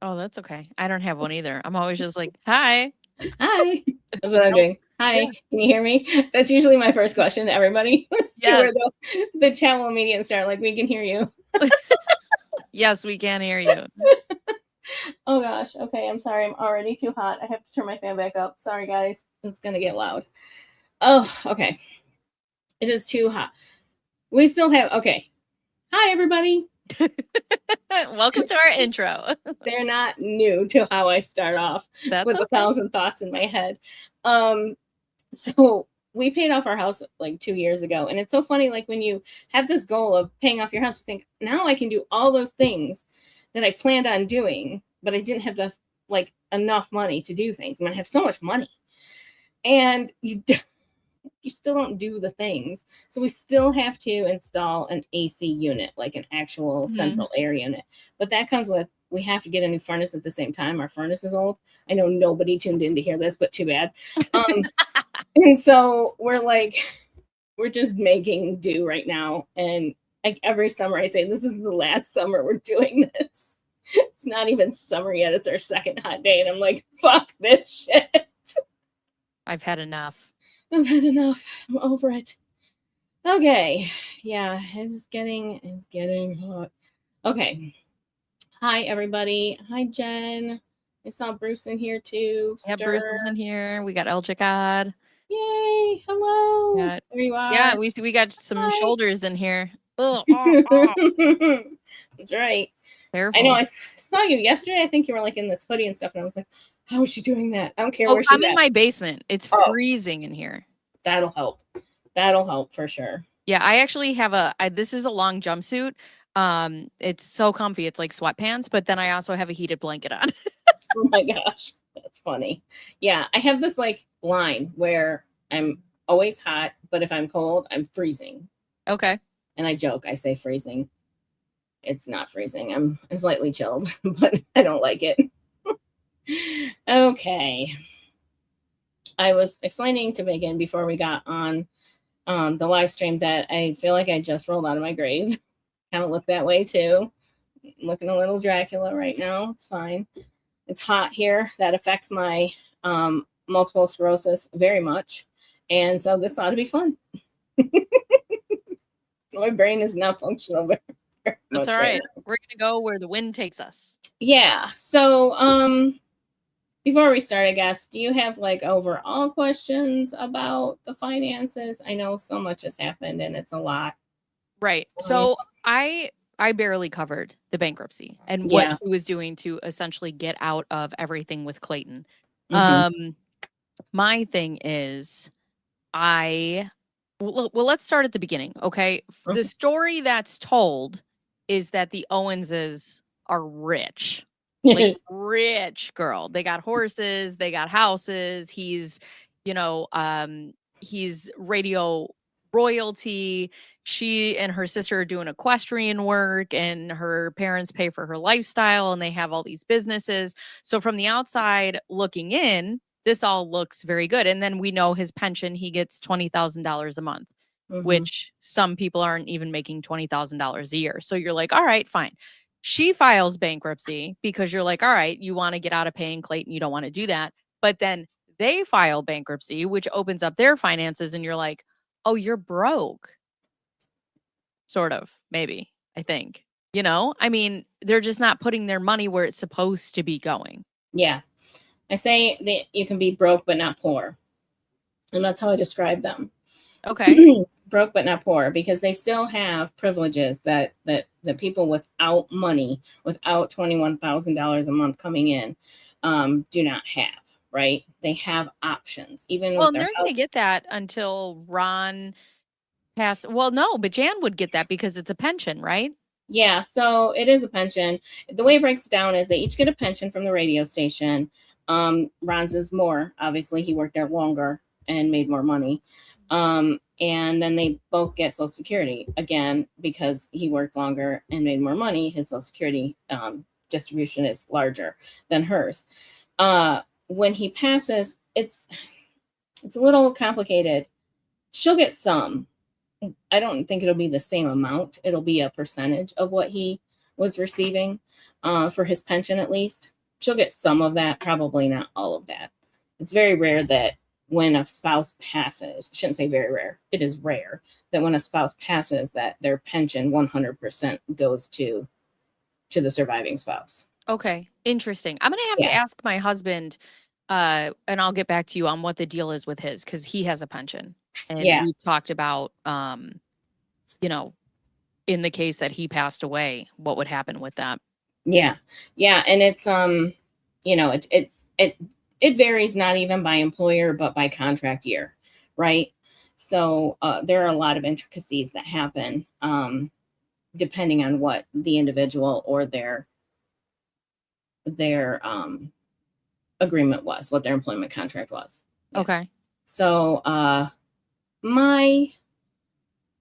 Oh, that's okay. I don't have one either. I'm always just like, hi. Hi. That's what I'm Nope. doing. Yeah. Hi. Can you hear me? That's usually my first question to everybody. To Yes. where the chat will immediately start like, we can hear you. Yes, we can hear you. Oh gosh. Okay. I'm sorry. I'm already too hot. I have to turn my fan back up. Sorry, guys. It's going to get loud. Oh, okay. It is too hot. We still have, okay. Hi, everybody. Welcome to our intro. They're not new to how I start off That's with a okay. thousand thoughts in my head. Um, so we paid off our house like 2 years ago, and it's so funny. Like when you have this goal of paying off your house, you think now I can do all those things that I planned on doing, but I didn't have the like enough money to do things. I mean, I have so much money, and you still don't do the things. So we still have to install an AC unit, like an actual Mhm. central air unit. But that comes with, we have to get a new furnace at the same time. Our furnace is old. I know nobody tuned in to hear this, but too bad. And so we're like, we're just making do right now. And like every summer I say, this is the last summer we're doing this. It's not even summer yet. It's our second hot day. And I'm like, fuck this shit. I've had enough. I've had enough. I'm over it. Okay. Yeah, it's getting hot. Okay. Hi everybody. Hi Jen. I saw Bruce in here too. Yeah, Bruce Stir. is in here. We got Eljikad. Yay. Hello. Yeah. There you Yeah, are. we got some Hi. shoulders in here. Oh, oh, oh. That's right. I know Careful. I saw you yesterday. I think you were like in this hoodie and stuff, and I was like, how is she doing that? I don't care Oh, where she's I'm in at. my basement. It's Oh, freezing in here. that'll help. That'll help for sure. Yeah, I actually have this is a long jumpsuit. It's so comfy. It's like sweatpants, but then I also have a heated blanket on. Oh my gosh, that's funny. Yeah, I have this like line where I'm always hot, but if I'm cold, I'm freezing. Okay. And I joke, I say freezing. It's not freezing. I'm slightly chilled, but I don't like it. Okay. I was explaining to Megan before we got on the live stream that I feel like I just rolled out of my grave. Kind of look that way too. Looking a little Dracula right now. It's fine. It's hot here. That affects my multiple sclerosis very much. And so this ought to be fun. My brain is not functional very That's much all right right. now. We're gonna go where the wind takes us. Yeah. So before we start, I guess, do you have like overall questions about the finances? I know so much has happened and it's a lot. Right. So I barely covered the bankruptcy and what Yeah. she was doing to essentially get out of everything with Clayton. Mm-hmm. Um, my thing is well, let's start at the beginning, okay? The story that's told is that the Owenses are rich. Like rich girl. They got horses, they got houses. You know, he's radio royalty. She and her sister are doing equestrian work and her parents pay for her lifestyle and they have all these businesses. So from the outside looking in, this all looks very good. And then we know his pension, he gets $20,000 a month, Mm-hmm. which some people aren't even making $20,000 a year. So you're like, all right, fine. She files bankruptcy because you're like, all right, you want to get out of paying Clayton. You don't want to do that. But then they file bankruptcy, which opens up their finances. And you're like, oh, you're broke. Sort of, maybe, I think. You know, I mean, they're just not putting their money where it's supposed to be going. Yeah. I say that you can be broke but not poor. And that's how I describe them. Okay. Broke but not poor, because they still have privileges that the people without money, without $21,000 a month coming in, do not have. Right? They have options, even Well, with and their they're going to house. get that until Ron pass. Well, no, but Jan would get that because it's a pension, right? Yeah, so it is a pension. The way it breaks it down is they each get a pension from the radio station. Ron's is more. Obviously, he worked there longer and made more money. And then they both get Social Security again because he worked longer and made more money. His Social Security distribution is larger than hers. When he passes, it's a little complicated. She'll get some. I don't think it'll be the same amount. It'll be a percentage of what he was receiving. for his pension at least. She'll get some of that, probably not all of that. It's very rare that when a spouse passes, I shouldn't say very rare, it is rare that when a spouse passes that their pension 100% goes to the surviving spouse. Okay, interesting. I'm gonna have to Yeah. ask my husband, and I'll get back to you on what the deal is with his, because he has a pension, and Yeah. we talked about, you know, in the case that he passed away, what would happen with that. Yeah. Yeah. And it's, you know, it varies not even by employer, but by contract year. Right. So there are a lot of intricacies that happen depending on what the individual or their agreement was, what their employment contract was. Yeah. Okay. So my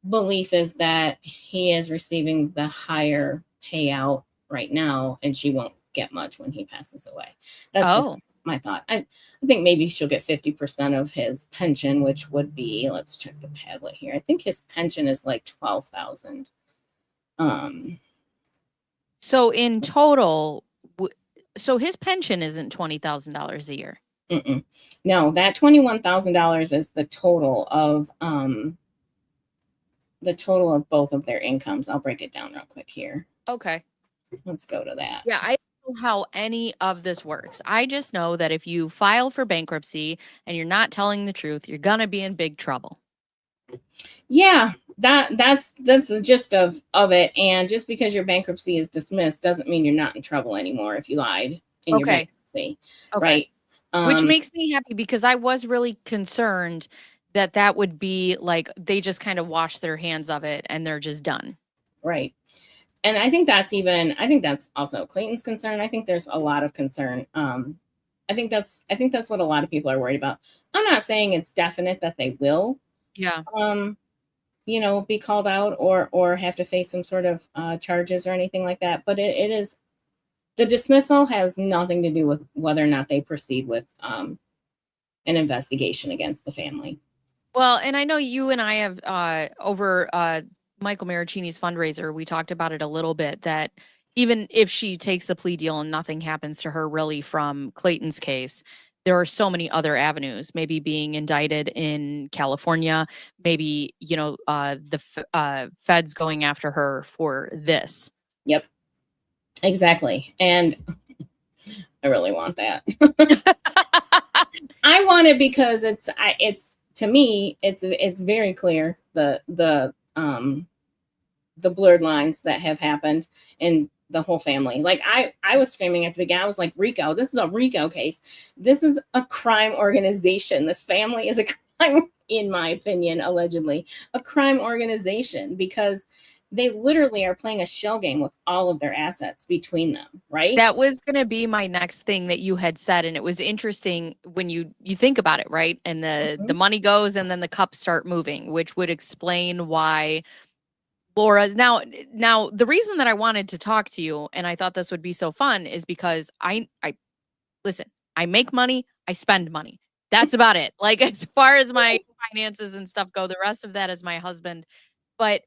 belief is that he is receiving the higher payout right now, and she won't get much when he passes away. That's just my thought. I think maybe she'll get 50% of his pension, which would be, let's check the Padlet here. I think his pension is like 12,000. So in total, so his pension isn't $20,000 a year. No, that $21,000 is the total of both of their incomes. I'll break it down real quick here. Okay. Let's go to that. Yeah, I don't know how any of this works. I just know that if you file for bankruptcy and you're not telling the truth, you're gonna be in big trouble. Yeah, that's the gist of it. And just because your bankruptcy is dismissed doesn't mean you're not in trouble anymore if you lied in your bankruptcy. Right. Which makes me happy, because I was really concerned that that would be like they just kind of wash their hands of it and they're just done. Right. And I think that's also Clayton's concern. I think there's a lot of concern. I think that's what a lot of people are worried about. I'm not saying it's definite that they will. Yeah. Be called out or have to face some sort of charges or anything like that. But it is, the dismissal has nothing to do with whether or not they proceed with an investigation against the family. Well, and I know you and I have over Michael Maricini's fundraiser, we talked about it a little bit, that even if she takes a plea deal and nothing happens to her really from Clayton's case, there are so many other avenues, maybe being indicted in California, maybe, the feds going after her for this. Yep, exactly. And I really want that. I want it because it's to me, it's very clear the blurred lines that have happened in the whole family. Like I was screaming at the beginning. I was like, RICO, this is a RICO case. This is a crime organization. This family is a crime, in my opinion, allegedly a crime organization, because they literally are playing a shell game with all of their assets between them, right? That was going to be my next thing that you had said. And it was interesting when you think about it, right? And the money goes and then the cups start moving, which would explain why Laura's now the reason that I wanted to talk to you and I thought this would be so fun is because I listen, I make money, I spend money. That's about it. Like, as far as my finances and stuff go, the rest of that is my husband. But,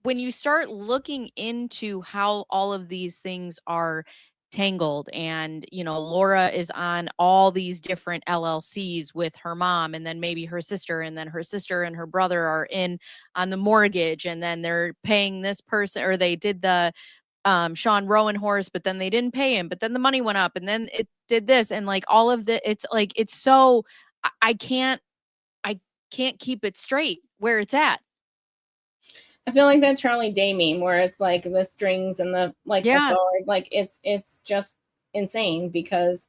when you start looking into how all of these things are tangled and, Laura is on all these different LLCs with her mom and then maybe her sister, and then her sister and her brother are in on the mortgage, and then they're paying this person, or they did the Sean Rowan horse, but then they didn't pay him, but then the money went up and then it did this. And like all of it's like, it's so, I can't keep it straight where it's at. I feel like that Charlie Day meme where it's like the strings and the the guard, like it's just insane because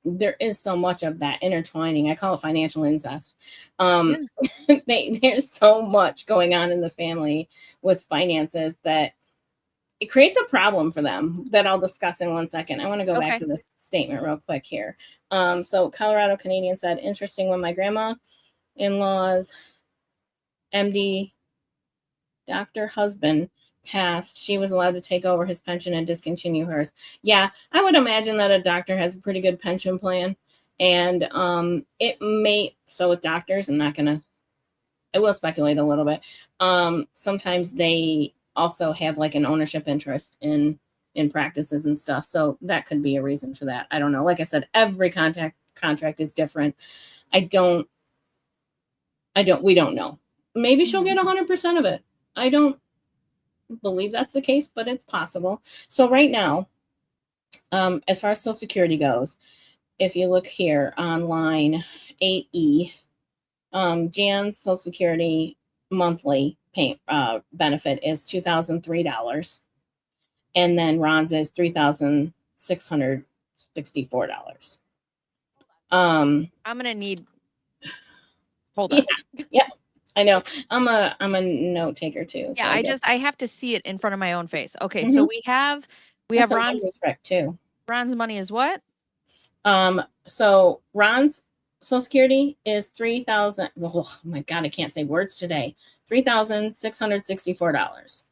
there is so much of that intertwining. I call it financial incest. There's so much going on in this family with finances that it creates a problem for them that I'll discuss in 1 second. I want to go back to this statement real quick here. So Colorado Canadian said, interesting, when my grandma-in-law's MD doctor husband passed, she was allowed to take over his pension and discontinue hers. Yeah, I would imagine that a doctor has a pretty good pension plan. And it may, so with doctors, I will speculate a little bit. Sometimes they also have like an ownership interest in in practices and stuff. So that could be a reason for that. I don't know. Like I said, every contract is different. We don't know. Maybe she'll get 100% of it. I don't believe that's the case, but it's possible. So right now, as far as Social Security goes, if you look here on line 8E, Jan's Social Security monthly benefit is $2,003, and then Ron's is $3,664. I'm gonna need. Hold on. Yeah, I know. I'm a note taker too. Yeah, so I have to see it in front of my own face. Okay, Mm-hmm. So we have Ron's correct too. Ron's money is what? So Ron's Social Security is 3,000. Oh my God, I can't say words today. $3,664.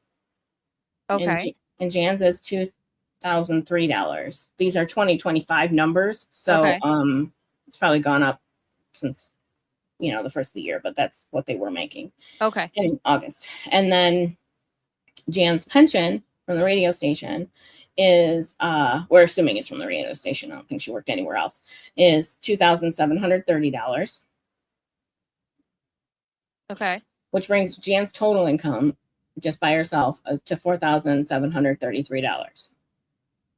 Okay. And Jan's is $2,003. These are 2025 numbers, so Okay. It's probably gone up since the first of the year, but that's what they were making. Okay. In August. And then Jan's pension from the radio station is we're assuming it's from the radio station. I don't think she worked anywhere else. Is $2,730. Okay. Which brings Jan's total income just by herself to $4,733.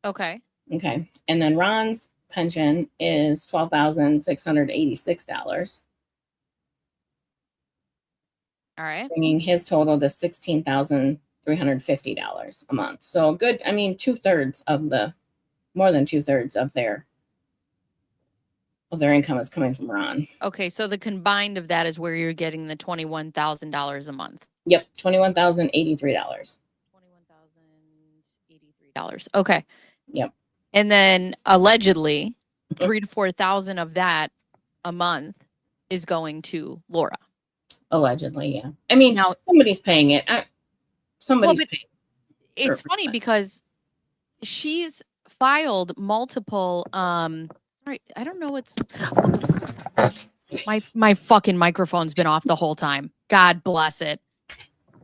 Okay. Okay. And then Ron's pension is $12,686. All right. Bringing his total to $16,350 a month. So good. I mean, more than 2/3 of their income is coming from Ron. Okay. So the combined of that is where you're getting the $21,000 a month. Yep. $21,083. $21,083. Okay. Yep. And then allegedly 3,000 to 4,000 of that a month is going to Laura. Allegedly, yeah. I mean, now somebody's paying it. Somebody's paying. It's funny because she's filed multiple. Sorry, I don't know what's. My fucking microphone's been off the whole time. God bless it.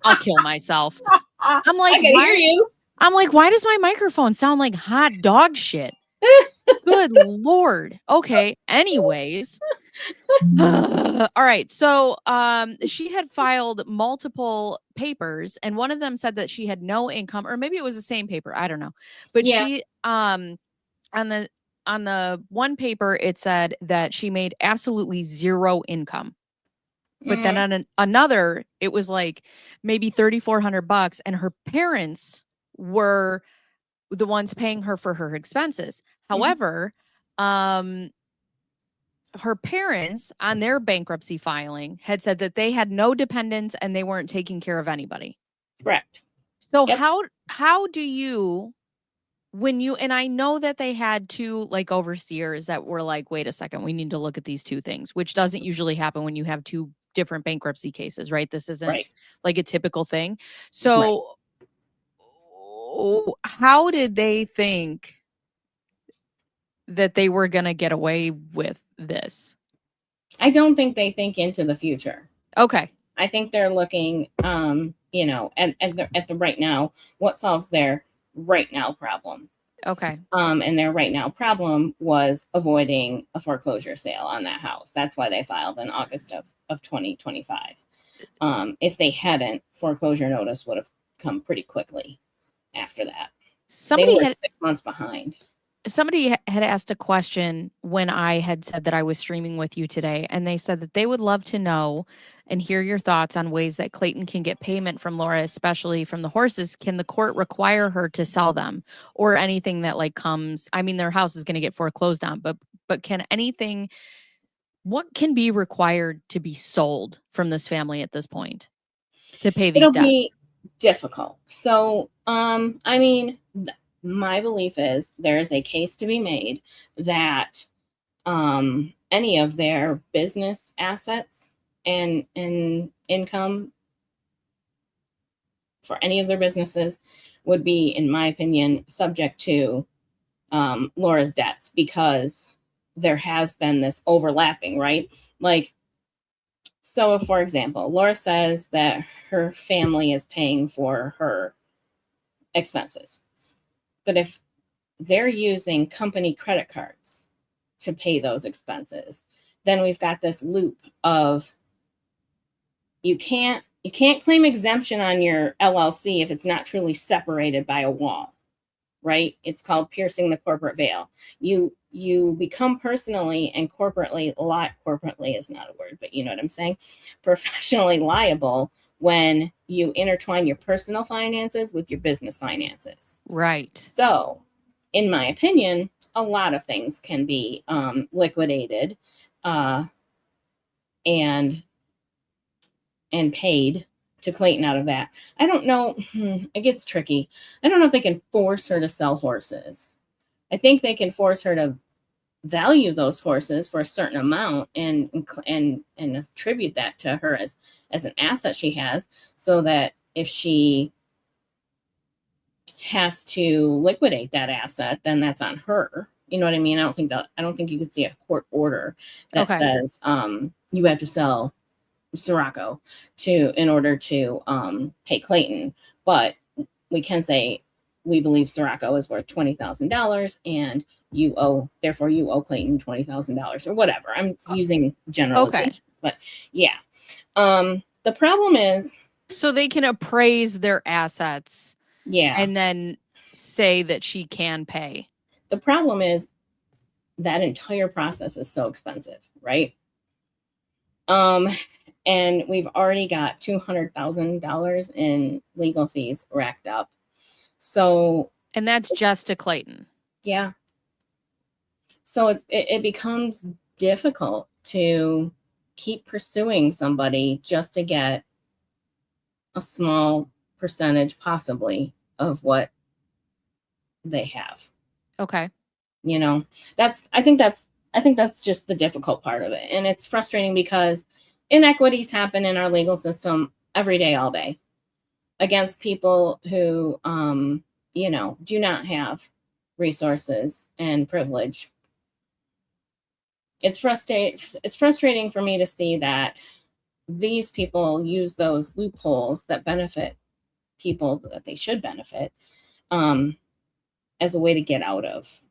I'll kill myself. I'm like, I can hear you. I'm like, why does my microphone sound like hot dog shit? Good Lord. Okay. Anyways. All right. So she had filed multiple papers, and one of them said that she had no income, or maybe it was the same paper. I don't know. But she on the one paper, it said that she made absolutely zero income. But then on another, it was like maybe $3,400, and her parents were the ones paying her for her expenses. However, her parents on their bankruptcy filing had said that they had no dependents and they weren't taking care of anybody. Correct. So how do you, and I know that they had two like overseers that were like, wait a second, we need to look at these two things, which doesn't usually happen when you have two different bankruptcy cases, right? This isn't like a typical thing. So how did they think that they were going to get away with this? I don't think they think into the future. Okay. I think they're looking, at the right now, what solves their right now problem. Okay. And their right now problem was avoiding a foreclosure sale on that house. That's why they filed in August of 2025. If they hadn't, foreclosure notice would have come pretty quickly after that. They were 6 months behind. Somebody had asked a question when I had said that I was streaming with you today, and they said that they would love to know and hear your thoughts on ways that Clayton can get payment from Laura, especially from the horses. Can the court require her to sell them, or anything that like comes? I mean, their house is going to get foreclosed on, but can anything? What can be required to be sold from this family at this point to pay these debts? It'll be difficult. So, I mean. My belief is there is a case to be made that any of their business assets and income for any of their businesses would be, in my opinion, subject to Laura's debts, because there has been this overlapping, right? Like, so for example, Laura says that her family is paying for her expenses. But if they're using company credit cards to pay those expenses, then we've got this loop of you can't claim exemption on your LLC if it's not truly separated by a wall, right? It's called piercing the corporate veil. You become personally and corporately is not a word, but you know what I'm saying, professionally liable when you intertwine your personal finances with your business finances. Right. So, in my opinion, a lot of things can be liquidated and paid to Clayton out of that. I don't know. It gets tricky. I don't know if they can force her to sell horses. I think they can force her to value those horses for a certain amount and attribute that to her as an asset she has, so that if she has to liquidate that asset, then that's on her. You know what I mean? I don't think you could see a court order that says you have to sell Sirocco in order to pay Clayton. But we can say we believe Sirocco is worth $20,000 and therefore you owe Clayton $20,000 or whatever. I'm using generalizations, but yeah. The problem is, so they can appraise their assets, yeah, and then say that she can pay. The problem is that entire process is so expensive, right? And we've already got $200,000 in legal fees racked up. So, and that's just to Clayton. Yeah. So it becomes difficult to keep pursuing somebody just to get a small percentage, possibly, of what they have. Okay. You know, I think that's just the difficult part of it. And it's frustrating because inequities happen in our legal system every day, all day, against people who, do not have resources and privilege. It's frustrating for me to see that these people use those loopholes that benefit people that they should benefit as a way to get out of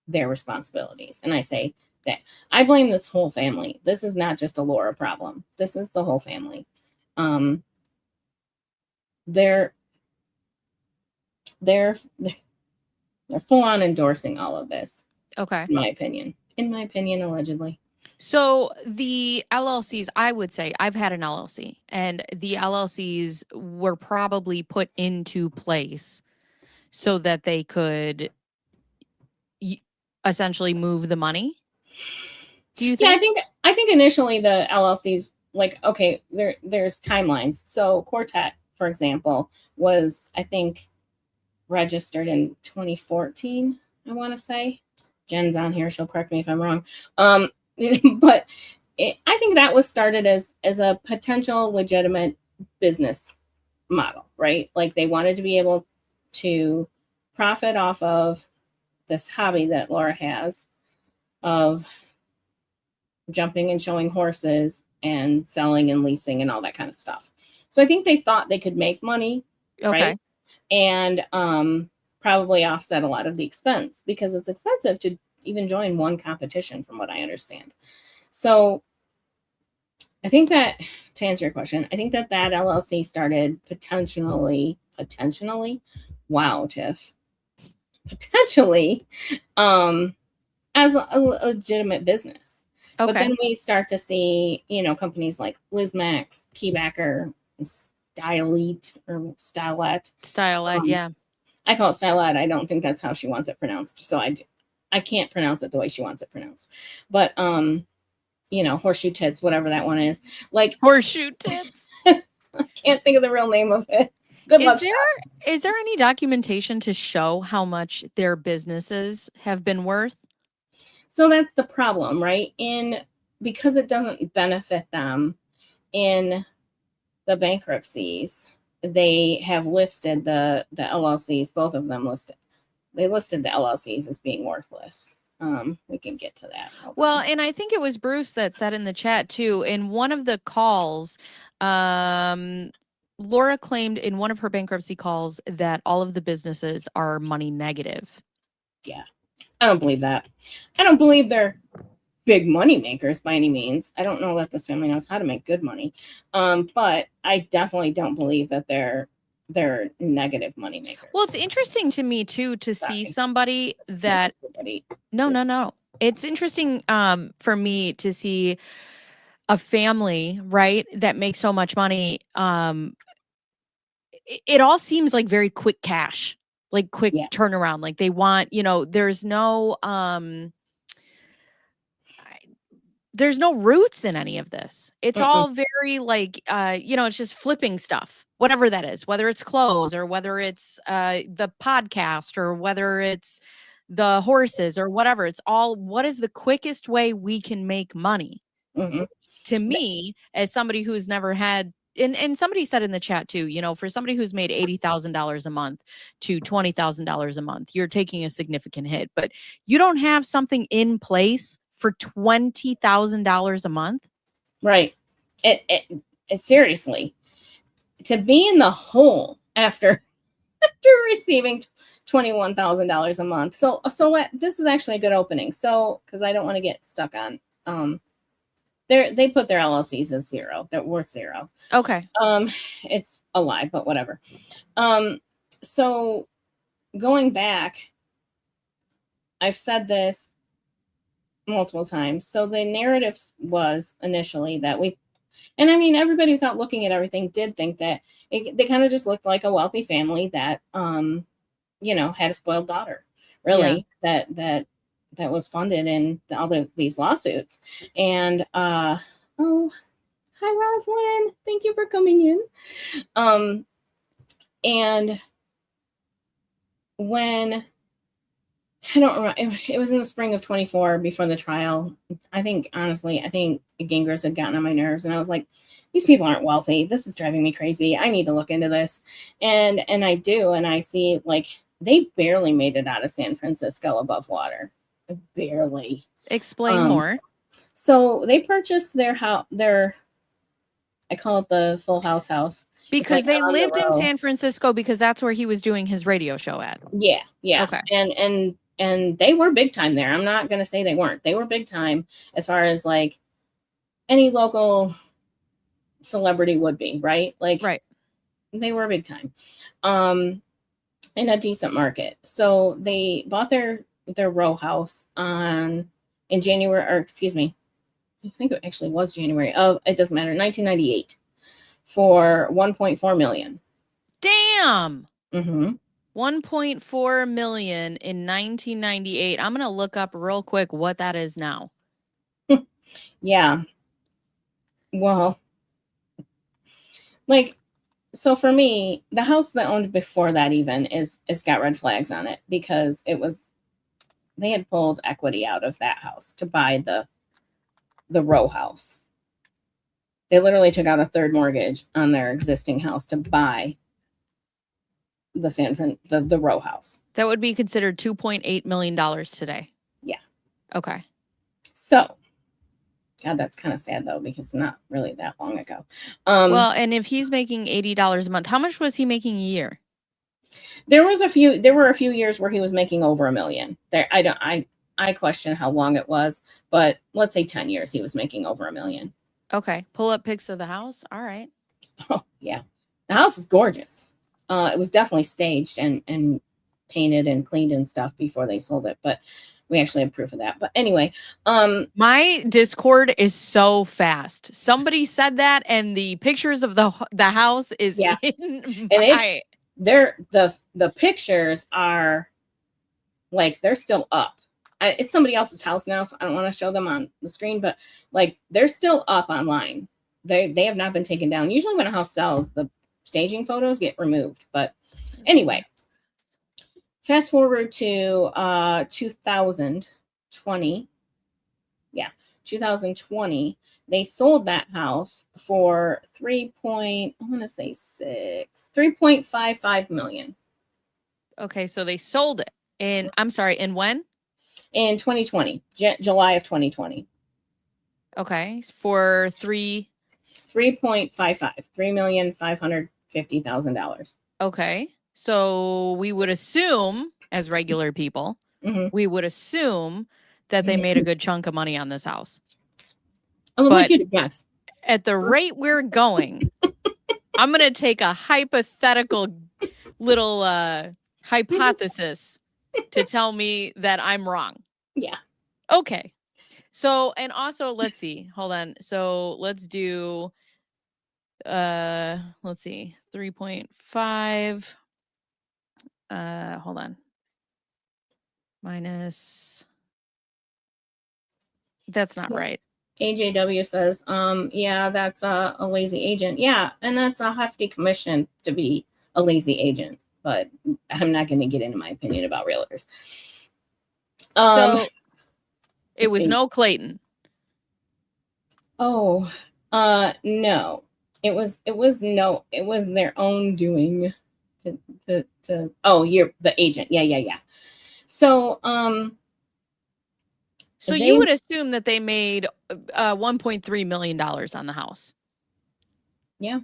their responsibilities. And I say that I blame this whole family. This is not just a Laura problem. This is the whole family. They're full on endorsing all of this. Okay. In my opinion, allegedly. So the LLCs, I would say, I've had an LLC, and the LLCs were probably put into place so that they could essentially move the money. Do you think? Yeah, I think initially the LLCs, like, okay, there's timelines. So Quartet, for example, was, I think, registered in 2014, I want to say. Jen's on here, she'll correct me if I'm wrong. But I think that was started as a potential legitimate business model, right? Like, they wanted to be able to profit off of this hobby that Laura has of jumping and showing horses and selling and leasing and all that kind of stuff. So I think they thought they could make money, right? And probably offset a lot of the expense, because it's expensive to even join one competition, from what I understand. So I think that, to answer your question, I think that LLC started potentially, wow, Tiff, potentially as a legitimate business. Okay. But then we start to see, companies like Lizmax, Keybacker, Stylete, yeah. I call it Stylette. I don't think that's how she wants it pronounced. So I can't pronounce it the way she wants it pronounced. But Horseshoe Tits, whatever that one is. Like, Horseshoe Tits. I can't think of the real name of it. Good luck. Is there any documentation to show how much their businesses have been worth? So that's the problem, right? Because it doesn't benefit them in the bankruptcies, they have listed the LLCs, both of them listed. They listed the LLCs as being worthless. We can get to that. Well, and I think it was Bruce that said in the chat too, in one of the calls, Laura claimed in one of her bankruptcy calls that all of the businesses are money negative. Yeah, I don't believe that. I don't believe they're big money makers by any means. I don't know that this family knows how to make good money. But I definitely don't believe that they're negative money makers. Well, it's interesting to me too to see somebody that no. It's interesting for me to see a family, right, that makes so much money. It all seems like very quick cash, like quick turnaround. Like they want, there's no roots in any of this. It's all very like, it's just flipping stuff, whatever that is, whether it's clothes or whether it's the podcast or whether it's the horses or whatever. It's all, what is the quickest way we can make money? To me, as somebody who's never had, and somebody said in the chat too, for somebody who's made $80,000 a month to $20,000 a month, you're taking a significant hit, but you don't have something in place for $20,000 a month. Right. It seriously, to be in the hole after receiving $21,000 a month. So this is actually a good opening. So, because I don't want to get stuck on, they put their LLCs as zero. They're worth zero. Okay. It's a lie, but whatever. So going back, I've said this multiple times. So the narrative was initially that everybody without looking at everything did think that they kind of just looked like a wealthy family that, had a spoiled daughter, really, that was funded in all of these lawsuits. And, oh, hi, Rosalind. Thank you for coming in. And when, I don't remember, it was in the spring of 24 before the trial. I think BaconBearzz had gotten on my nerves, and I was like, these people aren't wealthy. This is driving me crazy. I need to look into this. And I do, and I see like they barely made it out of San Francisco above water. Barely. Explain more. So they purchased their house, I call it the Full house. Because they lived in San Francisco because that's where he was doing his radio show at. Yeah. Okay. And they were big time there. I'm not going to say they weren't. They were big time as far as like any local celebrity would be, right? Like, right. They were big time in a decent market. So they bought their row house in January, or excuse me, I think it actually was January of, it doesn't matter, 1998 for $1.4 million. Damn. 1.4 million in 1998. I'm going to look up real quick what that is now. Yeah. Well, like, so for me, the house that owned before that even it's got red flags on it because they had pulled equity out of that house to buy the row house. They literally took out a third mortgage on their existing house to buy the row house. That would be considered $2.8 million today. Yeah. Okay. So, God, that's kind of sad though, because not really that long ago. Well, and if he's making $80 a month, how much was he making a year? There were a few years where he was making over $1 million. I question how long it was, but let's say 10 years he was making over $1 million. Okay. Pull up pics of the house. All right. Oh, yeah. The house is gorgeous. It was definitely staged and painted and cleaned and stuff before they sold it, but we actually have proof of that. But anyway, my Discord is so fast. Somebody said that, and the pictures of the house is in and the pictures are like they're still up. It's somebody else's house now, so I don't want to show them on the screen, but like they're still up online. They have not been taken down. Usually when a house sells, the staging photos get removed. But anyway, fast forward to 2020. Yeah, 2020. They sold that house for $3.55 million. Okay, so they sold it in when? In 2020, July of 2020. Okay, for $3.55 $3.55, $3,500,000. $50,000. Okay. So we would assume, as regular people, we would assume that they made a good chunk of money on this house. I would like But you to guess. at the rate we're going, I'm going to take a hypothetical little hypothesis to tell me that I'm wrong. Yeah. Okay. So, and also, let's see. Hold on. So let's do, let's see, 3.5. Hold on. Minus. That's not right. AJW says, yeah, that's a lazy agent. Yeah, and that's a hefty commission to be a lazy agent. But I'm not going to get into my opinion about realtors. So it was no Clayton. Oh, no. It was their own doing. You're the agent. Yeah. So So you would assume that they made $1.3 million on the house. Yeah.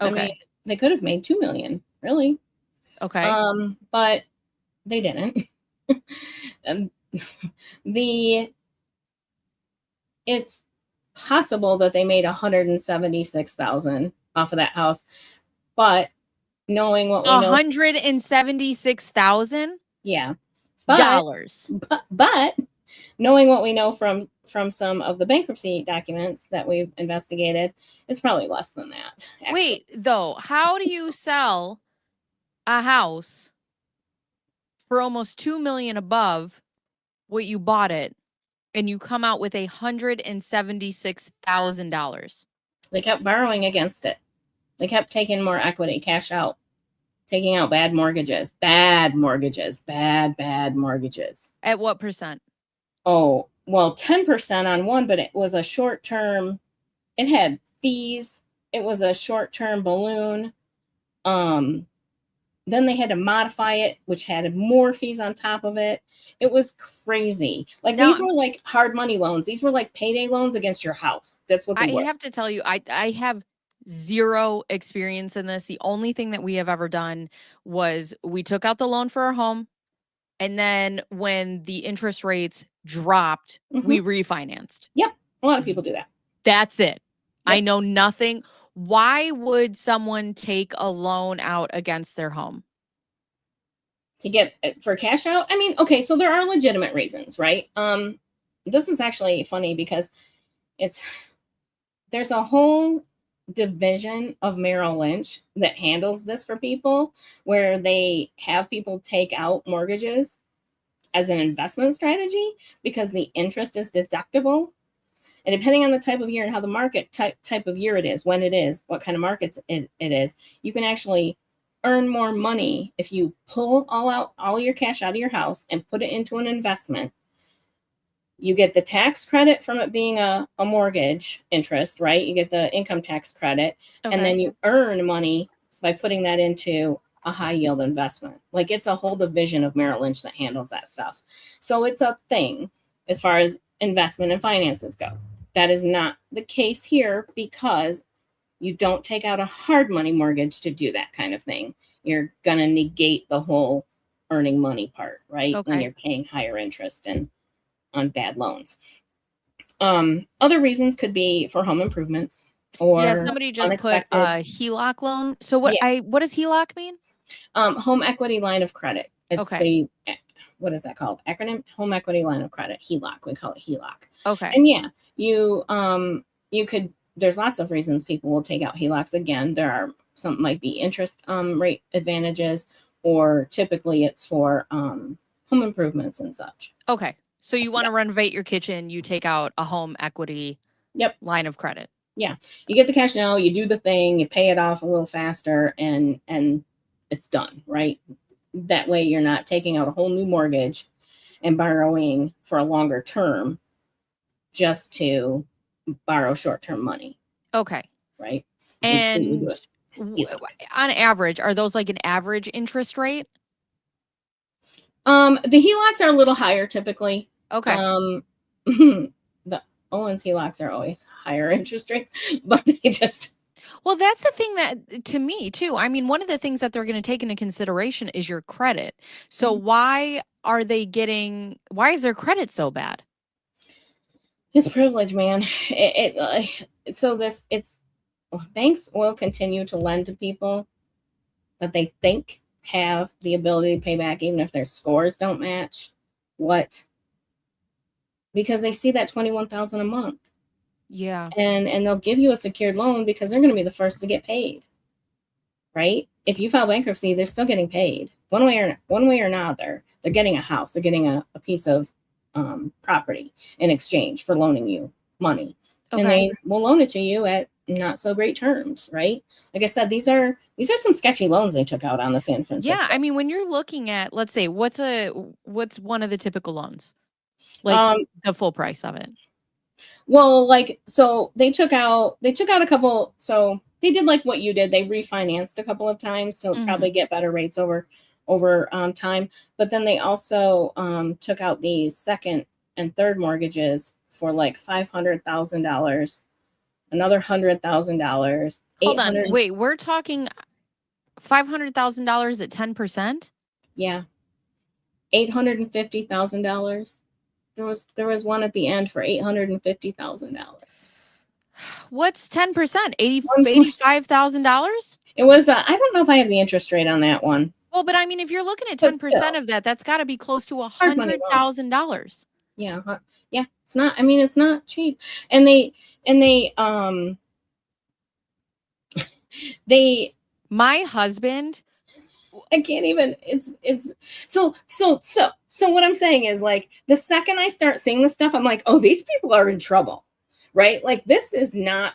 Okay. I mean, they could have made $2 million, really. Okay. But they didn't. It's possible that they made $176,000 off of that house, but knowing what we know, $176,000. Yeah. Dollars. But knowing what we know from some of the bankruptcy documents that we've investigated, it's probably less than that. Actually. Wait, though, how do you sell a house for almost $2 million above what you bought it, and you come out with $176,000? They kept borrowing against it. They kept taking more equity, cash out, taking out bad mortgages. Bad mortgages. At what percent? Oh, well, 10% on one, but it was a short term. It had fees. It was a short term balloon. Then they had to modify it, which had more fees on top of it. It was crazy. Like, these were like hard money loans. These were like payday loans against your house. That's what they were. I have to tell you, I have zero experience in this. The only thing that we have ever done was we took out the loan for our home. And then when the interest rates dropped, we refinanced. Yep. A lot of people do that. That's it. Yep. I know nothing. Why would someone take a loan out against their home? To get for cash out? I mean, okay, so there are legitimate reasons, right? This is actually funny because there's a whole division of Merrill Lynch that handles this for people, where they have people take out mortgages as an investment strategy because the interest is deductible. And depending on the type of year and how the market type of year it is, when it is, what kind of markets it is, you can actually earn more money if you pull all your cash out of your house and put it into an investment. You get the tax credit from it being a mortgage interest, right? You get the income tax credit, and then you earn money by putting that into a high yield investment. Like, it's a whole division of Merrill Lynch that handles that stuff. So it's a thing as far as investment and finances go. That is not the case here because you don't take out a hard money mortgage to do that kind of thing. You're going to negate the whole earning money part, right? When you're paying higher interest and on bad loans. Other reasons could be for home improvements, or somebody just put a HELOC loan. So what does HELOC mean? Home equity line of credit. It's what is that called? Acronym? Home equity line of credit. HELOC. We call it HELOC. Okay. And you could. There's lots of reasons people will take out HELOCs. Again, there are some might be interest rate advantages, or typically it's for home improvements and such. Okay. So you want to renovate your kitchen, you take out a home equity line of credit. Yeah. You get the cash now, you do the thing, you pay it off a little faster, and it's done, right? That way you're not taking out a whole new mortgage and borrowing for a longer term just to borrow short-term money. Okay. Right? And on average, are those like an average interest rate? The HELOCs are a little higher typically. Okay. The Owens HELOCs are always higher interest rates, but they just Well, that's the thing that to me too. I mean, one of the things that they're going to take into consideration is your credit. So Mhm. why why is their credit so bad? It's privilege, man. So it's banks will continue to lend to people that they think have the ability to pay back, even if their scores don't match what, because they see that 21,000 a month, Yeah. and they'll give you a secured loan because they're going to be the first to get paid, right? If you file bankruptcy, they're still getting paid one way or another. They're getting a house, they're getting a piece of property in exchange for loaning you money, and Okay. they will loan it to you at not so great terms, right? Like I said, these are some sketchy loans they took out on the San Yeah, Francisco. I mean, when you're looking at, let's say, what's one of the typical loans? Like Um, the full price of it. well, like, so they took out a couple. So they did like what you did. They refinanced a couple of times to Mhm. probably get better rates over time. But then they also took out these second and third mortgages for like $500,000, another $100,000, Hold on. 800. Wait, we're talking $500,000 at 10%? Yeah, $850,000. There was one at the end for $850,000. What's 10%? 80 One point. $85,000? It was. I don't know if I have the interest rate on that one, Well, but I mean, if you're looking at but 10% still, of that, that's got to be close to hard money loan. $100,000. Yeah, yeah. It's not. I mean, it's not cheap. And they. My husband, I can't even. It's so. What I'm saying is, like, the second I start seeing this stuff, I'm like, oh, these people are in trouble, right? Like, this is not.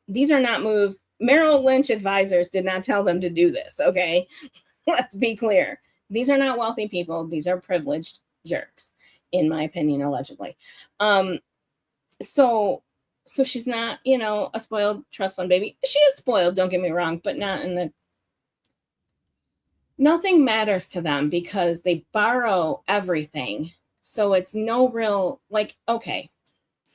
These are not moves. Merrill Lynch advisors did not tell them to do this. Okay, let's be clear. These are not wealthy people. These are privileged jerks, in my opinion, allegedly. Um, so so she's not, a spoiled trust fund baby. She is spoiled, don't get me wrong, but not in the nothing matters to them because they borrow everything. So it's no real, like, okay,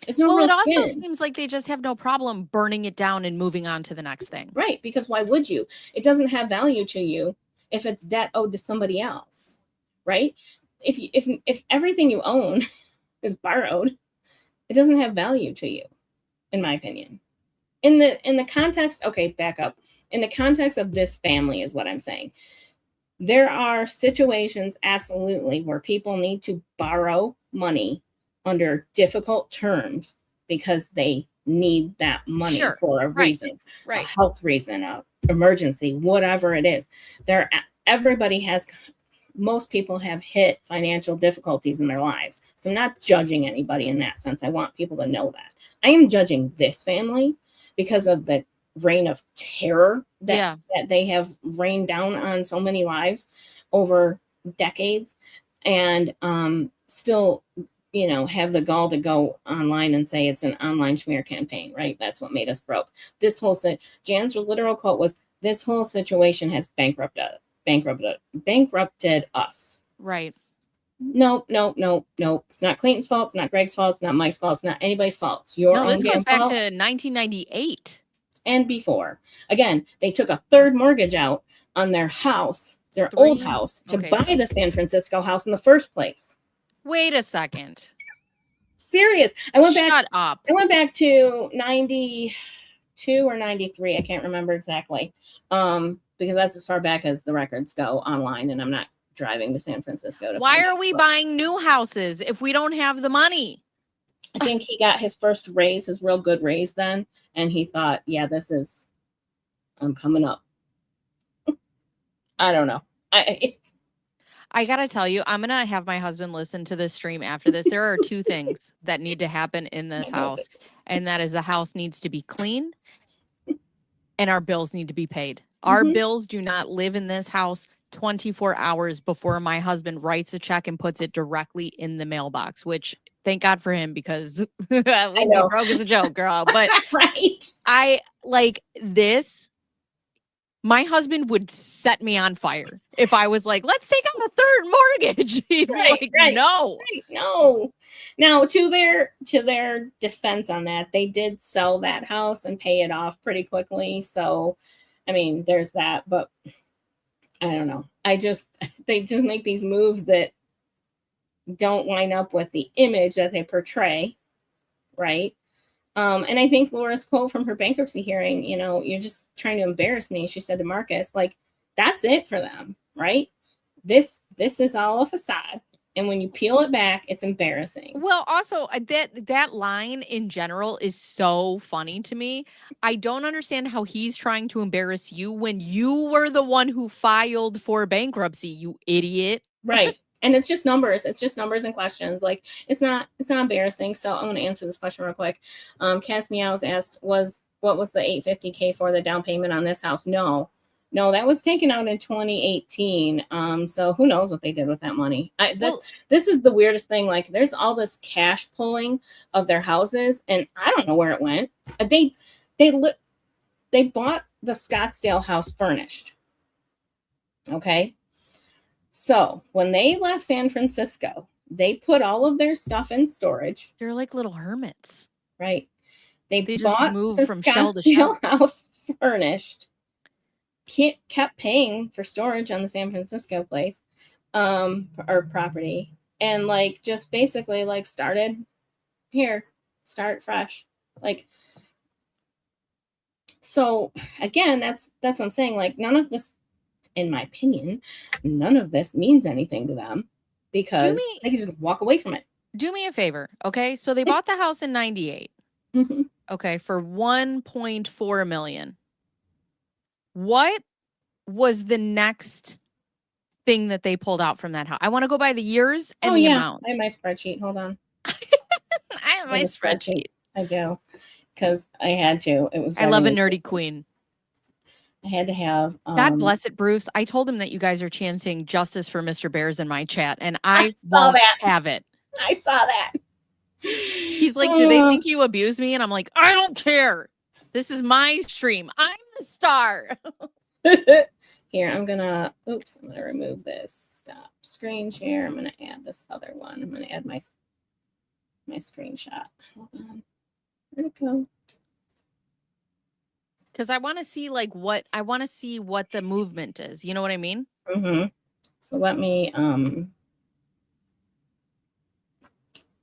it's no well, real it also skin. seems like they just have no problem burning it down and moving on to the next thing. Right, because why would you? It doesn't have value to you if it's debt owed to somebody else, right? If everything you own is borrowed, it doesn't have value to you, in my opinion. In the context, okay, back up. In the context of this family is what I'm saying. There are situations absolutely where people need to borrow money under difficult terms because they need that money Sure. for a Right. reason, a Right. health reason, a emergency, whatever it is. There everybody has Most people have hit financial difficulties in their lives. So I'm not judging anybody in that sense. I want people to know that. I am judging this family because of the reign of terror that, Yeah. that they have rained down on so many lives over decades, and still, have the gall to go online and say it's an online smear campaign, right? That's what made us broke. Jan's literal quote was, this whole situation has bankrupted us. Right. Nope, nope, nope, nope. It's not Clayton's fault. It's not Greg's fault. It's not Mike's fault. It's not anybody's fault. It's your No, own this goes damn back fault. to 1998. And before, again, they took a third mortgage out on their house, their old Three. house, to Okay. buy the San Francisco house in the first place. Wait a second. Serious. Shut up. I went back to 92 or 93. I can't remember exactly. Because that's as far back as the records go online, and I'm not driving to San Francisco to Why find are out. we buying new houses if we don't have the money? I think he got his first raise, his real good raise then, and he thought, yeah, I'm coming up. I don't know. I gotta tell you, I'm gonna have my husband listen to this stream after this. There are two things that need to happen in this house, and that is the house needs to be clean and our bills need to be paid. Our bills do not live in this house 24 hours before my husband writes a check and puts it directly in the mailbox, which thank God for him, because we'd be broke as a joke, girl. But right. I like this. My husband would set me on fire if I was like, let's take out a third mortgage. He'd be like, no. No. Now, to their defense on that, they did sell that house and pay it off pretty quickly. So, I mean, there's that. But I don't know. They just make these moves that don't line up with the image that they portray, right? And I think Laura's quote from her bankruptcy hearing, you're just trying to embarrass me. She said to Marcus, like, that's it for them, right? This is all a facade. And when you peel it back, it's embarrassing. Well, also that line in general is so funny to me. I don't understand how he's trying to embarrass you when you were the one who filed for bankruptcy, you idiot. Right. And it's just numbers. It's just numbers and questions. Like, it's not embarrassing. So I'm going to answer this question real quick. Cass Meows asked, what was the $850K for the down payment on this house? No, that was taken out in 2018. So who knows what they did with that money? This is the weirdest thing. Like, there's all this cash pulling of their houses, and I don't know where it went. They bought the Scottsdale house furnished. Okay. So when they left San Francisco, they put all of their stuff in storage. They're like little hermits. Right. They just bought moved the from shell to shell. house furnished. Kept paying for storage on the San Francisco place, or property. And like, just basically like start fresh. Like, so again, that's what I'm saying. Like, none of this, in my opinion, none of this means anything to them because they can just walk away from it. Do me a favor, okay? So they bought the house in 98. Mm-hmm. Okay, for $1.4 million. What was the next thing that they pulled out from that house? I want to go by the years and the amount. I have my spreadsheet. Hold on. I have my spreadsheet. I do, because I had to. It was. I love a nerdy queen. I had to have. God bless it, Bruce. I told him that you guys are chanting justice for Mr. Bears in my chat, and I won't have it. I saw that. He's like, do they think you abuse me? And I'm like, I don't care. This is my stream. I'm the star. Here, I'm gonna remove this. Stop screen share. I'm gonna add this other one. I'm gonna add my screenshot. Hold on. Where'd it go? Because I want to see what the movement is. You know what I mean? Mm-hmm. So let me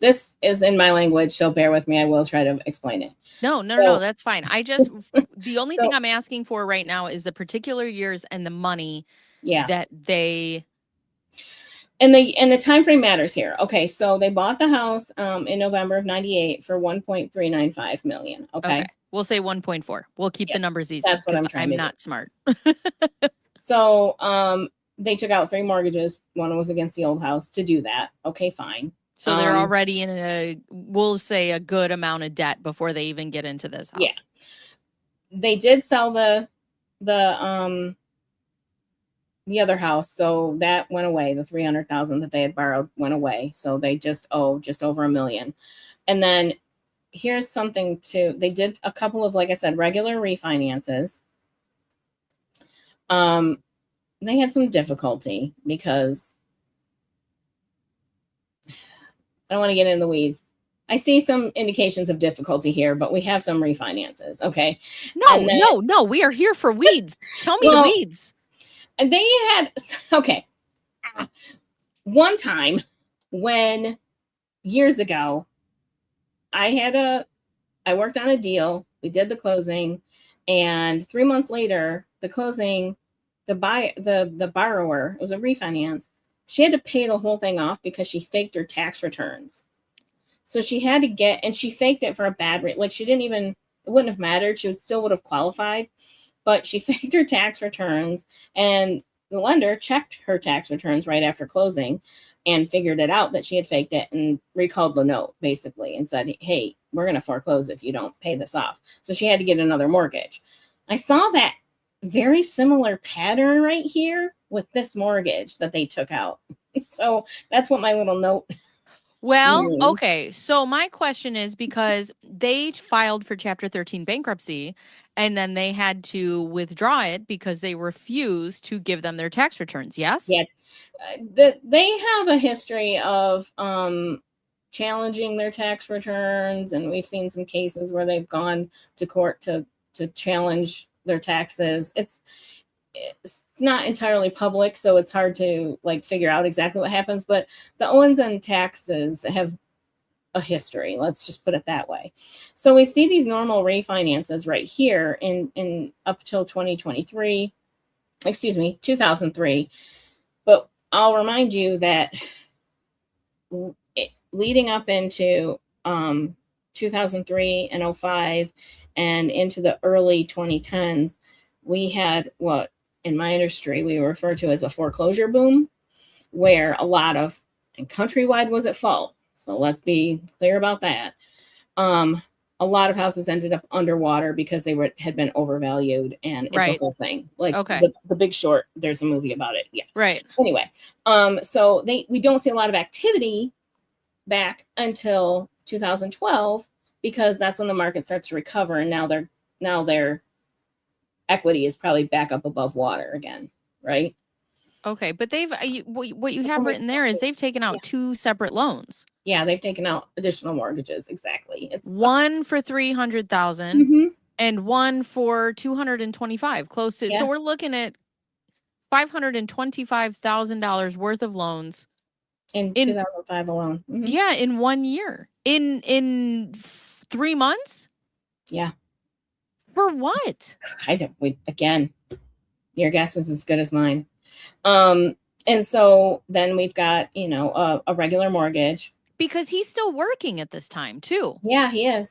this is in my language, so bear with me. I will try to explain it. No, that's fine. The only thing I'm asking for right now is the particular years and the money that they and the time frame matters here. Okay, so they bought the house in November of 98 for $1.395 million. Okay. We'll say 1.4. We'll keep the numbers easy. That's what I'm not smart. So they took out 3 mortgages. One was against the old house to do that. Okay, fine. So they're already in we'll say a good amount of debt before they even get into this house. Yeah. They did sell the other house, so that went away. The $300,000 that they had borrowed went away. So they just owe just over $1 million. And then here's something too. They did a couple of, like I said, regular refinances. They had some difficulty because I don't want to get into the weeds. I see some indications of difficulty here, but we have some refinances. Okay. No. We are here for weeds. Tell me the weeds. And they had, okay. One time when years ago, I worked on a deal. We did the closing, and 3 months later, the closing, the borrower, it was a refinance. She had to pay the whole thing off because she faked her tax returns. So she had to and she faked it for a bad rate. Like, it wouldn't have mattered. She still would have qualified, but she faked her tax returns, and the lender checked her tax returns right after closing and figured it out that she had faked it and recalled the note basically and said, hey, we're going to foreclose if you don't pay this off. So she had to get another mortgage. I saw that very similar pattern right here with this mortgage that they took out. So that's what my little note. Well, Millions. okay. So my question is, because they filed for Chapter 13 bankruptcy and then they had to withdraw it because they refused to give them their tax returns. Yes? Yeah. They have a history of challenging their tax returns, and we've seen some cases where they've gone to court to challenge their taxes. It's not entirely public, so it's hard to like figure out exactly what happens, but the Owens and taxes have a history, let's just put it that way. So we see these normal refinances right here in up till 2023, excuse me, 2003. But I'll remind you that leading up into 2003 and 05 and into the early 2010s, we had what in my industry we refer to as a foreclosure boom, where a lot of, and Countrywide was at fault. So let's be clear about that. A lot of houses ended up underwater because they had been overvalued, and it's a whole thing. Like the Big Short, there's a movie about it. Yeah. Right. Anyway, so we don't see a lot of activity back until 2012 because that's when the market starts to recover, and now their equity is probably back up above water again, right? Okay, but what you have written there is they've taken out 2 separate loans. Yeah, they've taken out additional mortgages. Exactly. It's one for 300,000 and one for 225, close to. So we're looking at $525,000 worth of loans in 2005 alone. Yeah, in 1 year. In 3 months? Yeah. For what? Again, your guess is as good as mine. And so then we've got, a regular mortgage. Because he's still working at this time too. Yeah, he is.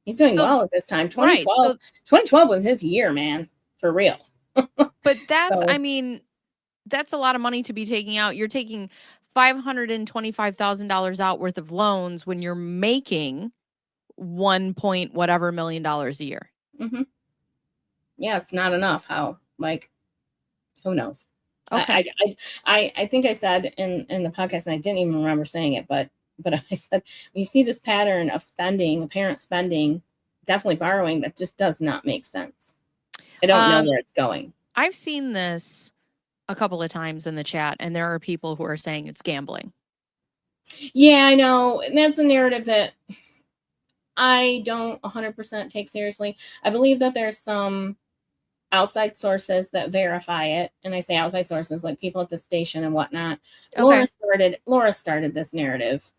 He's doing well at this time. 2012 was his year, man, for real. But that's, I mean, that's a lot of money to be taking out. You're taking $525,000 out worth of loans when you're making $1 whatever million a year. Yeah, it's not enough. How, like, who knows? Okay. I think I said in the podcast, and I didn't even remember saying it, but I said, when you see this pattern of spending, apparent spending, definitely borrowing, that just does not make sense. I don't know where it's going. I've seen this a couple of times in the chat, and there are people who are saying it's gambling. Yeah, I know. And that's a narrative that I don't 100% take seriously. I believe that there's some outside sources that verify it. And I say outside sources, like people at the station and whatnot. Okay. Laura started this narrative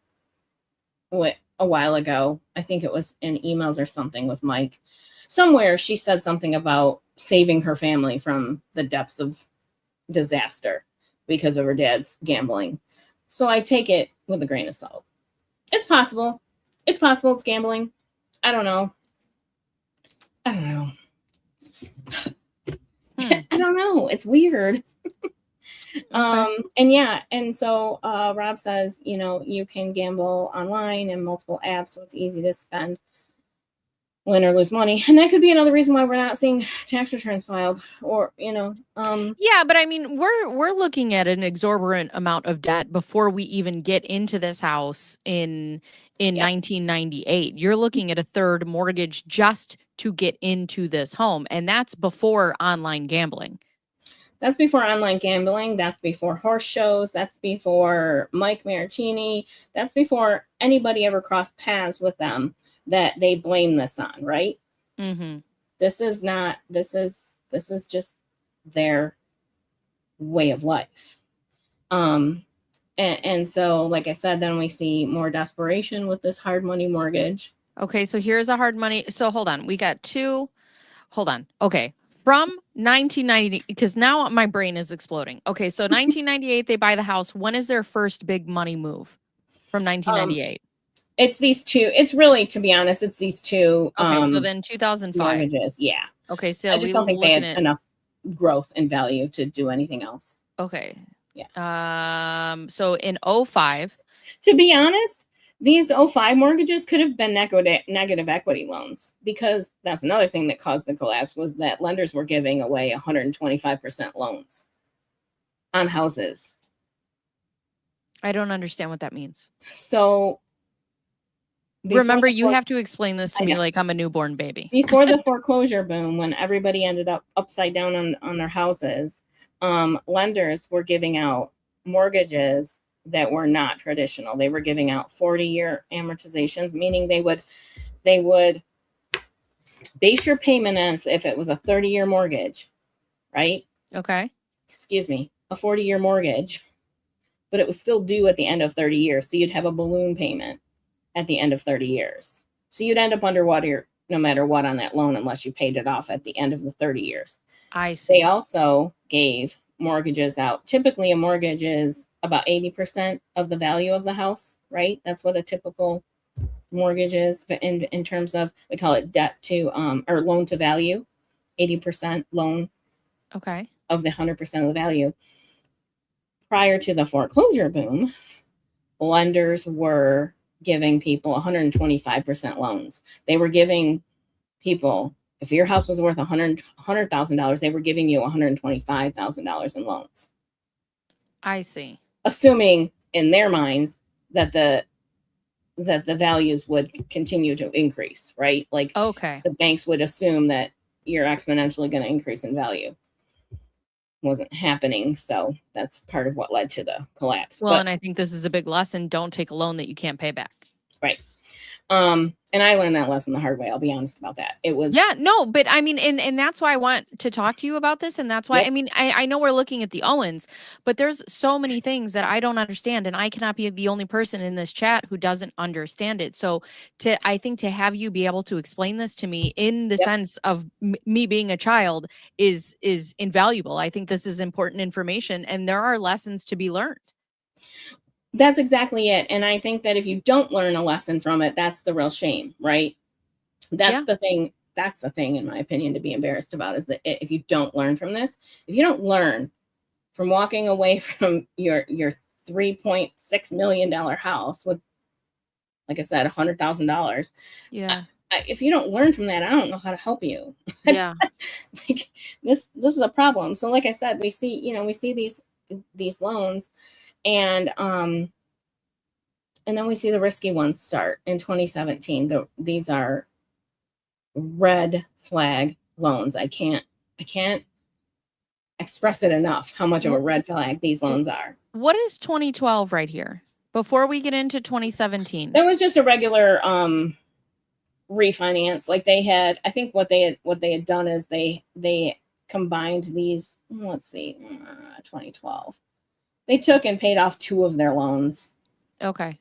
a while ago. I think it was in emails or something with Mike. Somewhere she said something about saving her family from the depths of disaster because of her dad's gambling. So I take it with a grain of salt. It's possible. It's gambling. I don't know. I don't know. It's weird. Okay. And so Rob says, you can gamble online and multiple apps, so it's easy to spend, win or lose money. And that could be another reason why we're not seeing tax returns filed, or yeah, but I mean, we're looking at an exorbitant amount of debt before we even get into this house in 1998. You're looking at a third mortgage just to get into this home, and that's before online gambling. That's before online gambling. That's before horse shows. That's before Mike Maricini. That's before anybody ever crossed paths with them that they blame this on, right? This is just their way of life. And so, like I said, then we see more desperation with this hard money mortgage. Okay, so here's a hard money. So hold on. We got two. Hold on. Okay. From 1990, because now my brain is exploding. Okay, so 1998, they buy the house. When is their first big money move from 1998? It's these two. It's really, to be honest, it's these two. Okay, so then 2005. Mortgages, yeah. Okay, so I just don't think they had enough growth and value to do anything else. Okay. Yeah. So in 05. To be honest, these 05 mortgages could have been negative equity loans, because that's another thing that caused the collapse, was that lenders were giving away 125% loans on houses. I don't understand what that means. So Remember, you have to explain this to I me know. like I'm a newborn baby. Before the foreclosure boom, when everybody ended up upside down on their houses, lenders were giving out mortgages that were not traditional. They were giving out 40-year amortizations, meaning they would base your payment as if it was a 30-year mortgage, right? Okay. Excuse me, a 40-year mortgage, but it was still due at the end of 30 years. So you'd have a balloon payment at the end of 30 years. So you'd end up underwater no matter what on that loan unless you paid it off at the end of the 30 years. I see. They also gave mortgages out. Typically, a mortgage is about 80% of the value of the house, right? That's what a typical mortgage is in terms of, we call it debt to or loan to value, 80% loan Okay. of the 100% of the value. Prior to the foreclosure boom, lenders were giving people 125% loans. They were giving people, if your house was worth $100,000, they were giving you $125,000 in loans. I see. Assuming in their minds that the values would continue to increase, right? Like, okay, the banks would assume that you're exponentially going to increase in value. Wasn't happening, so that's part of what led to the collapse. Well, and I think this is a big lesson. Don't take a loan that you can't pay back. Right. And I learned that lesson the hard way. I'll be honest about that. It was, yeah, no, but I mean, and that's why I want to talk to you about this. And that's why, yep. I mean, I know we're looking at the Owens, but there's so many things that I don't understand. And I cannot be the only person in this chat who doesn't understand it. So I think to have you be able to explain this to me in the Yep. sense of me being a child is invaluable. I think this is important information and there are lessons to be learned. That's exactly it. And I think that if you don't learn a lesson from it, that's the real shame, right? That's the thing. That's the thing, in my opinion, to be embarrassed about, is that if you don't learn from this, if you don't learn from walking away from your $3.6 million house with, like I said, $100,000. Yeah. If you don't learn from that, I don't know how to help you. Yeah. Like, this is a problem. So like I said, we see these loans, and then we see the risky ones start in 2017. These are red flag loans. I can't express it enough how much of a red flag these loans are. What is 2012 right here? Before we get into 2017. That was just a regular refinance. Like, they had, I think what they had done is they combined these, let's see, 2012. They took and paid off 2 of their loans. Okay.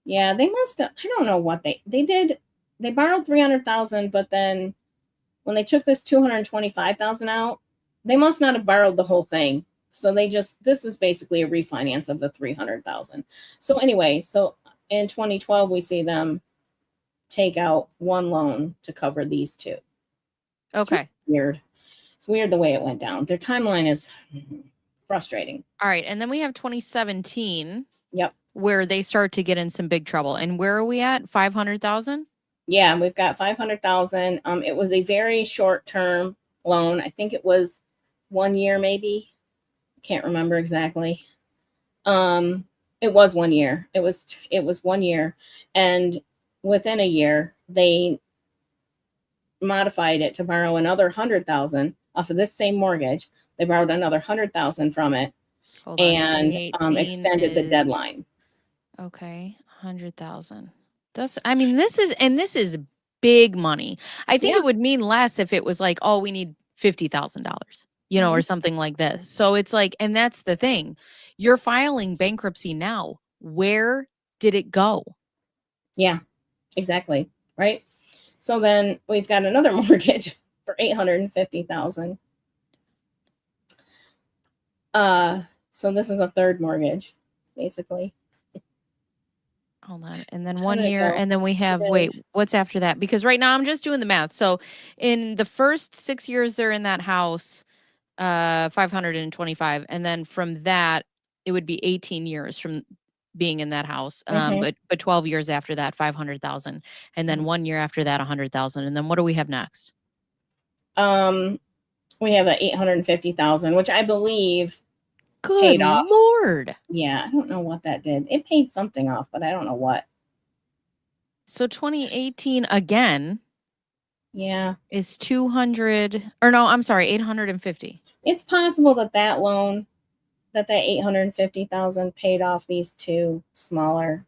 Yeah, they must have, I don't know what they did. They borrowed $300,000, but then when they took this $225,000 out, they must not have borrowed the whole thing. So this is basically a refinance of the $300,000. So anyway, so in 2012, we see them take out 1 loan to cover these 2. Okay. It's weird. It's weird the way it went down. Their timeline is frustrating. All right. And then we have 2017. Yep. Where they start to get in some big trouble. And where are we at? 500,000? Yeah, we've got 500,000. It was a very short-term loan. I think it was 1 year, maybe. Can't remember exactly. It was 1 year. It was 1 year, and within a year, they modified it to borrow another 100,000 off of this same mortgage. They borrowed another 100,000 from it, and extended the deadline. Okay, 100,000. I mean, this is big money. I think it would mean less if it was like, oh, we need $50,000, or something like this. So it's like, and that's the thing. You're filing bankruptcy now. Where did it go? Yeah, exactly. Right. So then we've got another mortgage for $850,000. So this is a third mortgage, basically. Hold on. And then 1 year, and then we have, wait, what's after that? Because right now I'm just doing the math. So in the first 6 years they're in that house, 525. And then from that, it would be 18 years from being in that house. But 12 years after that, 500,000. And then 1 year after that, 100,000. And then what do we have next? We have the 850,000, which I believe Good paid off. Lord. Yeah, I don't know what that did. It paid something off, but I don't know what. So 2018 again. Yeah. Is 200, or no, I'm sorry, 850. It's possible that loan, that 850,000 paid off these two smaller,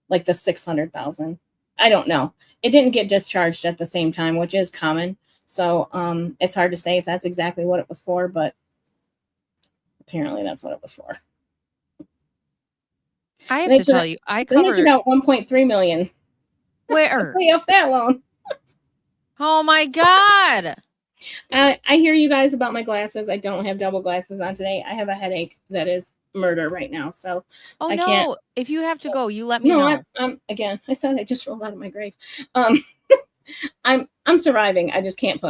like the 600,000. I don't know. It didn't get discharged at the same time, which is common. So it's hard to say if that's exactly what it was for, but apparently that's what it was for. I have to tell you, I Then they covered took out 1.3 million to where? pay off that loan. Oh my God. I hear you guys about my glasses. I don't have double glasses on today. I have a headache that is murder right now. So Oh I no, can't. if you have to go, you let me know. Again, I said I just rolled out of my grave. I'm surviving. I just can't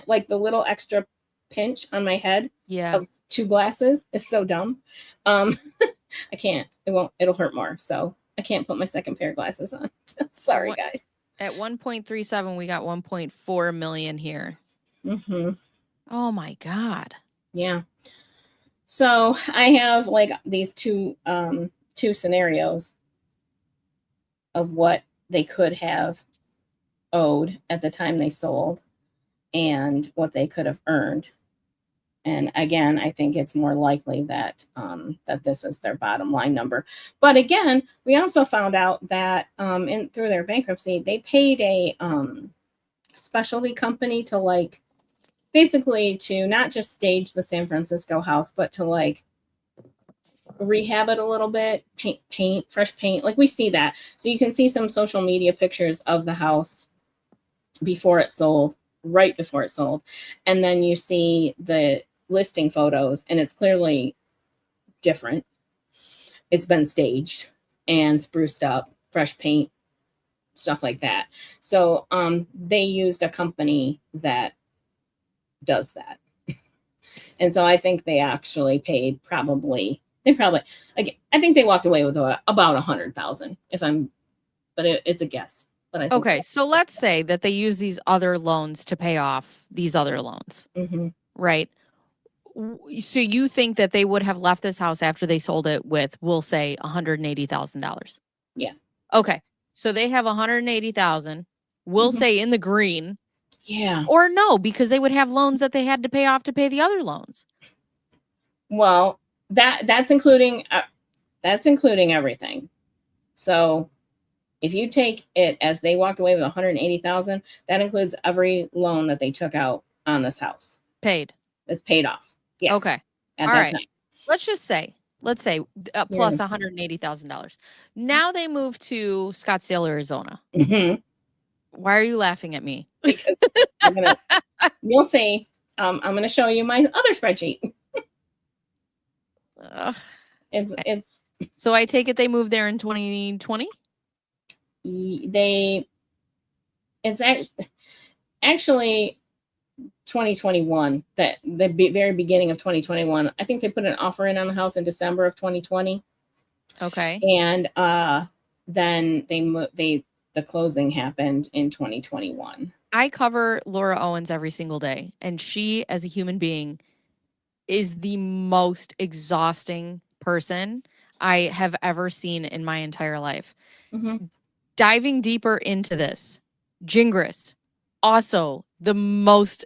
like the little extra pinch on my head of 2 glasses is so dumb. I can't. It'll hurt more. So I can't put my second pair of glasses on. Sorry, guys. At 1.37, we got 1.4 million here. Oh my God. Yeah. So I have like these two scenarios of what they could have owed at the time they sold and what they could have earned. And again, I think it's more likely that that this is their bottom line number. But again, we also found out that through their bankruptcy, they paid a specialty company to like basically to not just stage the San Francisco house, but to like rehab it a little bit, paint, fresh paint. Like we see that. So you can see some social media pictures of the house before it sold, right before it sold. And then you see the listing photos and it's clearly different. It's been staged and spruced up, fresh paint, stuff like that. So they used a company that does that. And so I think they actually paid again, I think they walked away with about 100,000 but it's a guess. But okay, so let's say that they use these other loans to pay off these other loans, right? So you think that they would have left this house after they sold it with, we'll say, $180,000? Yeah. Okay, so they have 180,000. We'll say in the green. Yeah. Or no, because they would have loans that they had to pay off to pay the other loans. Well, that's including everything. So if you take it as they walked away with 180,000, that includes every loan that they took out on this house. It's paid off. Yes. Okay. At that time. Let's say plus $180,000. Now they move to Scottsdale, Arizona. Why are you laughing at me? Because you'll see. I'm going to show you my other spreadsheet. It's. So I take it they moved there in 2020. It's actually 2021. That the very beginning of 2021. I think they put an offer in on the house in December of 2020. Okay. And then the closing happened in 2021. I cover Laura Owens every single day, and she, as a human being, is the most exhausting person I have ever seen in my entire life. Diving deeper into this, Gingras, also the most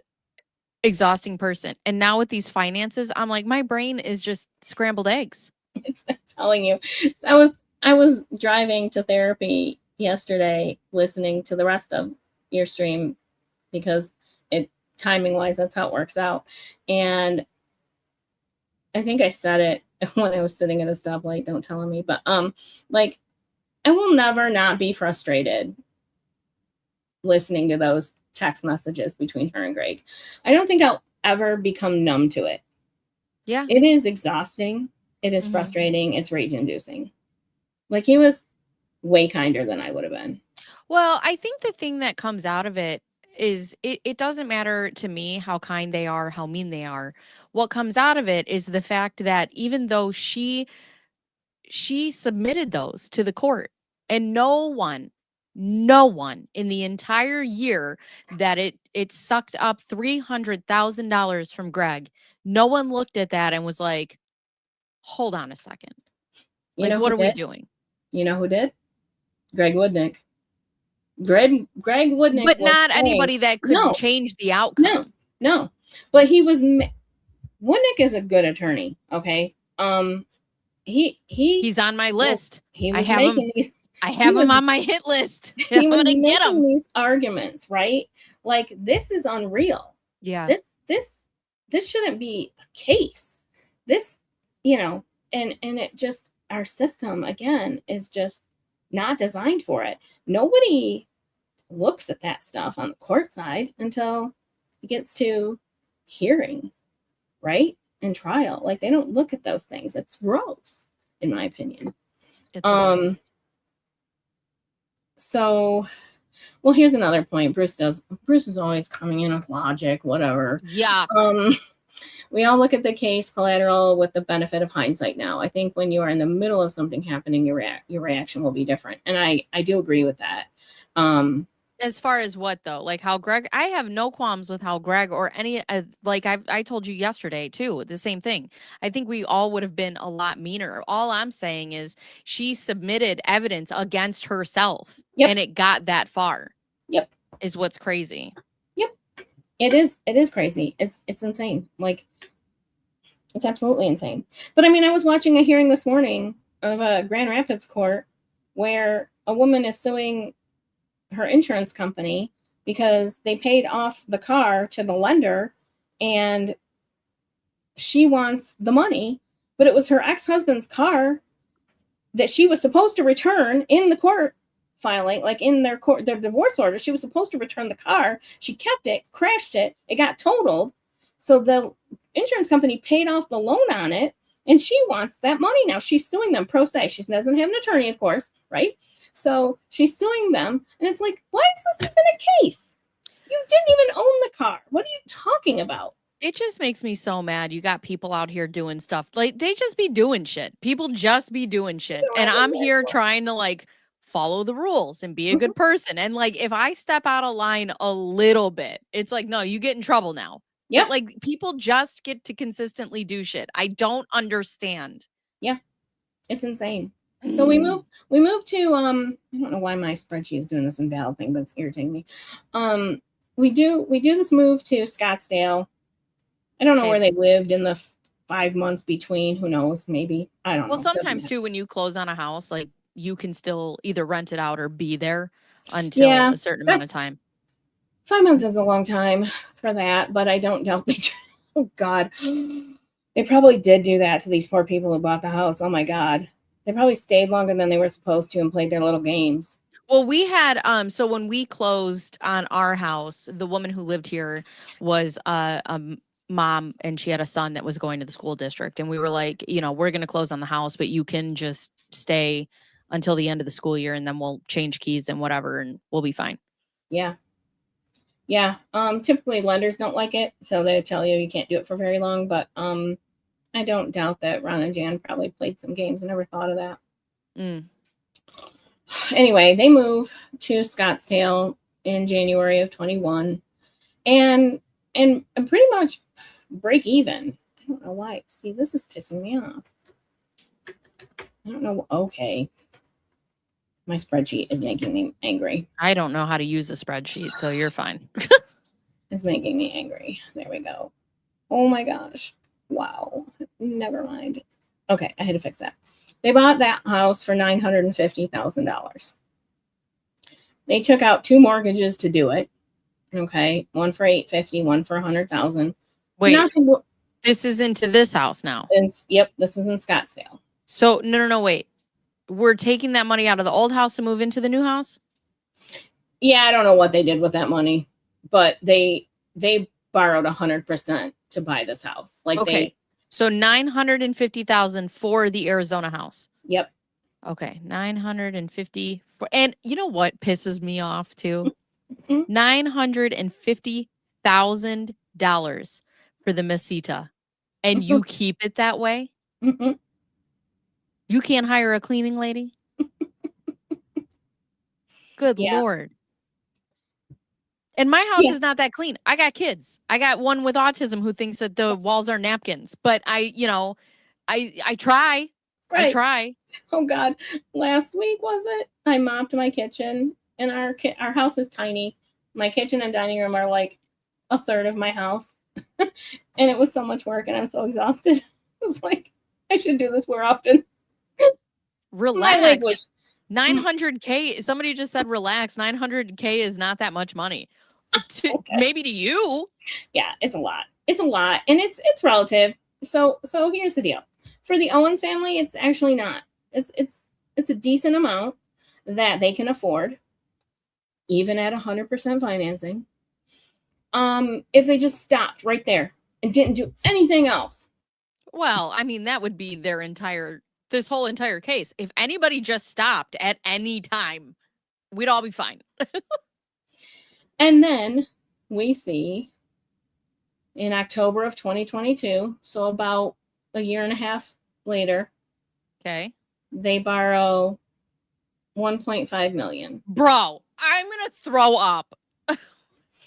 exhausting person. And now with these finances, I'm like, my brain is just scrambled eggs. It's telling you. I was driving to therapy yesterday, listening to the rest of your stream because timing wise, that's how it works out. And I think I said it when I was sitting at a stoplight, don't tell me, but like I will never not be frustrated listening to those text messages between her and Greg. I don't think I'll ever become numb to it. Yeah. It is exhausting. It is frustrating. It's rage inducing. Like he was way kinder than I would have been. Well, I think the thing that comes out of it is it doesn't matter to me how kind they are, how mean they are. What comes out of it is the fact that even though she submitted those to the court and no one No one in the entire year that it sucked up $300,000 from Greg. No one looked at that and was like, hold on a second. You Like, know what who are we did? doing? You know who did? Greg Woodnick. Greg Woodnick But was not saying, anybody that could no, change the no, outcome. no. But Woodnick is a good attorney. Okay. He's on my list. He I was have him. making these. I have him on my hit list. He I'm was gonna get him. making these arguments, right? Like, this is unreal. Yeah. This shouldn't be a case. This, and it just, our system again is just not designed for it. Nobody looks at that stuff on the court side until it gets to hearing, right? And trial. Like, they don't look at those things. It's gross, in my opinion. It's a waste. So, well, here's another point. Bruce is always coming in with logic, whatever. Yeah. We all look at the case collateral with the benefit of hindsight now. I think when you are in the middle of something happening, your reaction will be different. And I do agree with that. As far as what though? Like how Greg, I have no qualms with how Greg or any like I told you yesterday too, the same thing. I think we all would have been a lot meaner. All I'm saying is she submitted evidence against herself and it got that far. Yep. Is what's crazy. Yep. It is crazy. It's insane. Like, it's absolutely insane. But I mean, I was watching a hearing this morning of a Grand Rapids court where a woman is suing her insurance company because they paid off the car to the lender and she wants the money, but it was her ex-husband's car that she was supposed to return in the court filing, like in their divorce order. She was supposed to return the car. She kept it, crashed it. It got totaled. So the insurance company paid off the loan on it and she wants that money now. She's suing them pro se. She doesn't have an attorney, of course, right? So she's suing them, and it's like, why is this even a case? You didn't even own the car. What are you talking about? It just makes me so mad. You got people out here doing stuff. Like, they just be doing shit. People just be doing shit. And I'm here trying to, like, follow the rules and be a good person. And, like, if I step out of line a little bit, it's like, no, you get in trouble now. Yeah. Like, people just get to consistently do shit. I don't understand. Yeah. It's insane. So we move to I don't know why my spreadsheet is doing this invalid thing, but it's irritating me. We do this move to Scottsdale. I don't know where they lived in the 5 months between. Who knows? Maybe. I don't know. Well, sometimes too, when you close on a house, like, you can still either rent it out or be there until a certain amount of time. 5 months is a long time for that, but I don't doubt they. Oh God, they probably did do that to these poor people who bought the house. Oh my God. They probably stayed longer than they were supposed to and played their little games. Well, we had so when we closed on our house, the woman who lived here was a mom, and she had a son that was going to the school district, and we were like, we're going to close on the house, but you can just stay until the end of the school year, and then we'll change keys and whatever, and we'll be fine. Yeah. Typically lenders don't like it, so they tell you can't do it for very long, but I don't doubt that Ron and Jan probably played some games and never thought of that. Anyway, they move to Scottsdale in January of 21 and pretty much break even. I don't know why. See, this is pissing me off. I don't know. Okay. My spreadsheet is making me angry. I don't know how to use a spreadsheet, so you're fine. It's making me angry. There we go. Oh my gosh. Wow. Never mind. Okay, I had to fix that. They bought that house for $950,000. They took out 2 mortgages to do it. Okay, one for $850,000, one for $100,000. Wait, this is into this house now. Yep, this is in Scottsdale. So no, wait. We're taking that money out of the old house to move into the new house? Yeah, I don't know what they did with that money, but they borrowed 100% to buy this house. Like, okay. So $950,000 for the Arizona house. Yep. Okay, $950 for, and you know what pisses me off too? $950,000 for the mesita, and you keep it that way? You can't hire a cleaning lady? Good Yeah. Lord. And my house is not that clean. I got kids. I got one with autism who thinks that the walls are napkins. But I try. Right. I try. Oh God. Last week, was it? I mopped my kitchen, and our house is tiny. My kitchen and dining room are like a third of my house. And it was so much work, and I'm so exhausted. I was like, I should do this more often. Relax. My language. 900K. Somebody just said relax. 900K is not that much money. Maybe to you. Yeah, it's a lot. It's a lot, and it's relative. So here's the deal. For the Owens family, it's actually not. It's a decent amount that they can afford, even at 100% financing. If they just stopped right there and didn't do anything else. Well, I mean, that would be this whole entire case. If anybody just stopped at any time, we'd all be fine. And then we see in October of 2022, so about a year and a half later, okay, they borrow $1.5 million. Bro, I'm gonna throw up.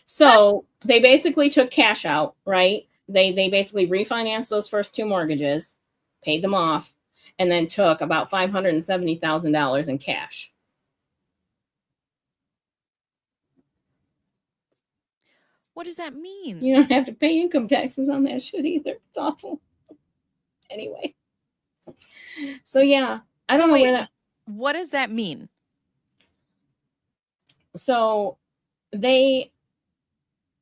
So they basically took cash out, right? They basically refinanced those first two mortgages, paid them off, and then took about $570,000 in cash. What does that mean? You don't have to pay income taxes on that shit either. It's awful. Anyway. So yeah, I don't know where that. What does that mean? So they,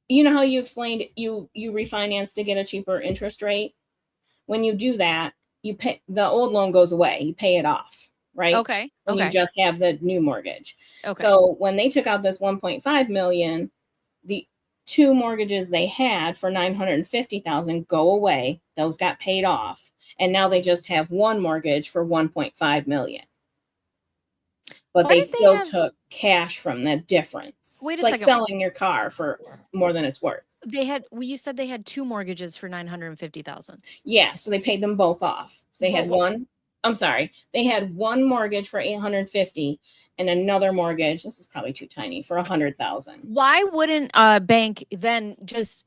you know how you explained you refinance to get a cheaper interest rate? When you do that, you pay, the old loan goes away. You pay it off, right? Okay. And you just have the new mortgage. Okay. So when they took out this $1.5 million, the two mortgages they had for $950,000 go away. Those got paid off, and now they just have one mortgage for $1.5 million. But they still took cash from the difference. Wait a second. Like selling your car for more than it's worth. You said they had two mortgages for $950,000. Yeah, so they paid them both off. So they had one. I'm sorry, they had one mortgage for $850,000 and another mortgage. This is probably too tiny for $100,000. Why wouldn't a bank then just?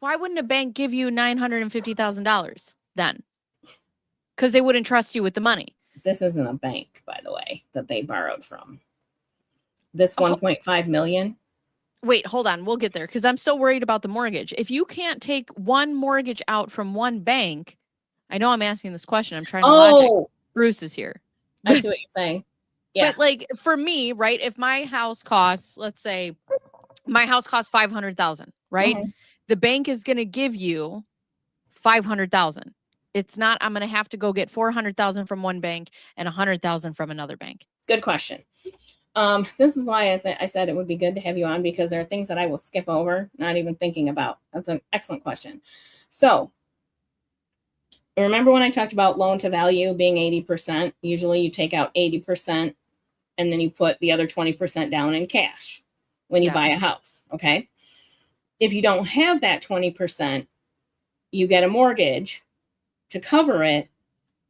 Why wouldn't a bank give you $950,000 then? Because they wouldn't trust you with the money. This isn't a bank, by the way, that they borrowed from. This $1.5 million. Wait, hold on. We'll get there because I'm still worried about the mortgage. If you can't take one mortgage out from one bank, I know I'm asking this question. I'm trying to logic. Bruce is here. I see what you're saying. Yeah. But like for me, right? If my house costs, let's say my house costs $500,000, right? Mm-hmm. The bank is going to give you $500,000. It's not, I'm going to have to go get $400,000 from one bank and $100,000 from another bank. Good question. This is why I said it would be good to have you on, because there are things that I will skip over, not even thinking about. That's an excellent question. So remember when I talked about loan to value being 80%, usually you take out 80% and then you put the other 20% down in cash when you buy a house. Okay. If you don't have that 20%, you get a mortgage to cover it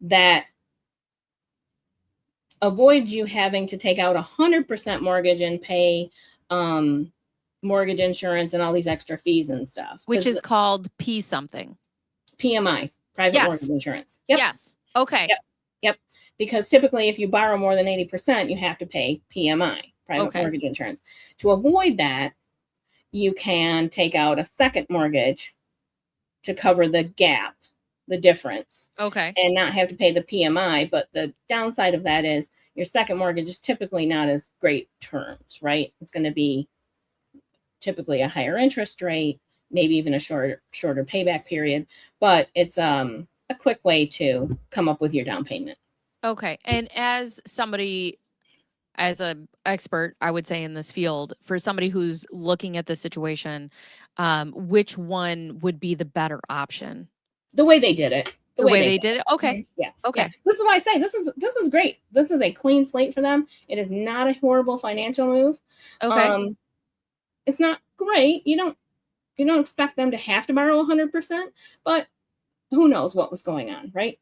that avoids you having to take out 100% mortgage and pay mortgage insurance and all these extra fees and stuff. Which is called P something. PMI, private mortgage insurance. Yep. Yes. Okay. Yep. Because typically if you borrow more than 80%, you have to pay PMI, private mortgage insurance. To avoid that, you can take out a second mortgage to cover the gap, the difference. Okay. And not have to pay the PMI. But the downside of that is your second mortgage is typically not as great terms, right? It's going to be typically a higher interest rate, maybe even a shorter payback period. But it's a quick way to come up with your down payment. Okay. And as an expert, I would say in this field, for somebody who's looking at the situation, which one would be the better option? The way they did it. The way they did it? Okay. Yeah. Okay. Yeah. This is why I say this is great. This is a clean slate for them. It is not a horrible financial move. Okay. It's not great. You don't expect them to have to borrow 100%, but who knows what was going on, right?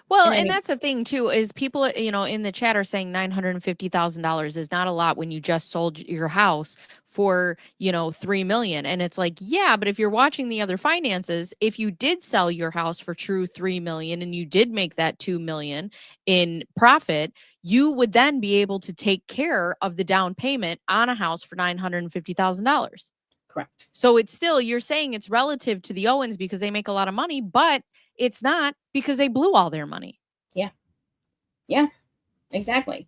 Well, And I and mean, that's the thing too, is people, in the chat are saying $950,000 is not a lot when you just sold your house for, 3 million. And it's like, yeah, but if you're watching the other finances, if you did sell your house for true 3 million and you did make that 2 million in profit, you would then be able to take care of the down payment on a house for $950,000. correct. So it's still, you're saying it's relative to the Owens because they make a lot of money, but it's not because they blew all their money. Yeah. Yeah, exactly.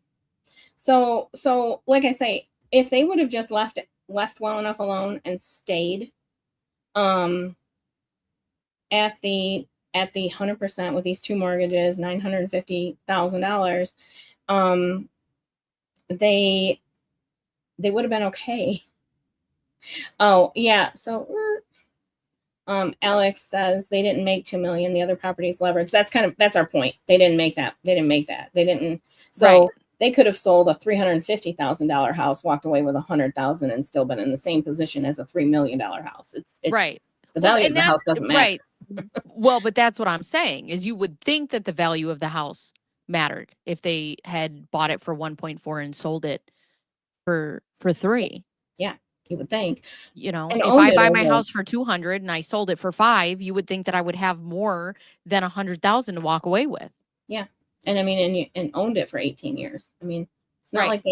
So like I say, if they would have just left well enough alone and stayed um at the 100% with these two mortgages, $950,000, um they would have been okay. Oh, yeah. So Alex says they didn't make 2 million. The other properties leverage. That's our point. They didn't make that. They didn't. So Right. they could have sold a $350,000 house, walked away with 100,000, and still been in the same position as a $3 million house. It's Right. the Well, value of and the that's house doesn't matter. right. Well, but that's what I'm saying is you would think that the value of the house mattered if they had bought it for 1.4 and sold it for 3. Yeah, you would think. And If owned I it buy my over. house for 200 and I sold it for 5, you would think that I would have more than 100,000 to walk away with. Yeah, and I mean, and owned it for 18 years. I mean, it's not Right. like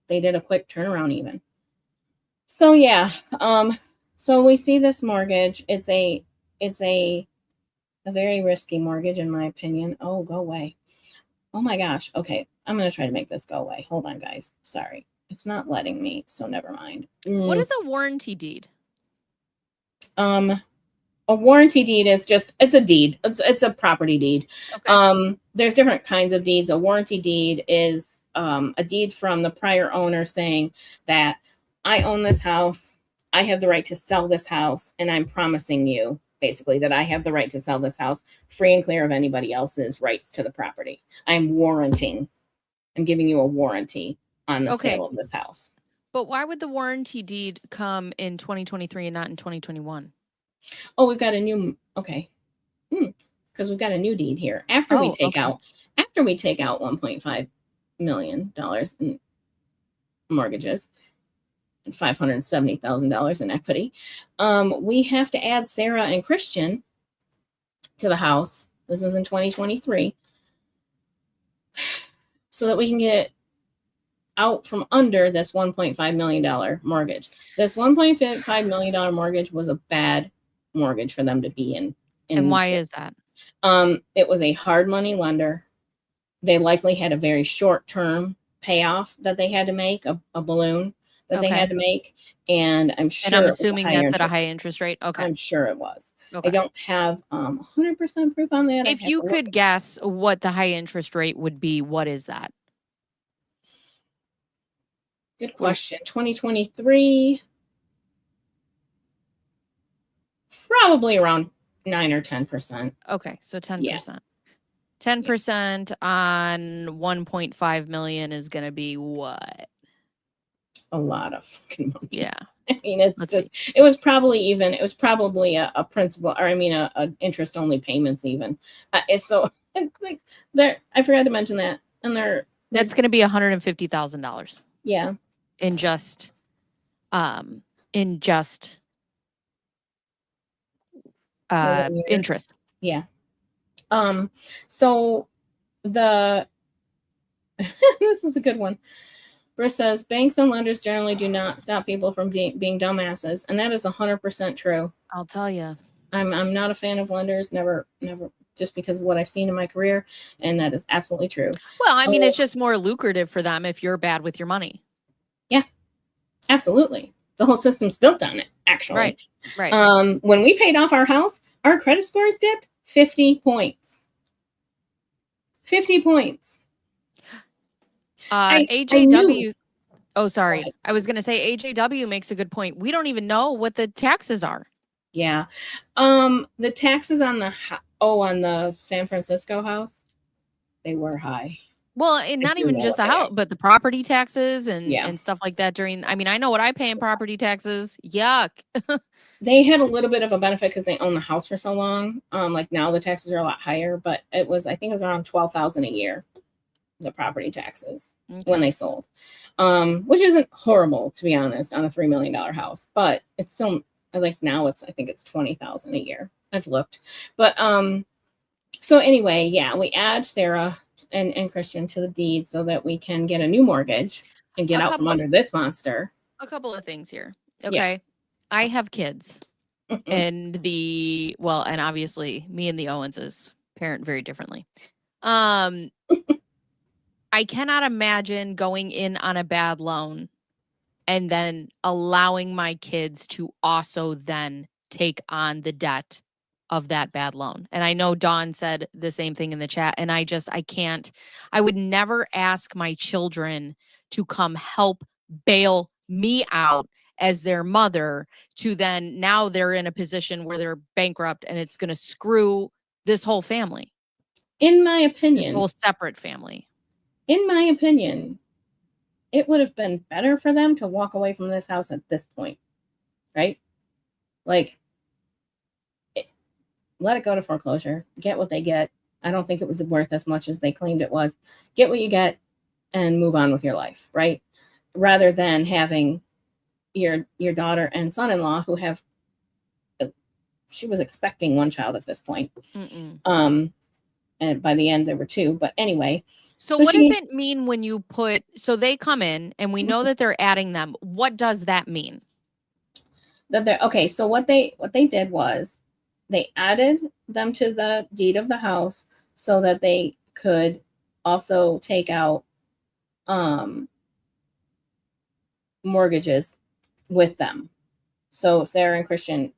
they did a quick turnaround even. So yeah, so we see this mortgage. It's a very risky mortgage in my opinion. Oh, go away. Oh my gosh. Okay, I'm gonna try to make this go away. Hold on, guys. Sorry, it's not letting me. So never mind. What is a warranty deed? A warranty deed is just, it's a deed. It's a property deed. Okay. There's different kinds of deeds. A warranty deed is a deed from the prior owner saying that I own this house, I have the right to sell this house, and I'm promising you basically that I have the right to sell this house free and clear of anybody else's rights to the property. I'm giving you a warranty on the Okay. sale of this house. But why would the warranty deed come in 2023 and not in 2021? Oh, we've got a new, okay. Because we've got a new deed here. After we take out $1.5 million in mortgages and $570,000 in equity, we have to add Sarah and Christian to the house. This is in 2023, so that we can get out from under this $1.5 million mortgage. This $1.5 million mortgage was a bad mortgage for them to be in. And why is that? It was a hard money lender. They likely had a very short term payoff that they had to make, a balloon that they had to make. And I'm sure, and I'm assuming that's at a high interest rate. Okay. I'm sure it was. Okay. I don't have 100% proof on that. If you could guess what the high interest rate would be, what is that? Good question. 2023, probably around 9 or 10%. Okay, so 10%. Yeah. 10% on 1.5 million is going to be what? A lot of fucking money. Yeah. I mean, it was probably a principal, or I mean, a interest only payments even. So like I forgot to mention that. And that's going to be $150,000. Yeah. In just interest. Yeah. So this is a good one. Bruce says banks and lenders generally do not stop people from being dumbasses, and that is 100% true. I'll tell you. I'm not a fan of lenders, never, just because of what I've seen in my career, and that is absolutely true. Well, I mean, it's just more lucrative for them if you're bad with your money. Yeah, absolutely. The whole system's built on it, actually. Right. When we paid off our house, our credit scores dipped 50 points. 50 points. AJW. Oh, sorry. I was going to say AJW makes a good point. We don't even know what the taxes are. Yeah. The taxes on the San Francisco house, they were high. Well, and not do even know just what a they house, are. but the property taxes Yeah. and stuff like that during, I mean, I know what I pay in property taxes. Yuck. They had a little bit of a benefit because they owned the house for so long. Like now the taxes are a lot higher, but it was, I think it was around 12,000 a year, the property taxes when they sold. Which isn't horrible, to be honest, on a $3 million house, but it's still, like now I think it's 20,000 a year. I've looked, but so anyway, yeah, we add Sarah and Christian to the deed so that we can get a new mortgage and get out from under this monster. A couple of things here. Yeah. Okay. I have kids and and obviously me and the Owenses parent very differently. I cannot imagine going in on a bad loan and then allowing my kids to also then take on the debt of that bad loan. And I know Dawn said the same thing in the chat. And I can't, I would never ask my children to come help bail me out as their mother to then now they're in a position where they're bankrupt and it's going to screw this whole family. In my opinion, this whole separate family. In my opinion, it would have been better for them to walk away from this house at this point, right? Like, let it go to foreclosure, get what they get. I don't think it was worth as much as they claimed it was. Get what you get and move on with your life, right? Rather than having your daughter and son-in-law who have, she was expecting one child at this point. And by the end there were two, but anyway. So what does it mean when you put, so they come in and we know that they're adding them. What does that mean? That they're, okay, so what they did was they added them to the deed of the house so that they could also take out mortgages with them. So Sarah and Christian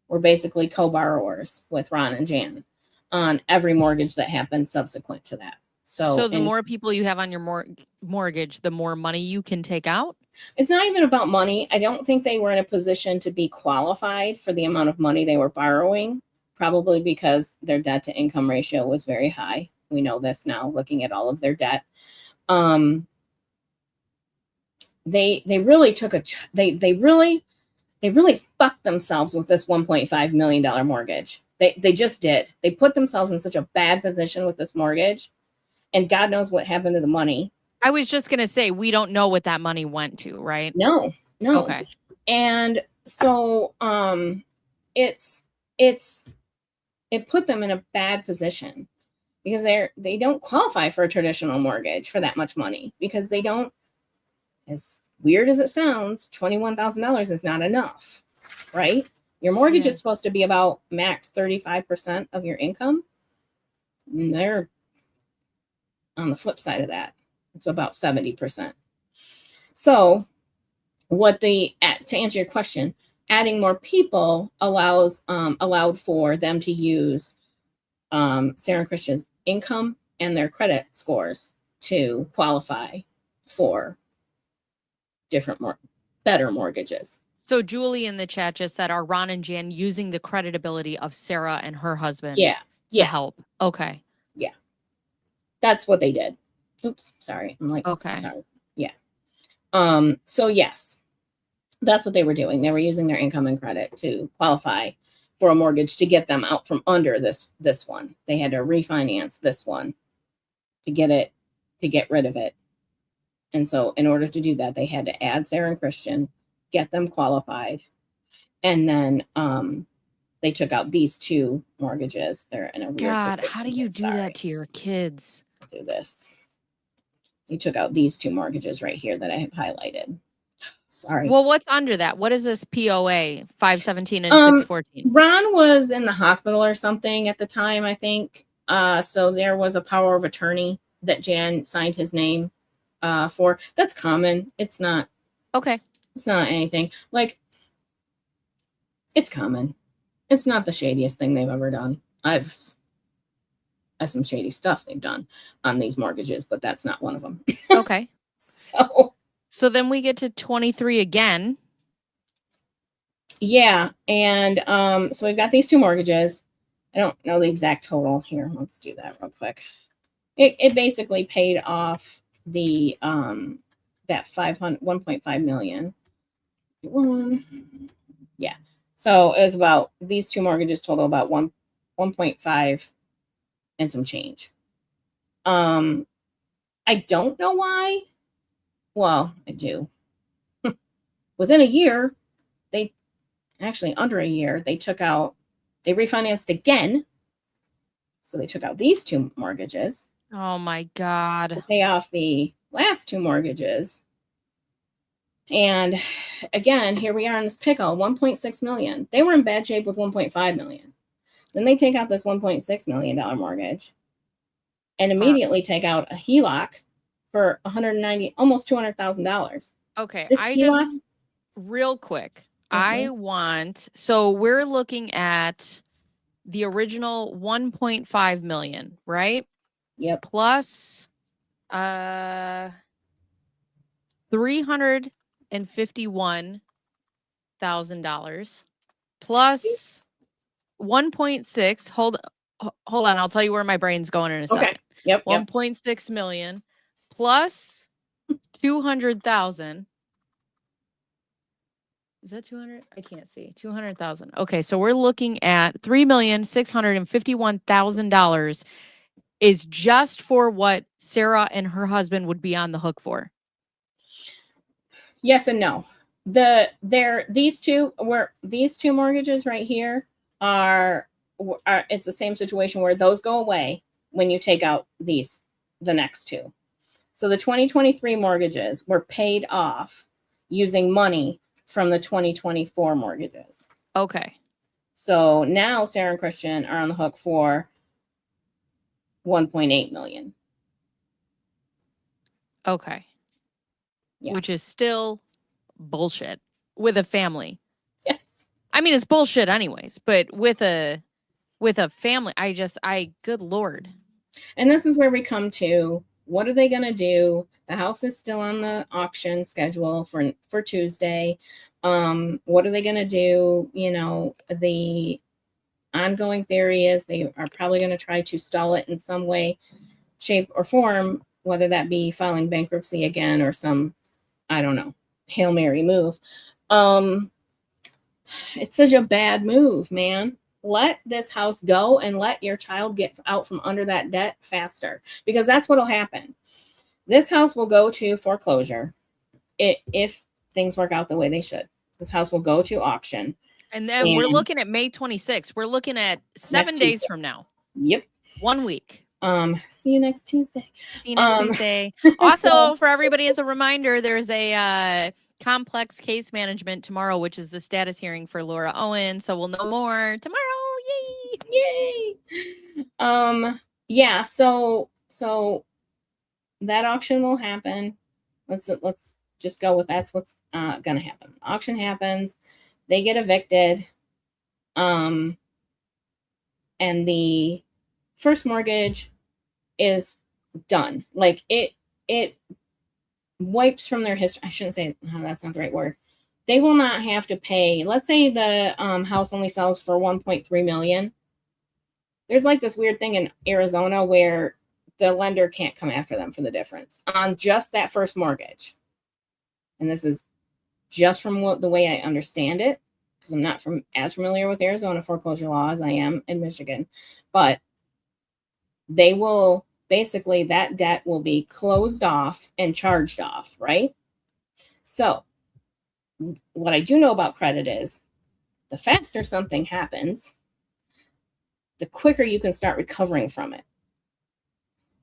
were basically co-borrowers with Ron and Jan on every mortgage that happened subsequent to that. So the more people you have on your mortgage, the more money you can take out? It's not even about money. I don't think they were in a position to be qualified for the amount of money they were borrowing, probably because their debt to income ratio was very high. We know this now, looking at all of their debt. They really took they really fucked themselves with this $1.5 million mortgage. They just did. They put themselves in such a bad position with this mortgage, and God knows what happened to the money. I was just going to say, we don't know what that money went to, right? No. Okay. And so it put them in a bad position because they don't qualify for a traditional mortgage for that much money, because they don't, as weird as it sounds, $21,000 is not enough, right? Your mortgage is supposed to be about max 35% of your income. And they're on the flip side of that. It's about 70%. So to answer your question, adding more people allowed for them to use Sarah and Christian's income and their credit scores to qualify for better mortgages. So Julie in the chat just said, are Ron and Jan using the creditability of Sarah and her husband to help? Okay. Yeah. That's what they did. Oops, sorry. I'm like, okay. Sorry. Yeah. So yes, that's what they were doing. They were using their income and credit to qualify for a mortgage to get them out from under this one. They had to refinance this one to get rid of it. And so in order to do that, they had to add Sarah and Christian, get them qualified. And then they took out these two mortgages. They're in a weird God, position. how do you do that to your kids? Do this. They took out these two mortgages right here that I have highlighted. Sorry. Well, what's under that? What is this POA 517 and 614? Ron was in the hospital or something at the time, I think. So there was a power of attorney that Jan signed his name for. That's common. It's not. Okay. It's not anything. Like, it's common. It's not the shadiest thing they've ever done. I've some shady stuff they've done on these mortgages, but that's not one of them. Okay. So then we get to 23 again. Yeah. And so we've got these two mortgages. I don't know the exact total here. Let's do that real quick. It basically paid off the that 1.5 million. Yeah. So it was about, these two mortgages total about 1.5 and some change. I don't know why. Well, I do. Within a year, under a year, they refinanced again. So they took out these two mortgages. Oh my God. To pay off the last two mortgages. And again, here we are in this pickle, 1.6 million. They were in bad shape with 1.5 million. Then they take out this $1.6 million mortgage and immediately take out a HELOC for almost $200,000. Okay. This HELOC, real quick, so we're looking at the original 1.5 million, right? Yep. Plus $351,000 plus 1.6. Hold on, I'll tell you where my brain's going in a second. Yep. 1.6 million plus 200,000. Is that 200? I can't see. 200,000. Okay, so we're looking at $3,651,000 is just for what Sarah and her husband would be on the hook for. Yes and no. These two mortgages right here are it's the same situation where those go away when you take out the next two. So the 2023 mortgages were paid off using money from the 2024 mortgages. Okay. So now Sarah and Christian are on the hook for 1.8 million. Okay. Yeah. Which is still bullshit with a family. Yes. I mean, it's bullshit anyways, but with a family, good Lord. And this is where we come to, what are they going to do? The house is still on the auction schedule for Tuesday. What are they going to do? The ongoing theory is they are probably going to try to stall it in some way, shape, or form, whether that be filing bankruptcy again or some, I don't know, Hail Mary move. It's such a bad move, man. Let this house go and let your child get out from under that debt faster, because that's what'll happen. This house will go to foreclosure if things work out the way they should. This house will go to auction. And then we're looking at May 26th. We're looking at 7 days from now. Yep. 1 week. See you next Tuesday. Tuesday. Also, for everybody, as a reminder, there's a complex case management tomorrow, which is the status hearing for Laura Owens. So we'll know more tomorrow. Yay! Yeah. So that auction will happen. Let's just go with that's what's gonna happen. Auction happens. They get evicted. And the first mortgage is done. Like it wipes from their history. I shouldn't say that's not the right word. They will not have to pay. Let's say the house only sells for 1.3 million. There's like this weird thing in Arizona where the lender can't come after them for the difference on just that first mortgage. And this is just from the way I understand it, because I'm not as familiar with Arizona foreclosure law as I am in Michigan. But they will basically, that debt will be closed off and charged off, right? So what I do know about credit is the faster something happens, the quicker you can start recovering from it.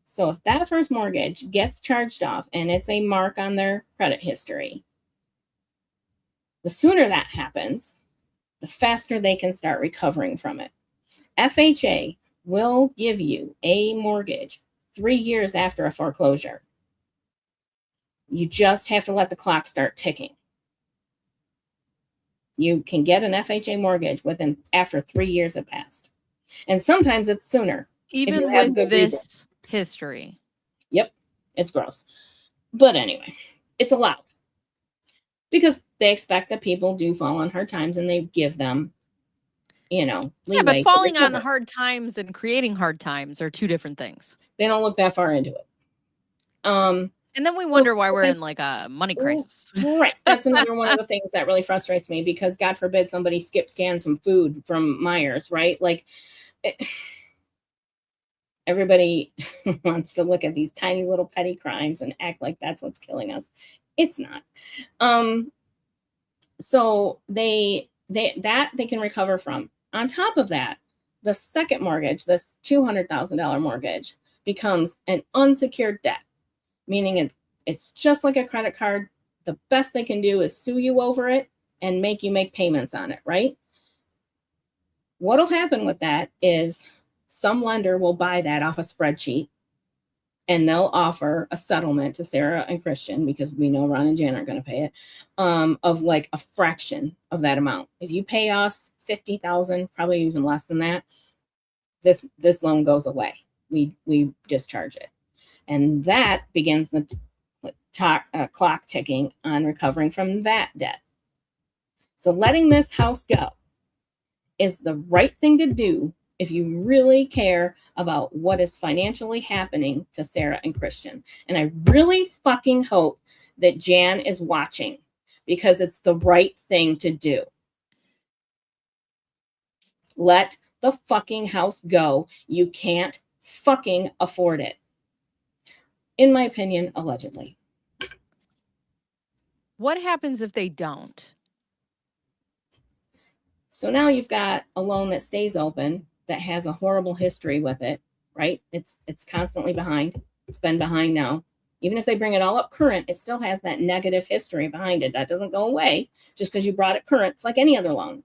So if that first mortgage gets charged off and it's a mark on their credit history, the sooner that happens, the faster they can start recovering from it. FHA will give you a mortgage 3 years after a foreclosure. You just have to let the clock start ticking. You can get an FHA mortgage after 3 years have passed. And sometimes it's sooner. Even with this history. Yep. It's gross. But anyway, it's allowed. Because they expect that people do fall on hard times and they give them leeway. Yeah, but to falling on recover. hard times and creating hard times are two different things. They don't look that far into it. And then we wonder why we're in like a money crisis. Right. That's another one of the things that really frustrates me, because God forbid somebody skip scans some food from Myers, right? Like everybody wants to look at these tiny little petty crimes and act like that's what's killing us. It's not. So they can recover from. On top of that, the second mortgage, this $200,000 mortgage, becomes an unsecured debt, meaning it's just like a credit card. The best they can do is sue you over it and make you make payments on it, right? What'll happen with that is some lender will buy that off a spreadsheet, and they'll offer a settlement to Sarah and Christian, because we know Ron and Jan aren't going to pay it, of like a fraction of that amount. If you pay us $50,000, probably even less than that, this loan goes away. We discharge it, and that begins the clock ticking on recovering from that debt. So letting this house go is the right thing to do if you really care about what is financially happening to Sarah and Christian. And I really fucking hope that Jan is watching, because it's the right thing to do. Let the fucking house go. You can't fucking afford it. In my opinion, allegedly. What happens if they don't? So now you've got a loan that stays open, that has a horrible history with it, right? It's constantly behind. It's been behind now. Even if they bring it all up current, it still has that negative history behind it. That doesn't go away just because you brought it current. It's like any other loan.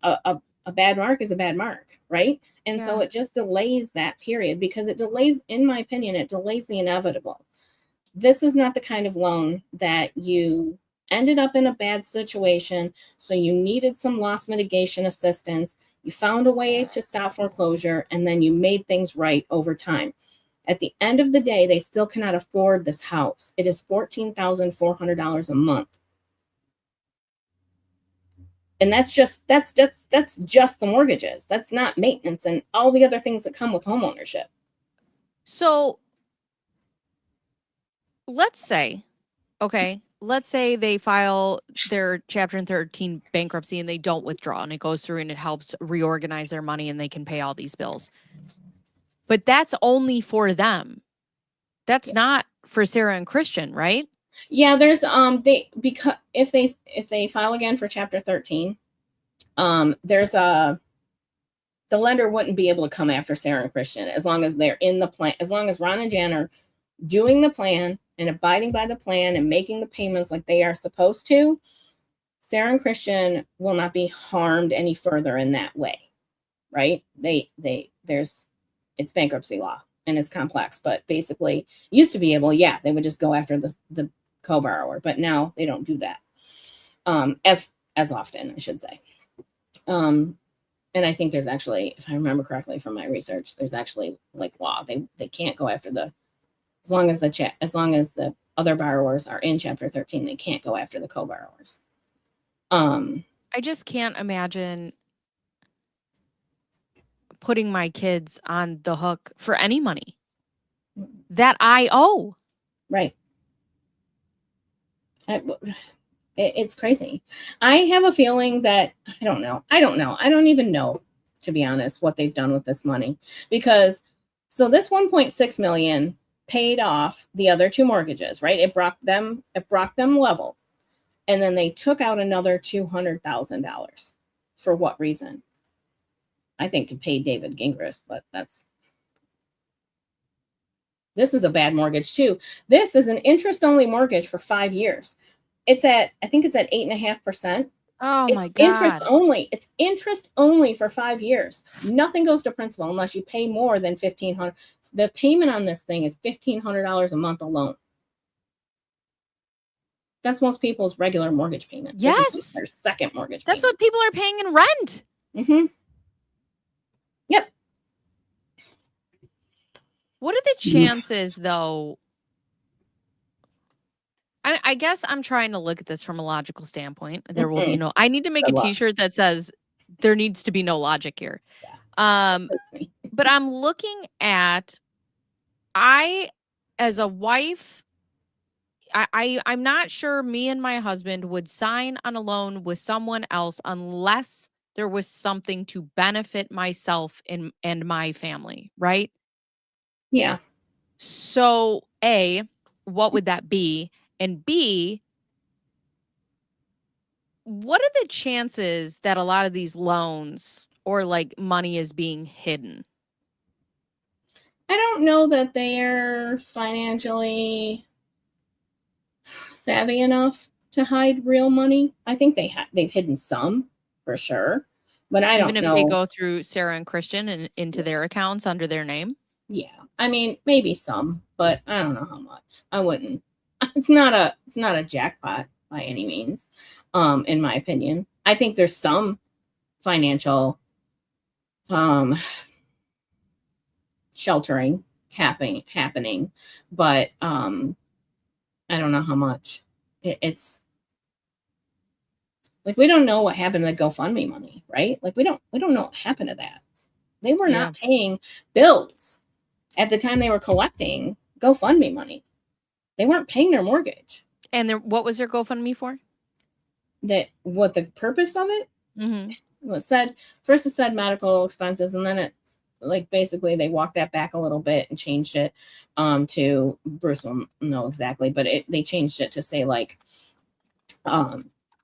A bad mark is a bad mark, right? And so it just delays that period, because it delays, in my opinion, it delays the inevitable. This is not the kind of loan that you ended up in a bad situation, so you needed some loss mitigation assistance. You found a way to stop foreclosure, and then you made things right over time. At the end of the day, they still cannot afford this house. It is $14,400 a month. And that's just the mortgages. That's not maintenance and all the other things that come with homeownership. So let's say they file their Chapter 13 bankruptcy and they don't withdraw, and it goes through and it helps reorganize their money and they can pay all these bills. But that's only for them. That's not for Sarah and Christian, right? Yeah, there's because if they file again for Chapter 13, there's the lender wouldn't be able to come after Sarah and Christian as long as they're in the plan, as long as Ron and Jan are doing the plan and abiding by the plan and making the payments like they are supposed to. Sarah and Christian will not be harmed any further in that way, right? It's bankruptcy law and it's complex, but basically used to be able, they would just go after the co-borrower, but now they don't do that as often, I should say. And I think there's actually, if I remember correctly from my research, there's actually like law. They can't go after as long as the other borrowers are in Chapter 13, they can't go after the co-borrowers. I just can't imagine putting my kids on the hook for any money that I owe. Right. It's crazy. I have a feeling that I don't know. I don't even know, to be honest, what they've done with this money, because so this 1.6 million paid off the other two mortgages, right? It brought them level. And then they took out another $200,000. For what reason? I think to pay David Gingras, but this is a bad mortgage too. This is an interest-only mortgage for 5 years. I think it's at 8.5%. Oh my God. Interest only. It's interest only for 5 years. Nothing goes to principal unless you pay more than $1,500. The payment on this thing is $1,500 a month alone. That's most people's regular mortgage payment. Yes. This is their second mortgage That's payment. what people are paying in rent. Mm-hmm. Yep. What are the chances, though? I guess I'm trying to look at this from a logical standpoint. There will be no. I need to make a T-shirt that says There needs to be no logic here. That's me. But I'm looking at, as a wife, I'm not sure me and my husband would sign on a loan with someone else unless there was something to benefit myself and my family, right? Yeah. So A, what would that be? And B, what are the chances that a lot of these loans or like money is being hidden? I don't know that they're financially savvy enough to hide real money. I think they've hidden some for sure, but I Even don't if they know. go through Sarah and Christian and into their accounts under their name? Yeah, I mean maybe some, but I don't know how much. I wouldn't. It's not a jackpot by any means, in my opinion. I think there's some financial sheltering happening, but I don't know how much. It's like we don't know what happened to the GoFundMe money, right? Like we don't know what happened to that. They were Yeah. not paying bills at the time they were collecting GoFundMe money. They weren't paying their mortgage. And what was their GoFundMe for? What the purpose of it? Mm-hmm. Well, it said medical expenses, and then it's like basically they walked that back a little bit and changed it to Bruce will know exactly, but they changed it to say like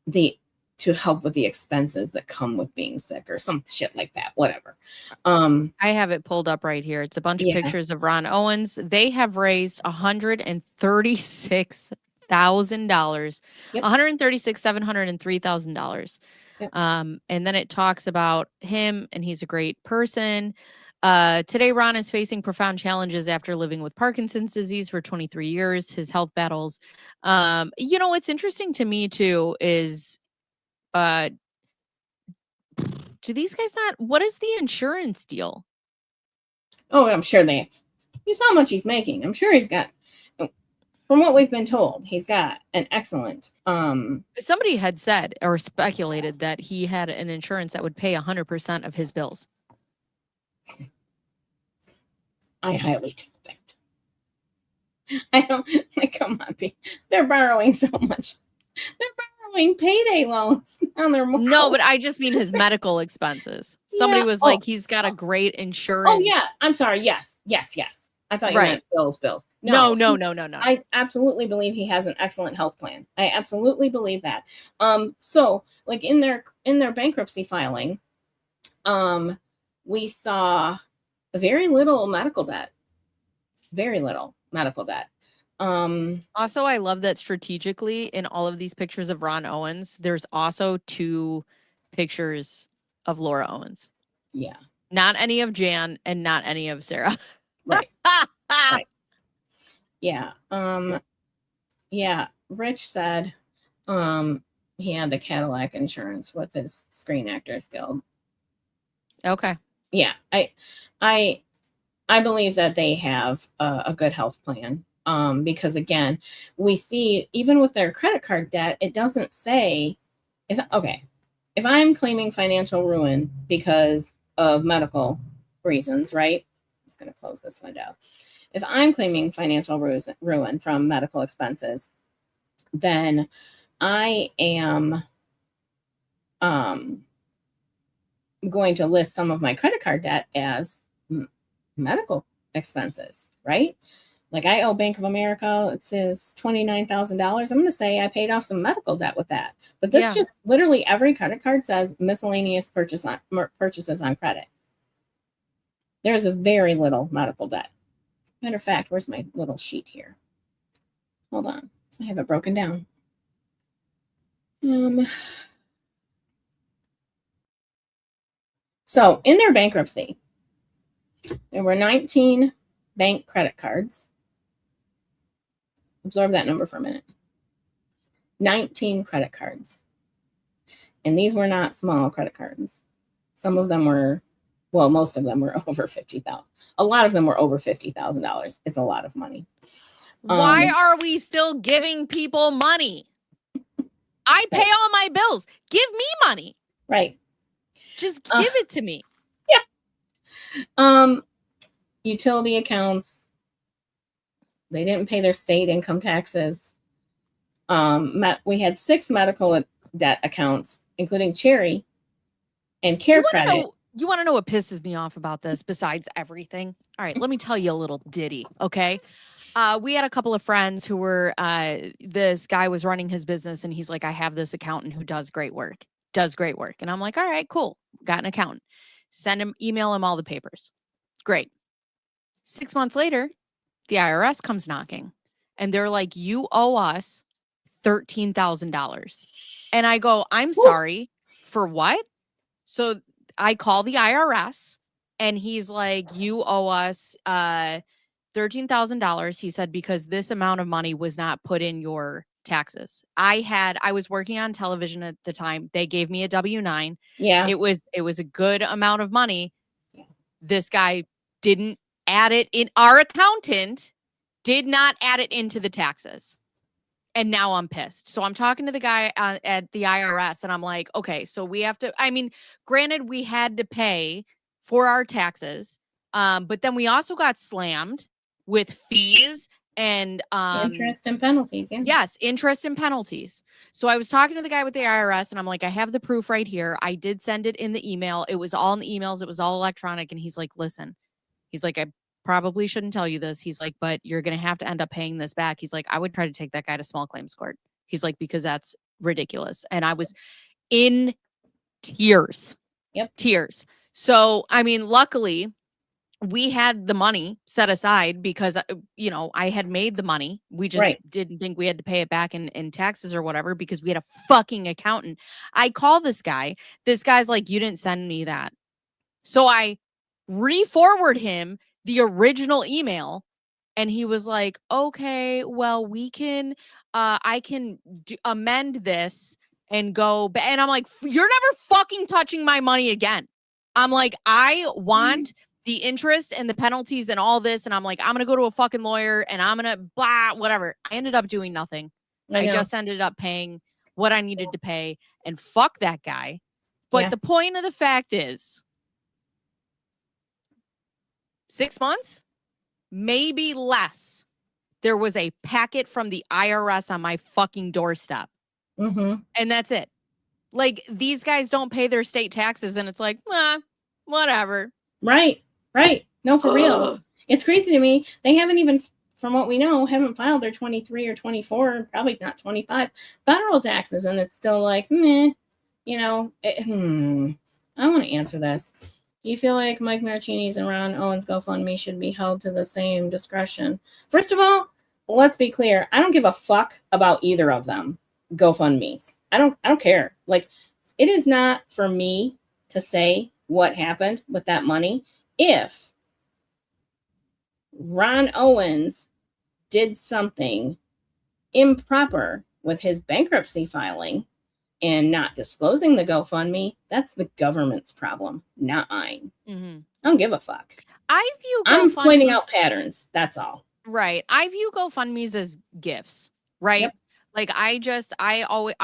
the to help with the expenses that come with being sick or some shit like that, whatever. I have it pulled up right here. It's a bunch of pictures of Ron Owens. They have raised $136,000, Yep. $136,703,000. Yep. And then it talks about him, and he's a great person. Today, Ron is facing profound challenges after living with Parkinson's disease for 23 years. His health battles. What's interesting to me too is, do these guys not? What is the insurance deal? Oh, I'm sure you saw how much he's making. I'm sure he's got, from what we've been told, he's got an excellent. Somebody had said or speculated that he had an insurance that would pay 100% of his bills. I highly doubt that. I don't. Like, come on, they're borrowing so much. They're borrowing payday loans on their house. No, but I just mean his medical expenses. Somebody was like, he's got a great insurance. Oh yeah, I'm sorry. Yes. I thought you meant bills. No. I absolutely believe he has an excellent health plan. I absolutely believe that. So like in their bankruptcy filing, we saw very little medical debt. Very little medical debt. Also, I love that strategically in all of these pictures of Ron Owens, there's also 2 pictures of Laura Owens. Yeah. Not any of Jan and not any of Sarah. Right. Right. Yeah. Yeah. Rich said he had the Cadillac insurance with his Screen Actors Guild. Okay. Yeah. I believe that they have a good health plan. Because again, we see even with their credit card debt, it doesn't say if I'm claiming financial ruin because of medical reasons, right? I'm just going to close this window. If I'm claiming financial ruin from medical expenses, then I am going to list some of my credit card debt as medical expenses, right? Like I owe Bank of America, it says $29,000. I'm going to say I paid off some medical debt with that. But this just literally every credit card says miscellaneous purchases on credit. There's a very little medical debt. Matter of fact, where's my little sheet here? Hold on. I have it broken down. So in their bankruptcy, there were 19 bank credit cards. Absorb that number for a minute. 19 credit cards. And these were not small credit cards. Some of them were, well, most of them were over $50,000. A lot of them were over $50,000. It's a lot of money. Why are we still giving people money? I pay all my bills. Give me money. Right. Just give it to me. Yeah. Utility accounts. They didn't pay their state income taxes. We had 6 medical debt accounts, including Cherry and Care Credit. You want to know what pisses me off about this besides everything? All right, let me tell you a little ditty, okay? We had a couple of friends who were, this guy was running his business and he's like, I have this accountant who does great work. And I'm like, all right, cool. Got an accountant. Email him all the papers. Great. 6 months later, the IRS comes knocking and they're like, you owe us $13,000. And I go, I'm sorry, for what? So I call the IRS and he's like, you owe us $13,000. He said, because this amount of money was not put in your taxes. I was working on television at the time. They gave me a W-9. Yeah. It was a good amount of money. This guy didn't add it in. Our accountant did not add it into the taxes. And now I'm pissed. So I'm talking to the guy at the IRS and I'm like, okay, so we have to, I mean, granted, we had to pay for our taxes. But then we also got slammed with fees and interest and penalties. Yeah. Yes, interest and penalties. So I was talking to the guy with the IRS and I'm like, I have the proof right here. I did send it in the email. It was all in the emails. It was all electronic. And he's like, listen, he's like, I probably shouldn't tell you this. He's like, but you're going to have to end up paying this back. He's like, I would try to take that guy to small claims court. He's like, because that's ridiculous. And I was in tears. Yep. Tears. So, I mean, luckily we had the money set aside because, I had made the money. We just didn't think we had to pay it back in taxes or whatever because we had a fucking accountant. I call this guy. This guy's like, you didn't send me that. So I re-forward him the original email and he was like, okay, well, we can, I can amend this and go. And I'm like, you're never fucking touching my money again. I'm like, I want the interest and the penalties and all this. And I'm like, I'm going to go to a fucking lawyer and I'm going to blah, whatever. I ended up doing nothing. I just ended up paying what I needed to pay and fuck that guy. But the point of the fact is, 6 months, maybe less, there was a packet from the IRS on my fucking doorstep. Mm-hmm. And that's it. Like, these guys don't pay their state taxes. And it's like, whatever. Right. No, for real. It's crazy to me. They haven't even, from what we know, haven't filed their 23 or 24, probably not 25 federal taxes. And it's still like, meh, I want to answer this. Do you feel like Mike Marchini's and Ron Owens GoFundMe should be held to the same discretion? First of all, let's be clear. I don't give a fuck about either of them GoFundMes. I don't care. Like, it is not for me to say what happened with that money. If Ron Owens did something improper with his bankruptcy filing and not disclosing the GoFundMe, that's the government's problem, not mine. Mm-hmm. I don't give a fuck. I'm pointing out patterns. That's all. Right. I view GoFundMes as gifts, right? Yep. Like, I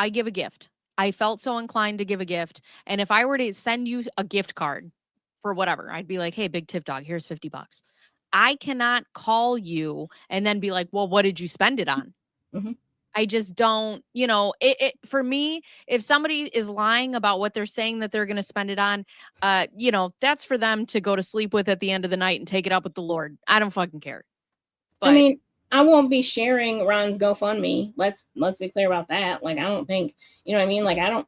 give a gift. I felt so inclined to give a gift. And if I were to send you a gift card for whatever, I'd be like, hey, BigTiffDog, here's $50. I cannot call you and then be like, well, what did you spend it on? Mm-hmm. I just don't, for me, if somebody is lying about what they're saying that they're going to spend it on, that's for them to go to sleep with at the end of the night and take it up with the Lord. I don't fucking care. But, I mean, I won't be sharing Ron's GoFundMe. Let's be clear about that. Like, I don't think, you know what I mean? Like, I don't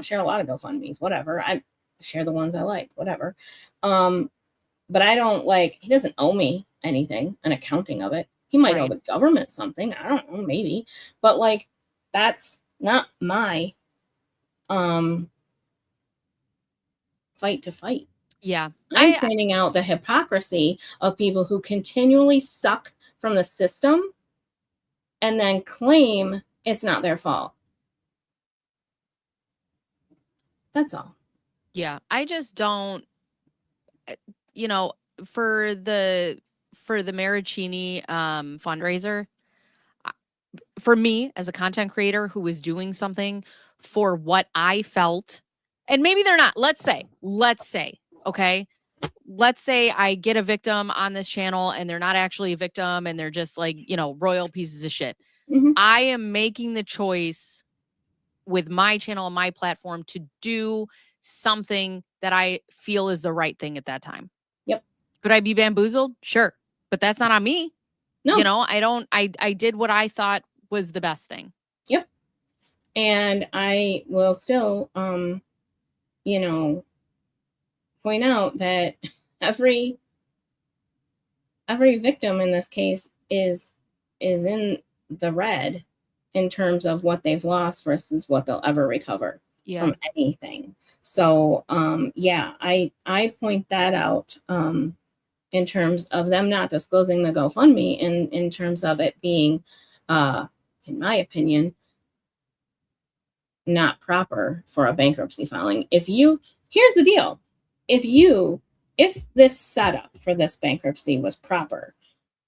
share a lot of GoFundMes, whatever. I share the ones I like, whatever. But I don't he doesn't owe me anything, an accounting of it. He might owe the government something. I don't know, maybe. But that's not my fight to fight. Yeah. I'm pointing out the hypocrisy of people who continually suck from the system and then claim it's not their fault. That's all. Yeah. I just don't, for the Maricini fundraiser, for me as a content creator who was doing something for what I felt And maybe they're not. Let's say, okay. Let's say I get a victim on this channel and they're not actually a victim and they're just like, royal pieces of shit. Mhm. I am making the choice with my channel and my platform to do something that I feel is the right thing at that time. Yep. Could I be bamboozled? Sure. But that's not on me. No. I did what I thought was the best thing. Yep. And I will still, point out that every victim in this case is in the red in terms of what they've lost versus what they'll ever recover from anything. So I point that out in terms of them not disclosing the GoFundMe, in terms of it being in my opinion not proper for a bankruptcy filing. Here's the deal. If this setup for this bankruptcy was proper,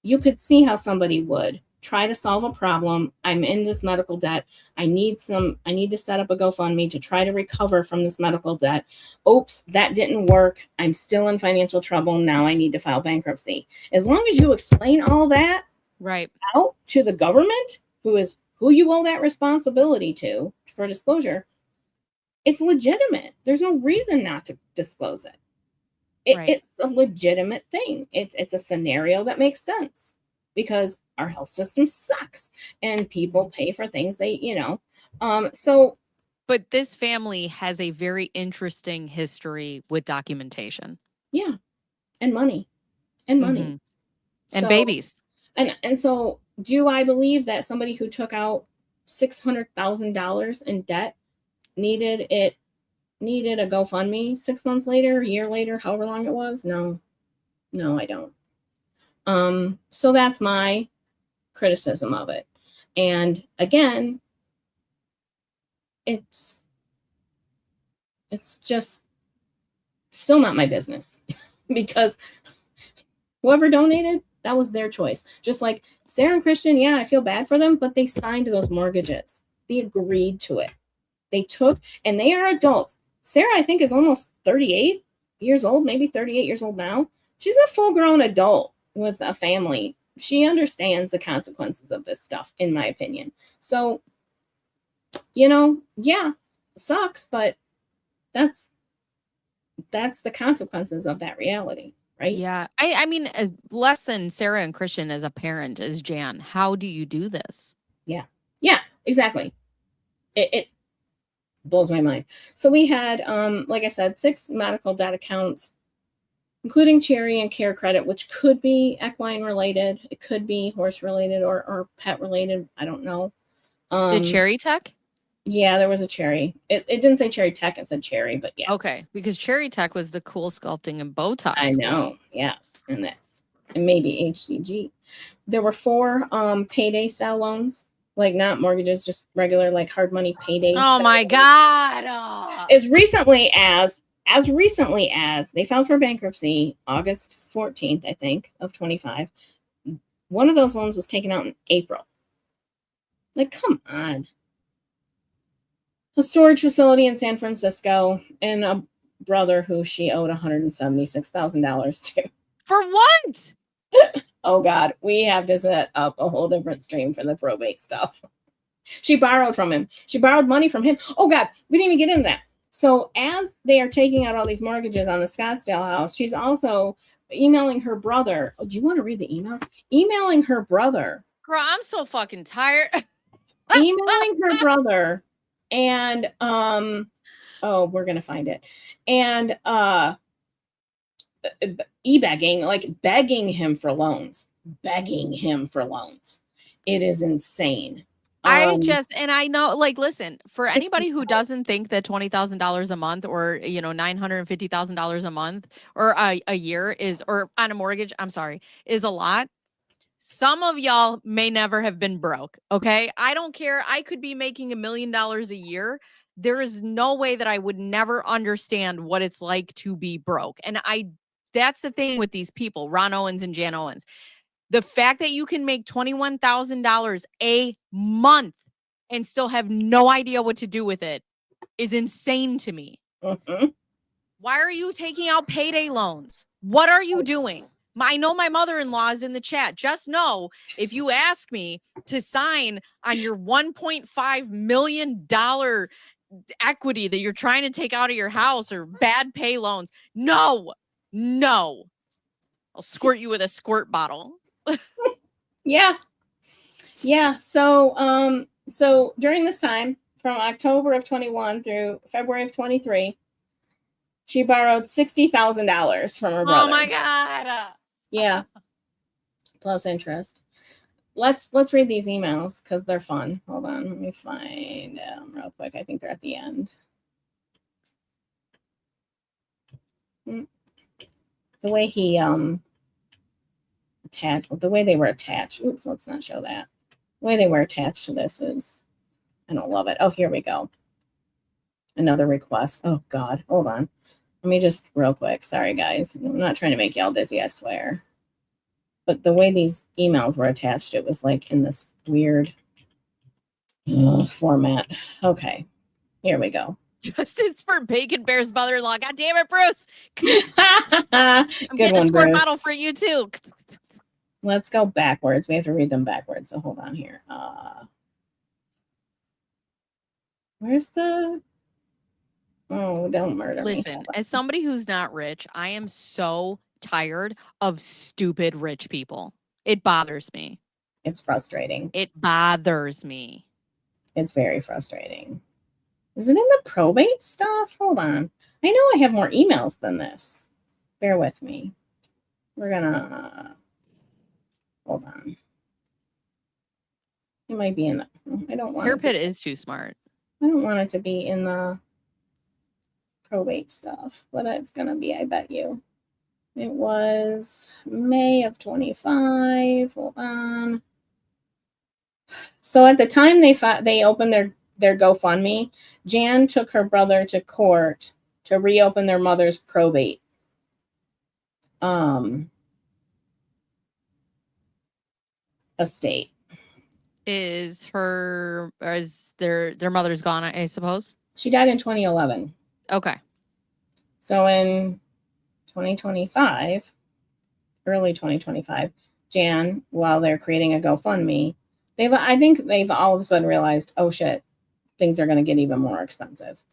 you could see how somebody would try to solve a problem. I'm in this medical debt. I need to set up a GoFundMe to try to recover from this medical debt. Oops, that didn't work. I'm still in financial trouble. Now I need to file bankruptcy. As long as you explain all that right out to the government, who you owe that responsibility to for disclosure, it's legitimate. There's no reason not to disclose it. It's a legitimate thing. It's a scenario that makes sense because our health system sucks and people pay for things But this family has a very interesting history with documentation. Yeah. And money. And babies. And so do I believe that somebody who took out $600,000 in debt needed a GoFundMe 6 months later, a year later, however long it was? No, I don't. So that's my criticism of it. And again, it's just still not my business because whoever donated, that was their choice. Just like Sarah and Christian, yeah, I feel bad for them, but they signed those mortgages. They agreed to it. They took, and they are adults. Sarah, I think, is almost 38 years old, maybe 38 years old now. She's a full-grown adult with a family. She understands the consequences of this stuff, in my opinion. So, yeah, it sucks, but that's the consequences of that reality, right? Yeah. I mean, less than Sarah and Christian as a parent is Jan. How do you do this? Yeah, exactly. It blows my mind. So we had, like I said, 6 medical debt accounts, including Cherry and Care Credit, which could be equine related. It could be horse related or pet related. I don't know. The Cherry Tech? Yeah, there was a Cherry. It didn't say Cherry Tech. It said Cherry, but yeah. Okay, because Cherry Tech was the cool sculpting and Botox. I know. Yes. And maybe HCG. There were 4 payday style loans. Like not mortgages, just regular like hard money payday. Oh my God. As recently as they filed for bankruptcy August 14th, I think, of 25. One of those loans was taken out in April. Like, come on. A storage facility in San Francisco and a brother who she owed $176,000 to. For what? Oh God, we have to set up a whole different stream for the probate stuff. She borrowed from him. She borrowed money from him. Oh God, we didn't even get into that. So as they are taking out all these mortgages on the Scottsdale house, she's also emailing her brother. Oh, do you want to read the emails? Emailing her brother. Girl, I'm so fucking tired. Emailing her brother and we're gonna find it. And begging him for loans. It is insane. I know, like, listen, for anybody who doesn't think that $20,000 a month or, $950,000 a month or a year is, or on a mortgage, I'm sorry, is a lot. Some of y'all may never have been broke. Okay. I don't care. I could be making $1 million a year. There is no way that I would never understand what it's like to be broke. And that's the thing with these people, Ron Owens and Jan Owens. The fact that you can make $21,000 a month and still have no idea what to do with it is insane to me. Mhm. Why are you taking out payday loans? What are you doing? I know my mother-in-law is in the chat. Just know if you ask me to sign on your $1.5 million equity that you're trying to take out of your house or bad pay loans, no. I'll squirt you with a squirt bottle. Yeah. So during this time, from October of 21 through February of 23, she borrowed $60,000 from her brother. Oh my God. Yeah. Plus interest. Let's read these emails because they're fun. Hold on, let me find them real quick. I think they're at the end. The way he the way they were attached. Oops, let's not show that. The way they were attached to this is, I don't love it. Oh, here we go. Another request. Oh God, hold on. Let me just real quick. Sorry guys, I'm not trying to make y'all dizzy, I swear. But the way these emails were attached, it was like in this weird format. Okay, here we go. Justin's for BaconBearzz mother-in-law. God damn it, Bruce. I'm getting a squirt bottle for you too. Let's go backwards. We have to read them backwards. So hold on here. Where's the... Oh, don't murder me. Listen, as somebody who's not rich, I am so tired of stupid rich people. It bothers me. It's frustrating. It bothers me. It's very frustrating. Is it in the probate stuff? Hold on. I know I have more emails than this. Bear with me. We're gonna... Hold on. It might be in the... I don't want Hairpit is too smart. I don't want it to be in the probate stuff, but it's going to be, I bet you. It was May of 25. Hold on. So at the time they opened their GoFundMe, Jan took her brother to court to reopen their mother's probate. Estate. Is their mother's gone, I suppose? She died in 2011. Okay. So in 2025, early 2025, Jan, while they're creating a GoFundMe, I think they've all of a sudden realized, oh shit, things are going to get even more expensive.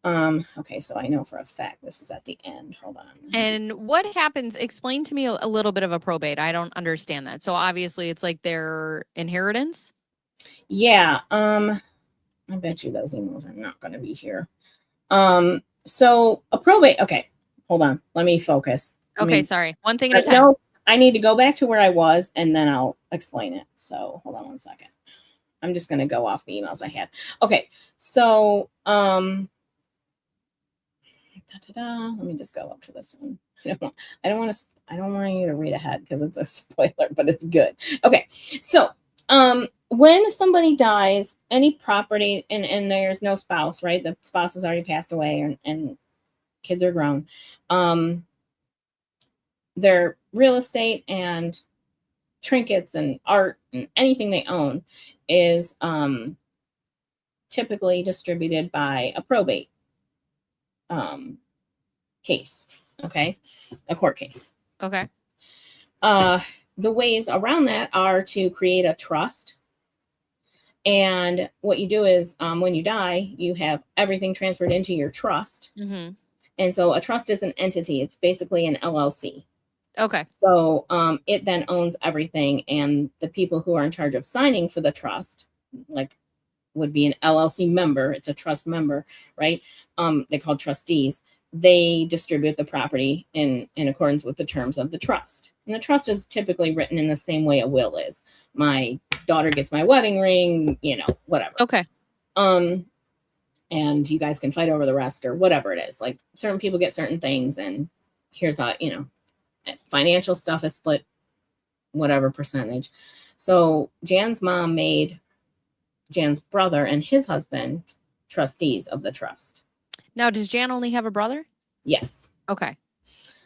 Okay, so I know for a fact this is at the end. Hold on. And what happens? Explain to me a little bit of a probate. I don't understand that. So obviously it's like their inheritance. Yeah. I bet you those emails are not going to be here. So a probate. Okay, hold on. Let me focus. Okay, sorry. One thing at a time. No, I need to go back to where I was and then I'll explain it. So hold on one second. I'm just going to go off the emails I had. Okay, so let me just go up to this one. I don't want you to read ahead because it's a spoiler, but it's good. Okay, so when somebody dies, any property and there's no spouse, right? The spouse has already passed away and kids are grown. Their real estate and trinkets and art and anything they own is typically distributed by a probate case. Okay, a court case. Okay. The ways around that are to create a trust. And what you do is when you die, you have everything transferred into your trust. Mm-hmm. And so a trust is an entity. It's basically an LLC. Okay. So it then owns everything. And the people who are in charge of signing for the trust, like would be an LLC member. It's a trust member, right? They call trustees. They distribute the property in accordance with the terms of the trust. And the trust is typically written in the same way a will is. My daughter gets my wedding ring, whatever. Okay. And you guys can fight over the rest or whatever it is. Like certain people get certain things and here's how, financial stuff is split whatever percentage. So Jan's mom made Jan's brother and his husband trustees of the trust. Now, does Jan only have a brother? Yes. Okay.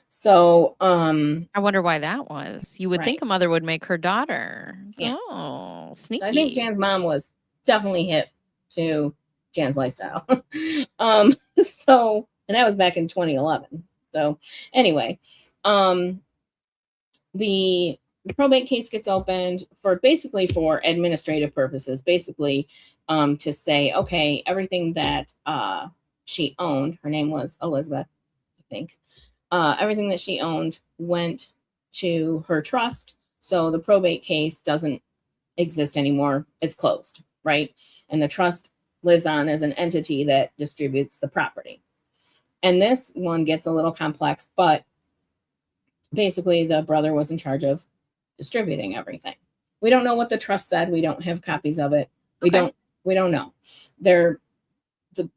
So I wonder why that was. You would think a mother would make her daughter. Yeah. Oh, sneaky. So I think Jan's mom was definitely hip to Jan's lifestyle. So And that was back in 2011. So anyway, the probate case gets opened for basically for administrative purposes, basically to say, okay, everything that she owned, her name was Elizabeth, I think, everything that she owned went to her trust. So the probate case doesn't exist anymore. It's closed, right? And the trust lives on as an entity that distributes the property. And this one gets a little complex, but basically the brother was in charge of distributing everything. We don't know what the trust said. We don't have copies of it. We don't know. The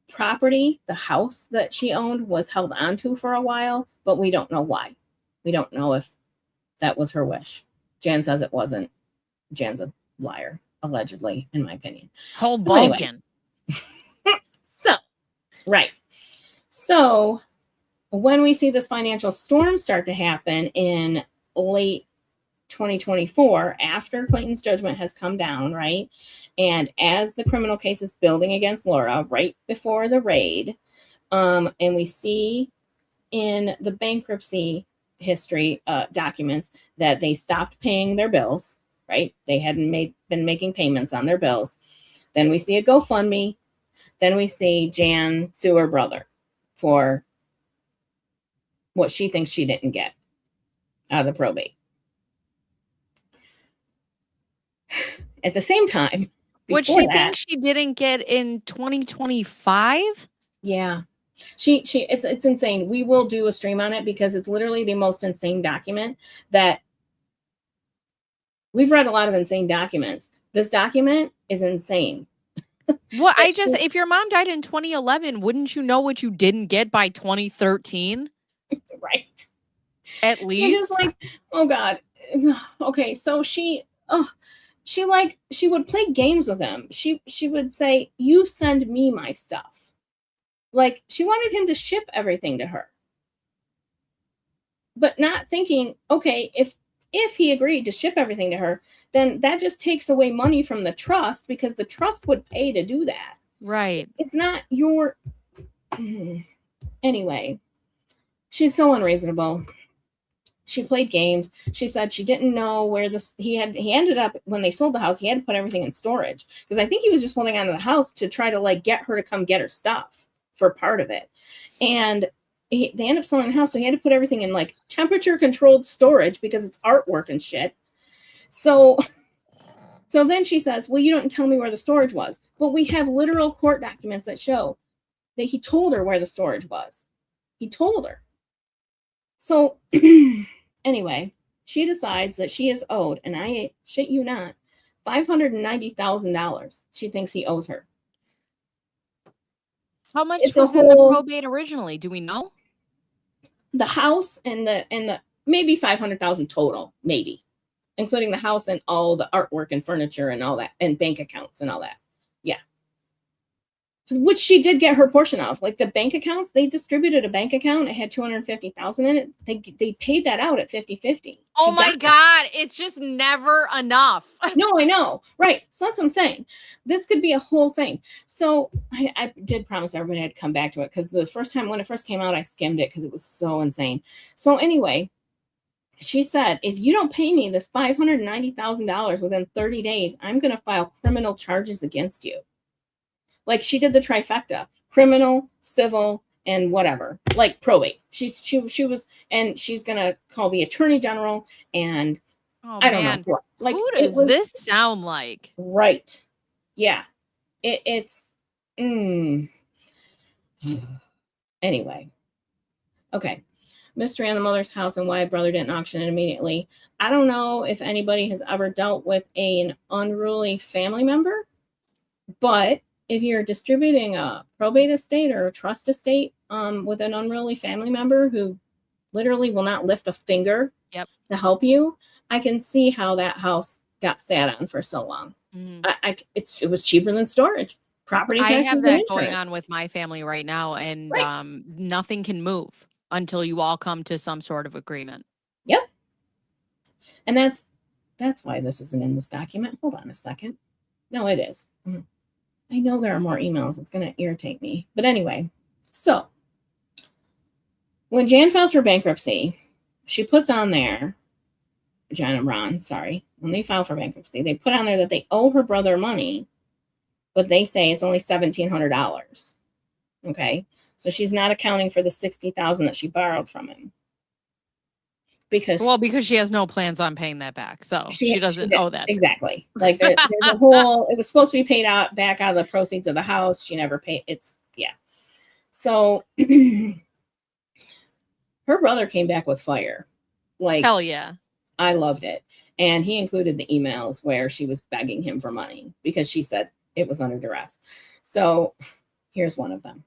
property, the house that she owned was held onto for a while, but we don't know why. We don't know if that was her wish. Jan says it wasn't. Jan's a liar, allegedly, in my opinion. Hoboken. Right. So when we see this financial storm start to happen in late 2024, after Clayton's judgment has come down, right? And as the criminal case is building against Laura right before the raid, and we see in the bankruptcy history documents that they stopped paying their bills, right? They hadn't been making payments on their bills. Then we see a GoFundMe. Then we see Jan sue her brother for what she thinks she didn't get out of the probate. At the same time, what she thinks she didn't get in 2025. Yeah, it's insane. We will do a stream on it because it's literally the most insane document that we've read. A lot of insane documents. This document is insane. Well, if your mom died in 2011, wouldn't you know what you didn't get by 2013? Right. At least. Just like, oh God. Okay, so she would play games with him. She would say, "You send me my stuff." Like, she wanted him to ship everything to her. But not thinking, okay, if he agreed to ship everything to her, then that just takes away money from the trust because the trust would pay to do that. Right. It's not your... Anyway, she's so unreasonable. She played games. She said she didn't know where he ended up, when they sold the house, he had to put everything in storage. Because I think he was just holding on to the house to try to like get her to come get her stuff for part of it. And they ended up selling the house, so he had to put everything in like temperature controlled storage because it's artwork and shit. So then she says, well, you don't tell me where the storage was. But we have literal court documents that show that he told her where the storage was. He told her. So anyway, she decides that she is owed, and I shit you not, $590,000. She thinks he owes her. How much was in the probate originally? Do we know? The house and the maybe 500,000 total, maybe, including the house and all the artwork and furniture and all that, and bank accounts and all that. Yeah. Which she did get her portion of. Like the bank accounts, they distributed a bank account. It had 250,000 in it. They paid that out at 50-50. Oh my God. It's just never enough. No, I know. Right. So that's what I'm saying. This could be a whole thing. So I did promise everybody I'd come back to it because the first time when it first came out, I skimmed it because it was so insane. So anyway, she said, if you don't pay me this $590,000 within 30 days, I'm going to file criminal charges against you. Like she did the trifecta: criminal, civil, and whatever, like probate. She was, and she's gonna call the attorney general, and I don't know what. Like, who does this sound like? Right? Yeah, it's. Anyway, okay. Mystery on the mother's house and why brother didn't auction it immediately. I don't know if anybody has ever dealt with an unruly family member, but if you're distributing a probate estate or a trust estate with an unruly family member who literally will not lift a finger to help you, I can see how that house got sat on for so long. It was cheaper than storage. Property taxes. I have that going on with my family right now, and nothing can move until you all come to some sort of agreement. Yep. And that's why this isn't in this document. Hold on a second. No, it is. I know there are more emails. It's going to irritate me. But anyway, so When Jan files for bankruptcy, she puts on there, Jan and Ron, sorry, when they file for bankruptcy, they put on there that they owe her brother money, but they say it's only $1,700. Okay, so she's not accounting for the $60,000 that she borrowed from him. Because she has no plans on paying that back, so she doesn't owe that. Exactly. Like there's a whole. It was supposed to be paid out back out of the proceeds of the house. She never paid. So her brother came back with fire. Like, hell yeah, I loved it, and he included the emails where she was begging him for money because she said it was under duress. So here's one of them.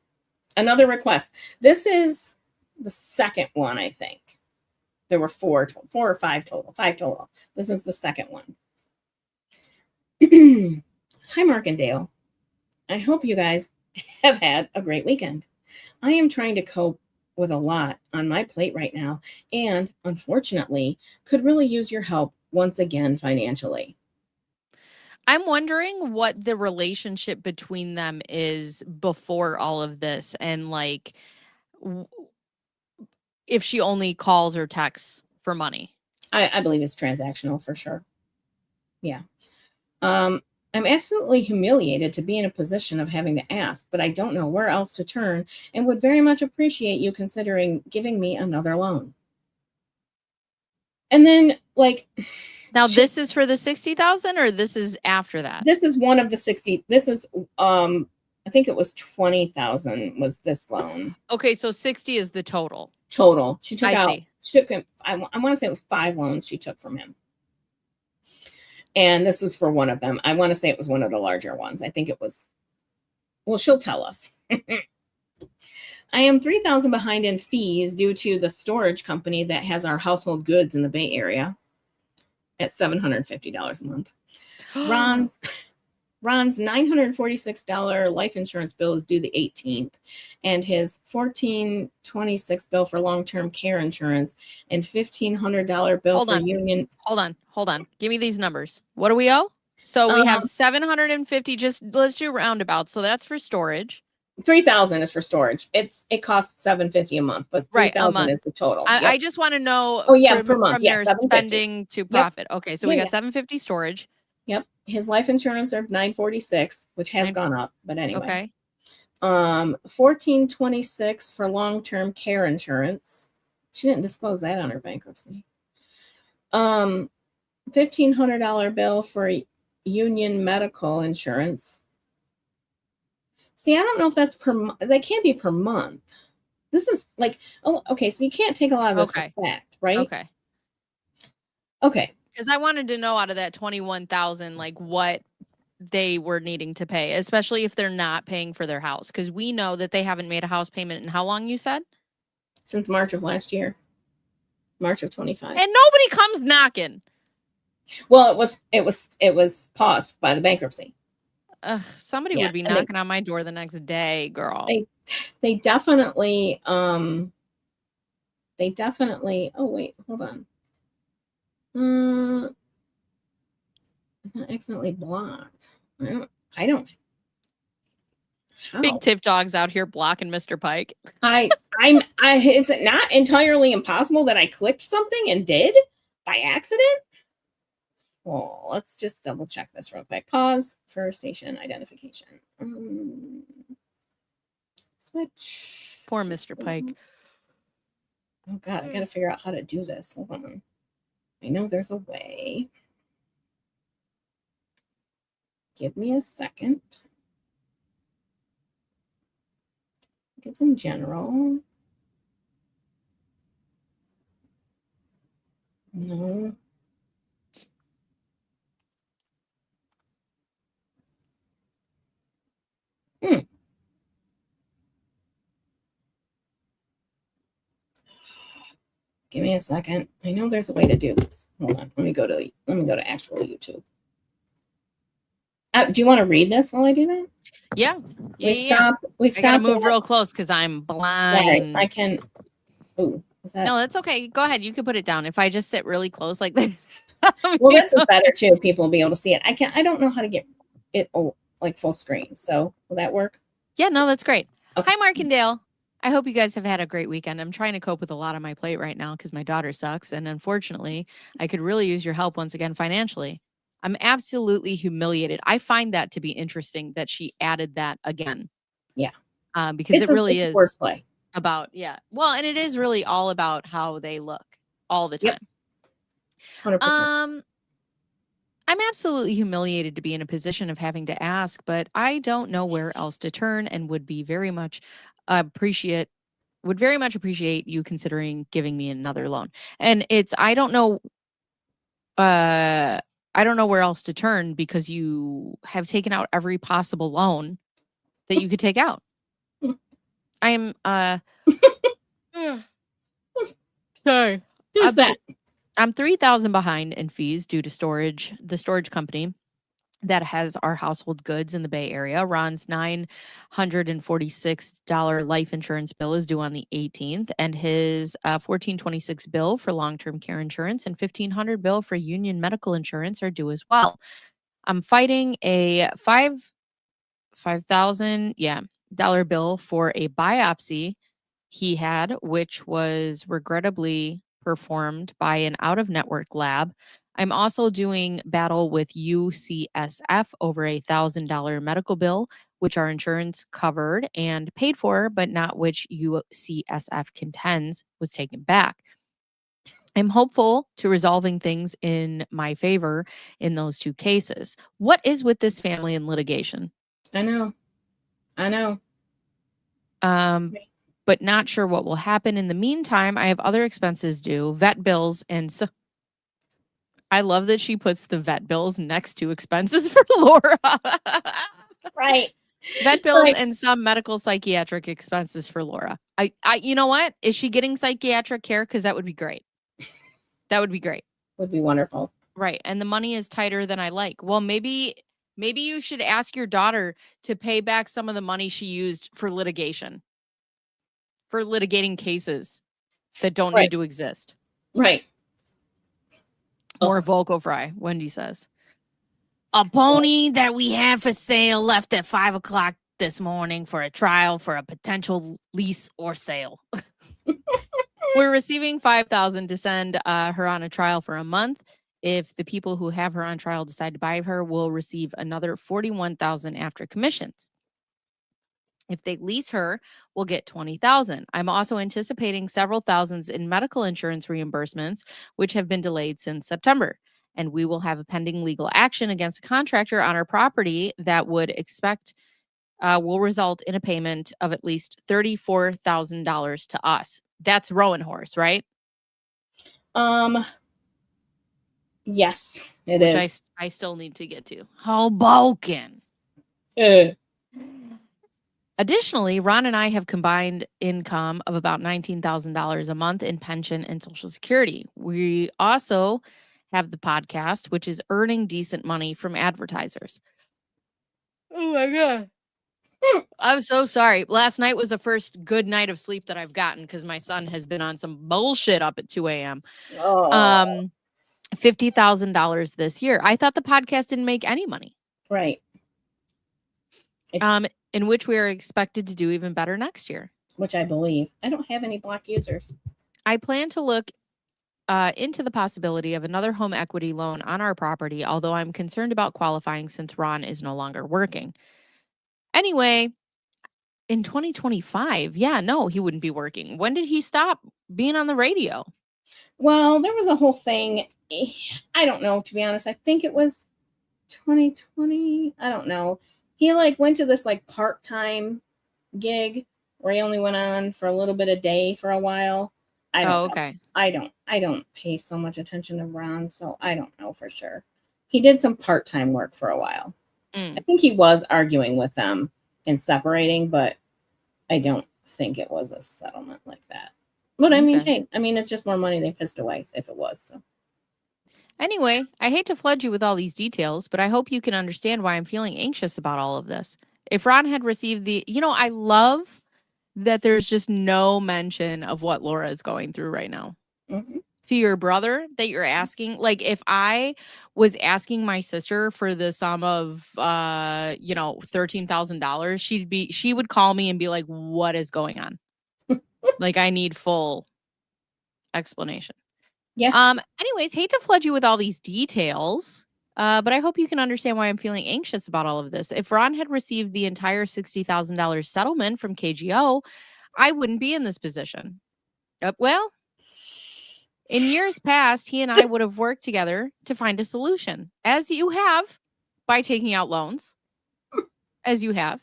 Another request. This is the second one, I think. There were four or five total. This is the second one. Hi, Mark and Dale. I hope you guys have had a great weekend. I am trying to cope with a lot on my plate right now, and unfortunately, could really use your help once again financially. I'm wondering what the relationship between them is before all of this, and like if she only calls or texts for money. I believe it's transactional for sure. Yeah. I'm absolutely humiliated to be in a position of having to ask, but I don't know where else to turn and would very much appreciate you considering giving me another loan. And then, like, now this is for the 60,000, or this is after that? This is one of the 60. This is I think it was 20,000 was this loan. Okay, so 60 is the total. She took out. See. She took him. I want to say it was 5 loans she took from him, and this was for one of them. I want to say it was one of the larger ones. I think it was. Well, she'll tell us. I am $3,000 behind in fees due to the storage company that has our household goods in the Bay Area at $750 a month. Ron's $946 life insurance bill is due the 18th, and his $1,426 bill for long-term care insurance and $1,500 bill for union. Hold on. Give me these numbers. What do we owe? So we have 750. Just let's do roundabouts. So that's for storage. 3,000 is for storage. It costs $750 a month, but 3,000 is the total. I just want to know. Per month. From their spending to profit. Yep. Okay, so we got 750 storage. Yep. His life insurance are $946, which has gone up, but anyway. Okay. $1,426 for long-term care insurance. She didn't disclose that on her bankruptcy. $1,500 bill for union medical insurance. See, I don't know if that's per month. That can't be per month. This is like, oh, okay. So you can't take a lot of this for fact, right? Okay. Because I wanted to know out of that 21,000, like what they were needing to pay, especially if they're not paying for their house. Because we know that they haven't made a house payment in how long, you said? Since March of last year. March of 25. And nobody comes knocking. Well, it was paused by the bankruptcy. Somebody would be knocking on my door the next day, girl. They definitely oh wait, hold on. It's not accidentally blocked. I don't. How? BigTiffDog's out here blocking Mr. Pike. It's not entirely impossible that I clicked something and did by accident. Well, let's just double check this real quick. Pause for station identification. Switch. Poor Mr. Pike. Oh God, I gotta figure out how to do this. Hold on. I know there's a way. Give me a second. It's in general. No. Give me a second. I know there's a way to do this. Hold on. Let me go to actual YouTube. Do you want to read this while I do that? Yeah. We gotta move real close because I'm blind. Sorry, I can. Ooh, is that? No, that's okay. Go ahead. You can put it down. If I just sit really close like this. Well, this is better too. People will be able to see it. I don't know how to get it like full screen. So will that work? Yeah. No, that's great. Okay. Hi, Mark and Dale. I hope you guys have had a great weekend. I'm trying to cope with a lot on my plate right now because my daughter sucks. And unfortunately, I could really use your help once again financially. I'm absolutely humiliated. I find that to be interesting that she added that again. Yeah. Because it really it's is wordplay. about, yeah. Well, and it is really all about how they look all the time. Yep. 100%. I'm absolutely humiliated to be in a position of having to ask, but I don't know where else to turn and would very much appreciate you considering giving me another loan. And I don't know where else to turn because you have taken out every possible loan that you could take out. I am sorry. There's that. I'm $3,000 behind in fees due to the storage company that has our household goods in the Bay Area. Ron's $946 life insurance bill is due on the 18th, and his $1,426 bill for long-term care insurance and $1,500 bill for union medical insurance are due as well. I'm fighting a $5,000 bill for a biopsy he had, which was regrettably performed by an out-of-network lab. I'm also doing battle with UCSF over a $1,000 medical bill, which our insurance covered and paid for, but not which UCSF contends was taken back. I'm hopeful to resolving things in my favor in those two cases. What is with this family in litigation? I know. But not sure what will happen. In the meantime, I have other expenses due, vet bills, and so I love that she puts the vet bills next to expenses for Laura. Right. Vet bills and some medical psychiatric expenses for Laura. You know what? Is she getting psychiatric care? Because that would be great. That would be great. Would be wonderful. Right. And the money is tighter than I like. Well, maybe you should ask your daughter to pay back some of the money she used for litigation. For litigating cases that don't need to exist. Right. More vocal fry, Wendy says. A pony that we had for sale left at 5:00 this morning for a trial for a potential lease or sale. We're receiving $5,000 to send her on a trial for a month. If the people who have her on trial decide to buy her, we'll receive another $41,000 after commissions. If they lease her, we'll get $20,000. I'm also anticipating several thousands in medical insurance reimbursements, which have been delayed since September. And we will have a pending legal action against a contractor on our property that will result in a payment of at least $34,000 to us. That's Rowan Horse, right? Yes, it is. Which I still need to get to. Hoboken. Additionally, Ron and I have combined income of about $19,000 a month in pension and Social Security. We also have the podcast, which is earning decent money from advertisers. Oh my God. I'm so sorry. Last night was the first good night of sleep that I've gotten because my son has been on some bullshit up at 2 a.m. Oh. $50,000 this year. I thought the podcast didn't make any money. Right. In which we are expected to do even better next year. Which I believe. I don't have any block users. I plan to look into the possibility of another home equity loan on our property, although I'm concerned about qualifying since Ron is no longer working. Anyway, in 2025, he wouldn't be working. When did he stop being on the radio? Well, there was a whole thing. I don't know, to be honest. I think it was 2020. I don't know. He went to this part-time gig where he only went on for a little bit a day for a while. I don't know. Okay. I don't pay so much attention to Ron, so I don't know for sure. He did some part-time work for a while. I think he was arguing with them and separating, but I don't think it was a settlement like that. But I mean, hey, it's just more money they pissed away if it was. So. Anyway, I hate to flood you with all these details, but I hope you can understand why I'm feeling anxious about all of this. If Ron had received I love that there's just no mention of what Laura is going through right now. Mm-hmm. To your brother that you're asking, if I was asking my sister for the sum of, $13,000, she would call me and be like, what is going on? Like, I need full explanation. Yeah. Anyways, hate to flood you with all these details, but I hope you can understand why I'm feeling anxious about all of this. If Ron had received the entire $60,000 settlement from KGO, I wouldn't be in this position. Well, in years past, he and I would have worked together to find a solution, as you have by taking out loans, as you have.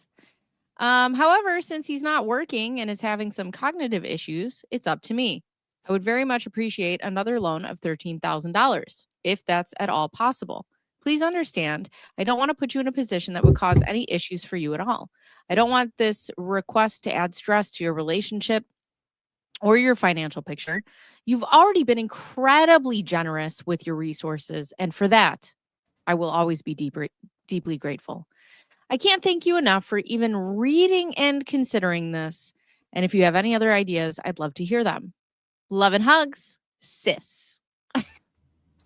However, since he's not working and is having some cognitive issues, it's up to me. I would very much appreciate another loan of $13,000, if that's at all possible. Please understand, I don't want to put you in a position that would cause any issues for you at all. I don't want this request to add stress to your relationship or your financial picture. You've already been incredibly generous with your resources, and for that, I will always be deeply grateful. I can't thank you enough for even reading and considering this. And if you have any other ideas, I'd love to hear them. Love and hugs, sis.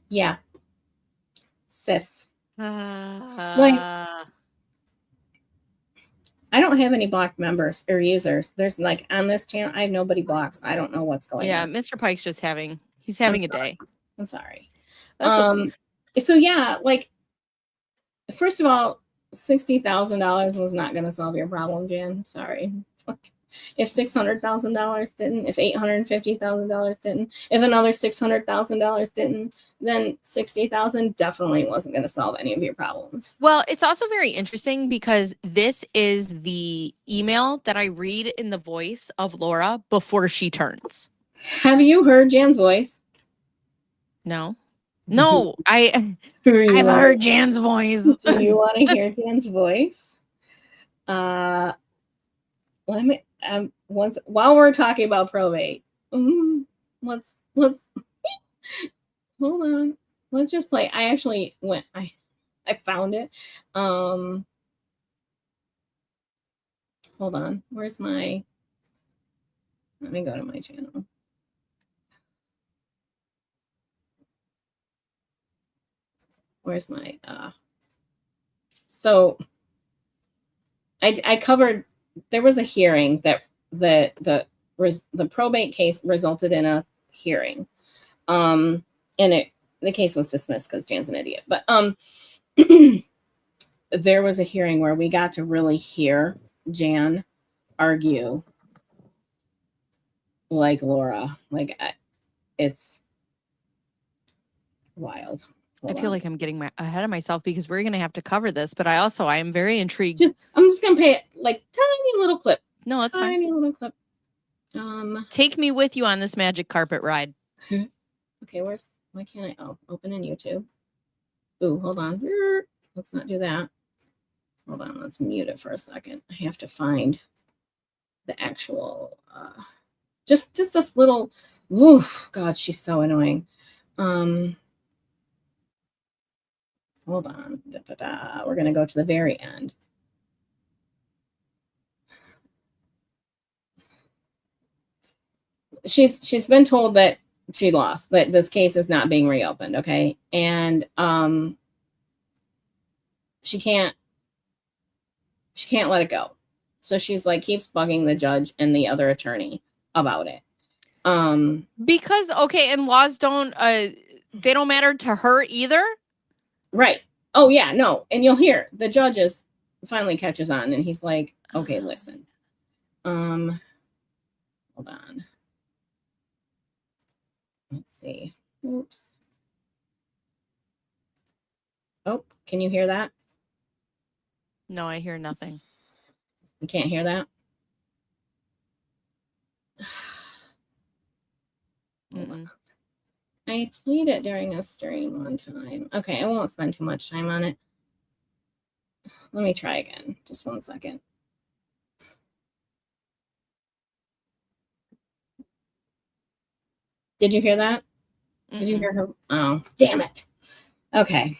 Yeah. Sis. I don't have any blocked members or users. There's like on this channel, I have nobody blocked. So I don't know what's going on. Mr. Pike's just having a day. I'm sorry. Okay. So yeah, like, first of all, $60,000 was not going to solve your problem, Jan. Sorry. If $600,000 didn't, if $850,000 didn't, if another $600,000 didn't, then $60,000 definitely wasn't going to solve any of your problems. Well, it's also very interesting because this is the email that I read in the voice of Laura before she turns. Have you heard Jan's voice? No. No, I've heard Jan's voice. Do you want to hear Jan's voice? Let me while we're talking about probate, let's hold on. Let's just play. I actually went. I found it. Hold on. Where's my? Let me go to my channel. Where's my? So I covered. There was a hearing that the probate case resulted in a hearing, and the case was dismissed because Jan's an idiot. But there was a hearing where we got to really hear Jan argue like Laura. Like, it's wild. I feel like I'm getting ahead of myself because we're going to have to cover this, but I am very intrigued. I'm just going to play it like tiny little clip. No, that's fine. Tiny little clip. Take me with you on this magic carpet ride. Okay, why can't I? Oh, open in YouTube. Ooh, hold on. Let's not do that. Hold on, let's mute it for a second. I have to find the actual, just this little, oof, God, she's so annoying. Hold on. We're going to go to the very end. She's been told that she lost, that this case is not being reopened, okay? And she can't let it go. So she's like keeps bugging the judge and the other attorney about it. Because and laws don't they don't matter to her either. Right. Oh yeah, no. And you'll hear the judge finally catches on and he's like, okay, listen. Hold on. Let's see. Oops. Oh, can you hear that? No, I hear nothing. You can't hear that? I played it during a stream one time. Okay, I won't spend too much time on it. Let me try again. Just 1 second. Did you hear that? Did you hear her? Oh, damn it. Okay.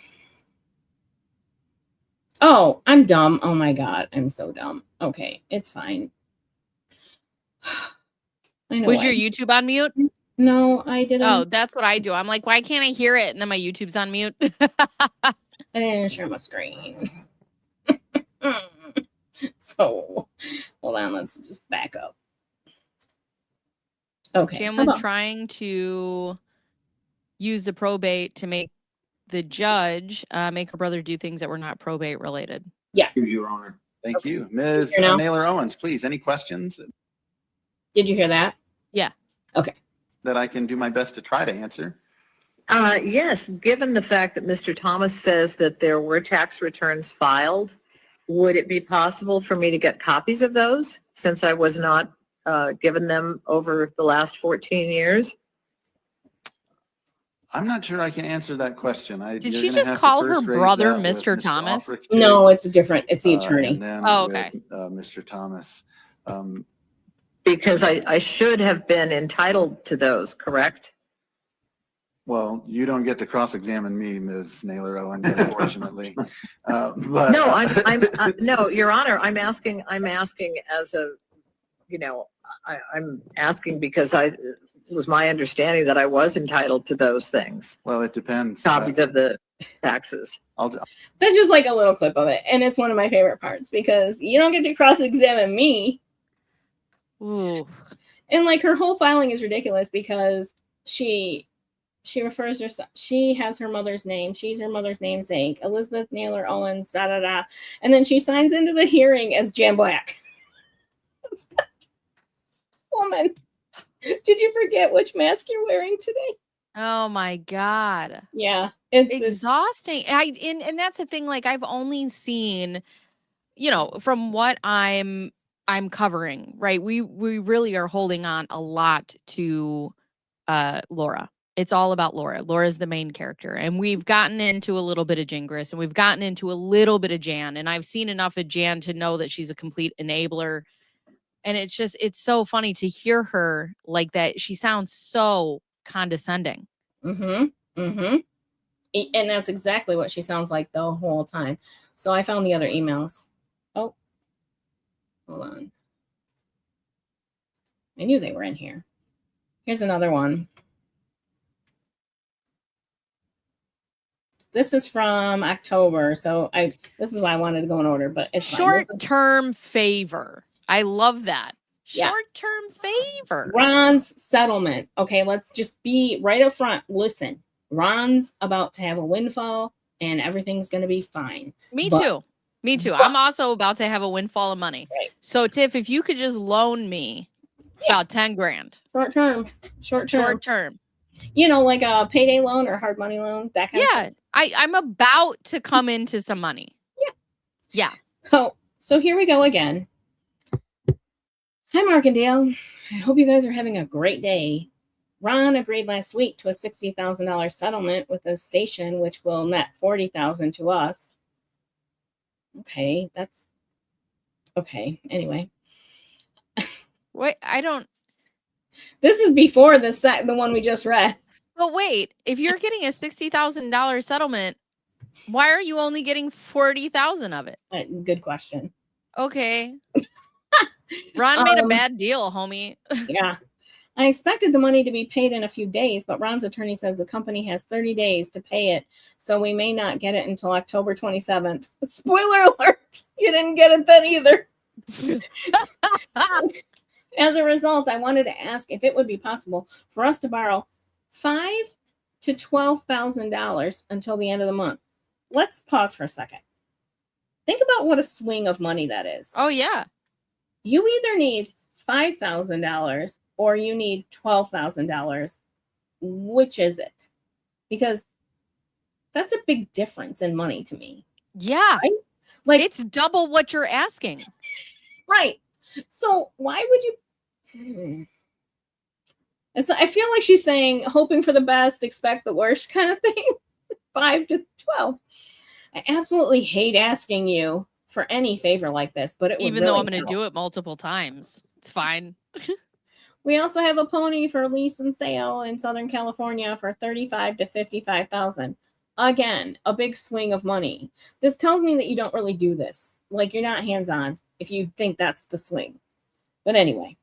Oh, I'm dumb. Oh my God. I'm so dumb. Okay, it's fine. I know. Was your YouTube on mute? No, I didn't. Oh, that's what I do. I'm like, why can't I hear it? And then my YouTube's on mute. I didn't share my screen. So, hold on. Let's just back up. Okay. Jan how was about- trying to use the probate to make the judge make her brother do things that were not probate related. Yeah. Your Honor. Thank you. Ms. Hear now? Naylor Owens, please, any questions Did you hear that? Yeah. Okay. that I can do my best to try to answer? Yes, given the fact that Mr. Thomas says that there were tax returns filed, would it be possible for me to get copies of those since I was not given them over the last 14 years? I'm not sure I can answer that question. Did she just call her brother Mr. Thomas? No, it's different. It's the attorney. And then Oh, okay. with, Mr. Thomas. Because I should have been entitled to those, correct? Well, you don't get to cross-examine me, Ms. Naylor Owens, unfortunately. But No, I'm no, Your Honor, I'm asking as a, I'm asking because it was my understanding that I was entitled to those things, well, it depends. copies of the taxes. That's just like a little clip of it. And it's one of my favorite parts because you don't get to cross-examine me. Ooh. And like her whole filing is ridiculous because she refers herself, she has her mother's name. She's her mother's namesake, Elizabeth Naylor Owens, da, da, da. And then she signs into the hearing as Jan Black. Woman, did you forget which mask you're wearing today? Oh my God. Yeah. It's exhausting. And that's the thing, like I've only seen, from what I'm covering, right? We really are holding on a lot to Laura. It's all about Laura. Laura's the main character. And we've gotten into a little bit of Gingras and we've gotten into a little bit of Jan. And I've seen enough of Jan to know that she's a complete enabler. And it's so funny to hear her like that. She sounds so condescending. Mm-hmm. Mm-hmm. And that's exactly what she sounds like the whole time. So I found the other emails. Oh, hold on. I knew they were in here. Here's another one. This is from October. So this is why I wanted to go in order, but it's short-term favor. I love that. Yeah. Short-term favor. Ron's settlement. Okay, let's just be right up front. Listen, Ron's about to have a windfall and everything's going to be fine. Me too. I'm also about to have a windfall of money. Right. So Tiff, if you could just loan me about 10 grand. Short term. Like a payday loan or hard money loan, that kind of stuff. I'm about to come into some money. Yeah. So here we go again. Hi, Mark and Dale. I hope you guys are having a great day. Ron agreed last week to a $60,000 settlement with the station, which will net $40,000 to us. Okay, that's okay. Anyway. Wait, This is before the one we just read. But wait, if you're getting a $60,000 settlement, why are you only getting $40,000 of it? Good question. Okay. Ron made a bad deal, homie. Yeah. I expected the money to be paid in a few days, but Ron's attorney says the company has 30 days to pay it, so we may not get it until October 27th. Spoiler alert, you didn't get it then either. As a result, I wanted to ask if it would be possible for us to borrow $5,000 to $12,000 until the end of the month. Let's pause for a second. Think about what a swing of money that is. Oh, yeah. You either need $5,000 or you need $12,000. Which is it? Because that's a big difference in money to me. Yeah. Right? Like it's double what you're asking. Right. So why would you? And so I feel like she's saying, hoping for the best, expect the worst kind of thing. 5 to 12. I absolutely hate asking you for any favor like this, but it would even really though I'm going to help. do it multiple times. It's fine. We also have a pony for lease and sale in Southern California for $35,000 to $55,000. Again, a big swing of money. This tells me that you don't really do this. Like you're not hands-on if you think that's the swing. But anyway.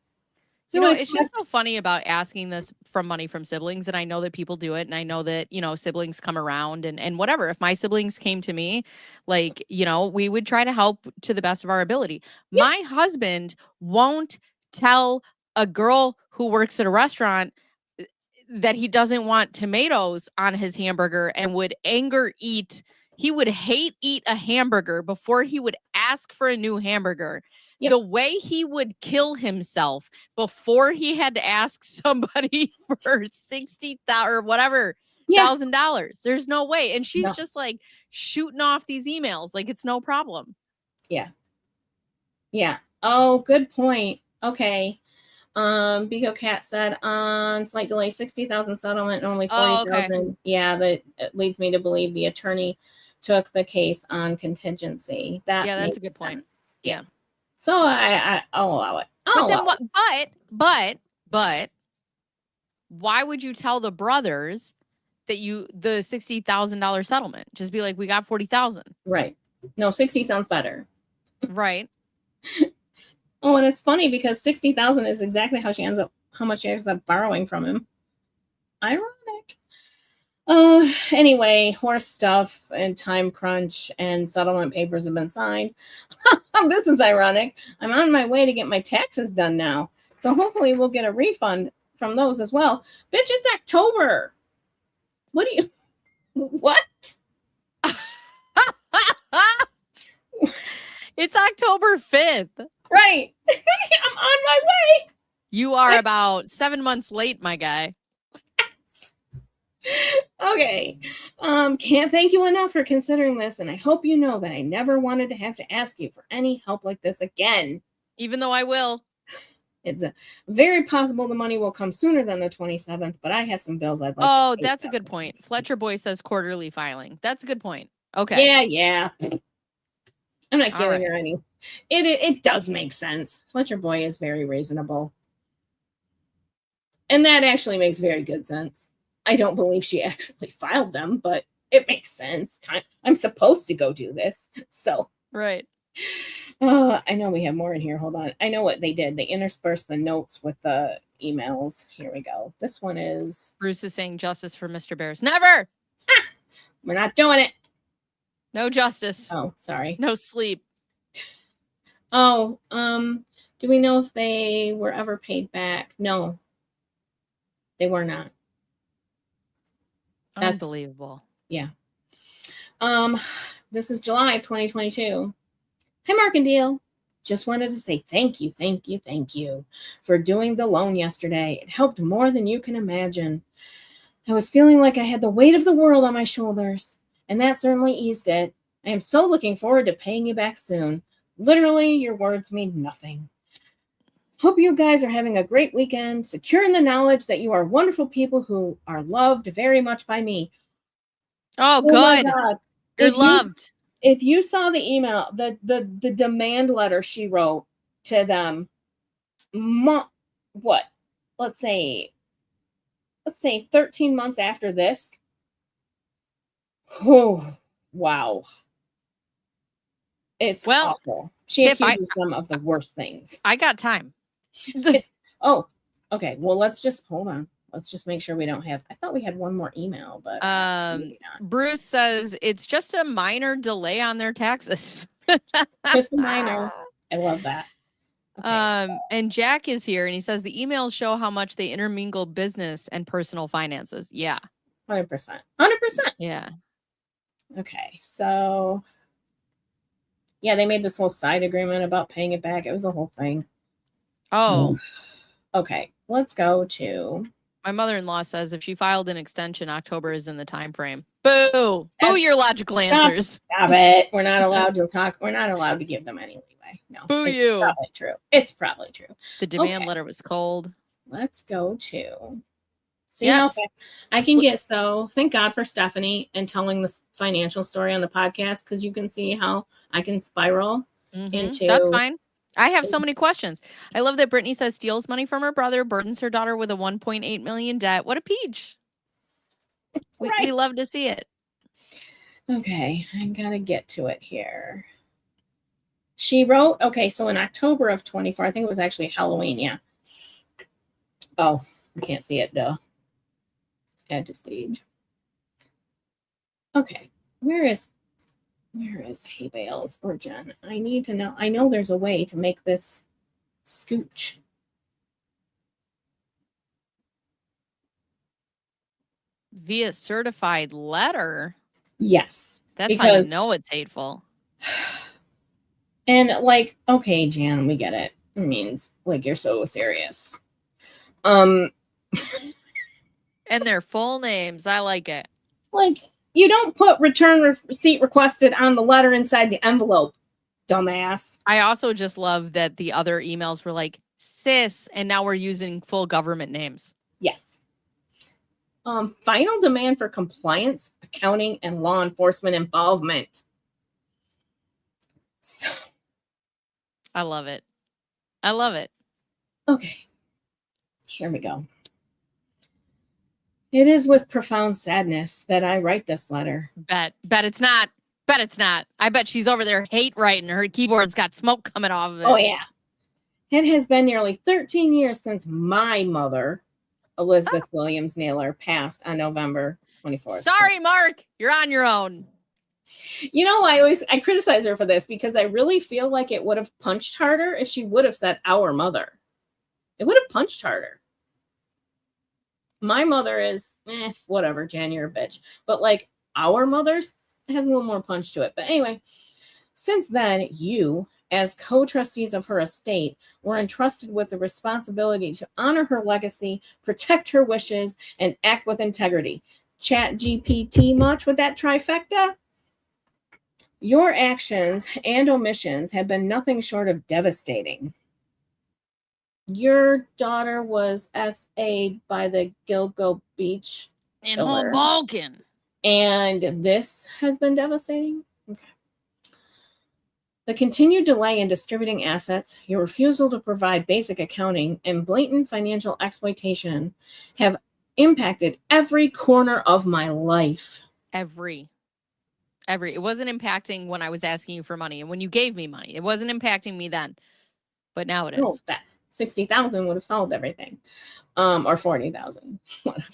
It's just so funny about asking this from money from siblings. And I know that people do it. And I know that, siblings come around and whatever. If my siblings came to me, like, we would try to help to the best of our ability. Yeah. My husband won't tell a girl who works at a restaurant that he doesn't want tomatoes on his hamburger and would he would hate eat a hamburger before he would ask for a new hamburger. Yep. The way he would kill himself before he had to ask somebody for $60,000 or whatever $1,000. There's no way. And she's just like shooting off these emails like it's no problem. Yeah. Yeah. Oh, good point. Okay. Bigo Cat said on slight delay, 60,000 settlement and only 40,000. Okay. Yeah, that leads me to believe the attorney took the case on contingency. That's a good point. Yeah. So I'll allow it. But then what? But why would you tell the brothers that the $60,000 settlement? Just be like, we got 40,000. Right. No, 60 sounds better. Right. Oh, and it's funny because 60,000 is exactly how much she ends up borrowing from him. Ironic. Anyway, horse stuff and time crunch and settlement papers have been signed. This is ironic. I'm on my way to get my taxes done now. So hopefully we'll get a refund from those as well. Bitch, it's October. What? It's October 5th. Right. I'm on my way. You are about 7 months late, my guy. Okay. Can't thank you enough for considering this, and I hope you know that I never wanted to have to ask you for any help like this again. Even though I will. It's very possible the money will come sooner than the 27th, but I have some bills I'd like to pay. That's them. A good point. Fletcher Boy says quarterly filing. That's a good point. Okay. Yeah. I'm not giving her any. It does make sense. Fletcher Boy is very reasonable. And that actually makes very good sense. I don't believe she actually filed them, but it makes sense. I'm supposed to go do this. So. Right. I know we have more in here. Hold on. I know what they did. They interspersed the notes with the emails. Here we go. This one is. Bruce is saying justice for Mr. Bears. Never. We're not doing it. No justice. Oh, sorry. No sleep. Oh, do we know if they were ever paid back? No, they were not. That's unbelievable. Yeah. This is July of 2022. Hi, Mark and Deal. Just wanted to say thank you for doing the loan yesterday. It helped more than you can imagine. I was feeling like I had the weight of the world on my shoulders, and that certainly eased it. I am so looking forward to paying you back soon. Literally, your words mean nothing. Hope you guys are having a great weekend, secure in the knowledge that you are wonderful people who are loved very much by me. Oh good. My God. You're loved. If you saw the email, the demand letter she wrote to them, what? Let's say 13 months after this. Oh, wow. It's awful. She accuses them of the worst things. I got time. Okay. Well, let's just hold on. Let's just make sure we don't have. I thought we had one more email, but maybe not. Bruce says it's just a minor delay on their taxes. Just a minor. I love that. Okay, and Jack is here, and he says the emails show how much they intermingle business and personal finances. Yeah, 100%. Yeah. Okay, so. Yeah, they made this whole side agreement about paying it back. It was a whole thing. Oh. Okay, let's go to. My mother-in-law says if she filed an extension, October is in the time frame. Boo! Boo your logical answers. Stop it. We're not allowed to talk. We're not allowed to give them any leeway. No. Boo it's you. Probably true. It's probably true. The demand letter was cold. Let's go to. See how fast I can get. So thank God for Stephanie and telling the financial story on the podcast, because you can see how I can spiral into. That's fine. I have so many questions. I love that Brittany says steals money from her brother, burdens her daughter with a $1.8 million debt. What a peach. We love to see it. Okay, I gotta get to it here. She wrote, okay, so in October of 24, I think it was actually Halloween, yeah. Oh, you can't see it, duh. Add to stage. Okay, where is Hay Bales or Jen? I need to know. I know there's a way to make this scooch. Via certified letter? Yes. That's how you Because, know it's hateful. and like, okay, Jan, we get it. It means like you're so serious. Um, And their full names. I like it. like you don't put return receipt requested on the letter inside the envelope, dumbass. I also just love that the other emails were like, sis, and now we're using full government names. Yes. Final demand for compliance, accounting, and law enforcement involvement. So, I love it. I love it. okay, here we go. It is with profound sadness that I write this letter. Bet it's not. Bet it's not. I bet she's over there hate writing. Her keyboard's got smoke coming off of it. Oh, yeah. It has been nearly 13 years since my mother, Elizabeth Williams Naylor, passed on November 24th. Sorry, Mark. You're on your own. You know, I criticize her for this because I really feel like it would have punched harder if she would have said our mother. It would have punched harder. My mother is, whatever, Jan, you're a bitch. But like our mother has a little more punch to it. But anyway, since then, you, as co-trustees of her estate, were entrusted with the responsibility to honor her legacy, protect her wishes, and act with integrity. Chat GPT much with that trifecta? Your actions and omissions have been nothing short of devastating. Your daughter was SA'd by the Gilgo Beach In killer. Hoboken. And this has been devastating? Okay. The continued delay in distributing assets, your refusal to provide basic accounting, and blatant financial exploitation have impacted every corner of my life. Every. It wasn't impacting when I was asking you for money and when you gave me money. It wasn't impacting me then. But now it is. Oh, that 60,000 would have solved everything. Or 40,000, whatever.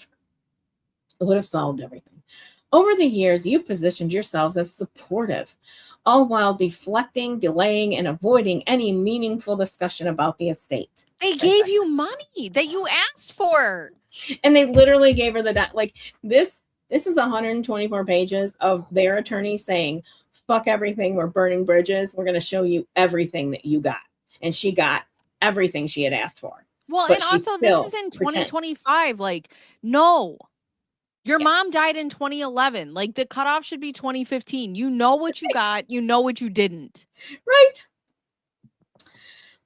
It would have solved everything. Over the years, you positioned yourselves as supportive, all while deflecting, delaying, and avoiding any meaningful discussion about the estate. They gave you money that you asked for. And they literally gave her this is 124 pages of their attorney saying, fuck everything, we're burning bridges, we're going to show you everything that you got. And she got everything she had asked for. Well, But and she also still this is in pretends. 2025. Like, no. Your mom died in 2011. Like, the cutoff should be 2015. You know what you got. You know what you didn't.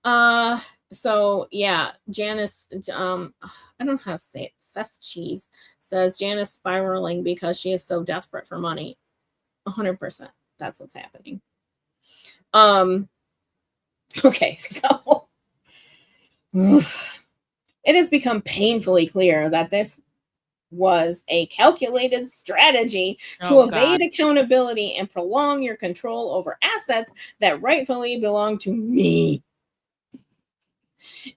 Right. So yeah, Janice, I don't know how to say it. Cess Cheese says Janice spiraling because she is so desperate for money. 100%. That's what's happening. Okay, so it has become painfully clear that this was a calculated strategy to evade accountability and prolong your control over assets that rightfully belong to me.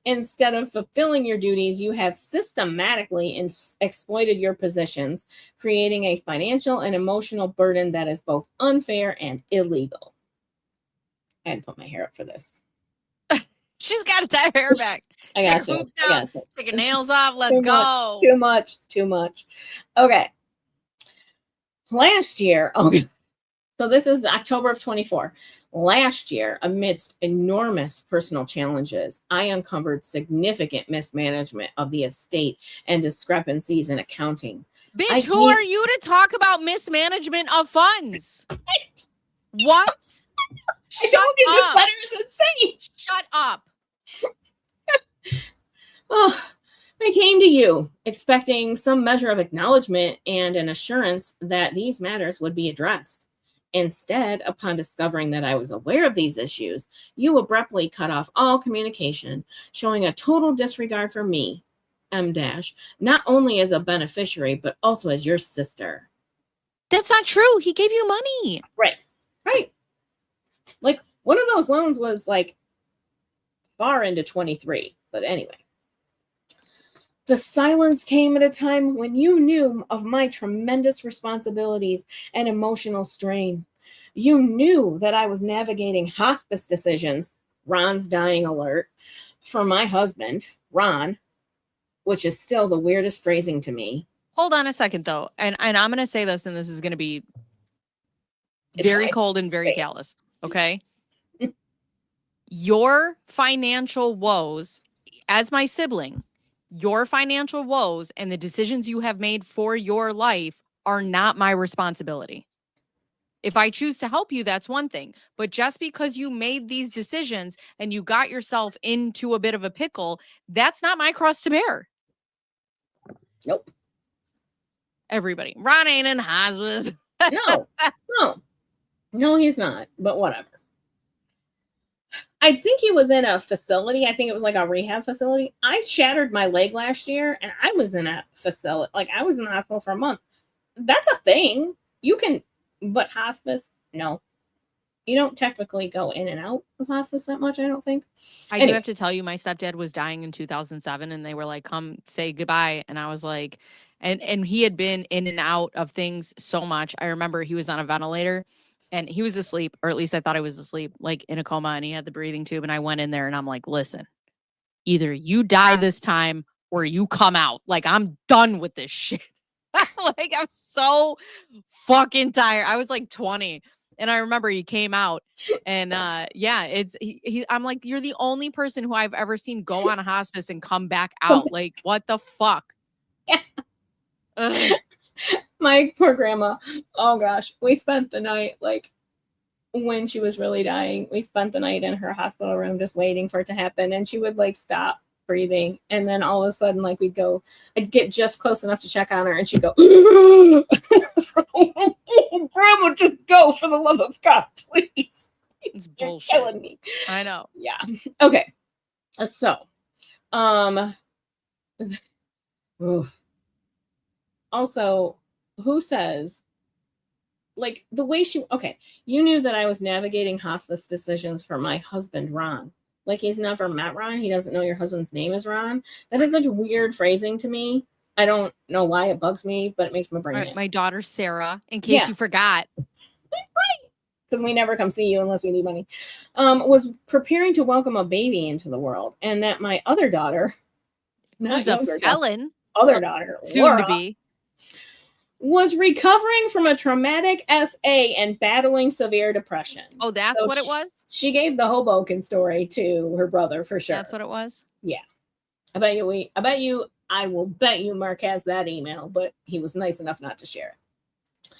Instead of fulfilling your duties, you have systematically exploited your positions, creating a financial and emotional burden that is both unfair and illegal. I had to put my hair up for this. She's got to tie her hair back. I got her hoops down. Take her nails off. Let's go. Too much. Okay. Last year, so this is October of 24. Last year, amidst enormous personal challenges, I uncovered significant mismanagement of the estate and discrepancies in accounting. Bitch, who are you to talk about mismanagement of funds? What? I told you this letter is insane. Shut up. Oh, I came to you expecting some measure of acknowledgement and an assurance that these matters would be addressed. Instead, upon discovering that I was aware of these issues, you abruptly cut off all communication, showing a total disregard for me, M-, not only as a beneficiary, but also as your sister. That's not true. He gave you money. Right. Like, one of those loans was like far into 23. But anyway. The silence came at a time when you knew of my tremendous responsibilities and emotional strain. You knew that I was navigating hospice decisions, Ron's dying alert, for my husband, Ron, which is still the weirdest phrasing to me. Hold on a second, though. And I'm going to say this, and this is going to be It's very fine. cold and very Say it. callous. Okay. Your financial woes, as my sibling, your financial woes and the decisions you have made for your life are not my responsibility. If I choose to help you, that's one thing. But just because you made these decisions and you got yourself into a bit of a pickle, that's not my cross to bear. Nope. Everybody. Ron ain't in hospice. No, he's not. But whatever. I think he was in a facility. I think it was like a rehab facility. I shattered my leg last year, and I was in a facility. Like, I was in the hospital for a month. That's a thing. You can, but hospice, no. You don't technically go in and out of hospice that much, I don't think. I do have to tell you, my stepdad was dying in 2007, and they were like, come say goodbye. And I was like, and he had been in and out of things so much. I remember he was on a ventilator and he was asleep, or at least I thought he was asleep, like in a coma, and he had the breathing tube. And I went in there and I'm like, listen, either you die this time or you come out. Like, I'm done with this shit. Like, I'm so fucking tired. I was like 20. And I remember he came out and yeah, it's I'm like, you're the only person who I've ever seen go on a hospice and come back out. Like, what the fuck? Yeah. My poor grandma. Oh gosh. We spent the night, like, when she was really dying, we spent the night in her hospital room just waiting for it to happen. And she would like stop breathing. And then all of a sudden, like, I'd get just close enough to check on her and she'd go, Grandma, just go, for the love of God, please. It's You're bullshit. killing me. I know. Yeah. Okay. So, also, who says, like, the way you knew that I was navigating hospice decisions for my husband, Ron. Like, he's never met Ron. He doesn't know your husband's name is Ron. That is such weird phrasing to me. I don't know why it bugs me, but it makes my brain itch. My daughter, Sarah, in case you forgot. Right. Because we never come see you unless we need money. Was preparing to welcome a baby into the world. And that my other daughter, who's a felon, daughter, soon Laura, to be, was recovering from a traumatic SA and battling severe depression. Oh, that's what it was? She gave the Hoboken story to her brother for sure. That's what it was? Yeah. I will bet you Mark has that email, but he was nice enough not to share it.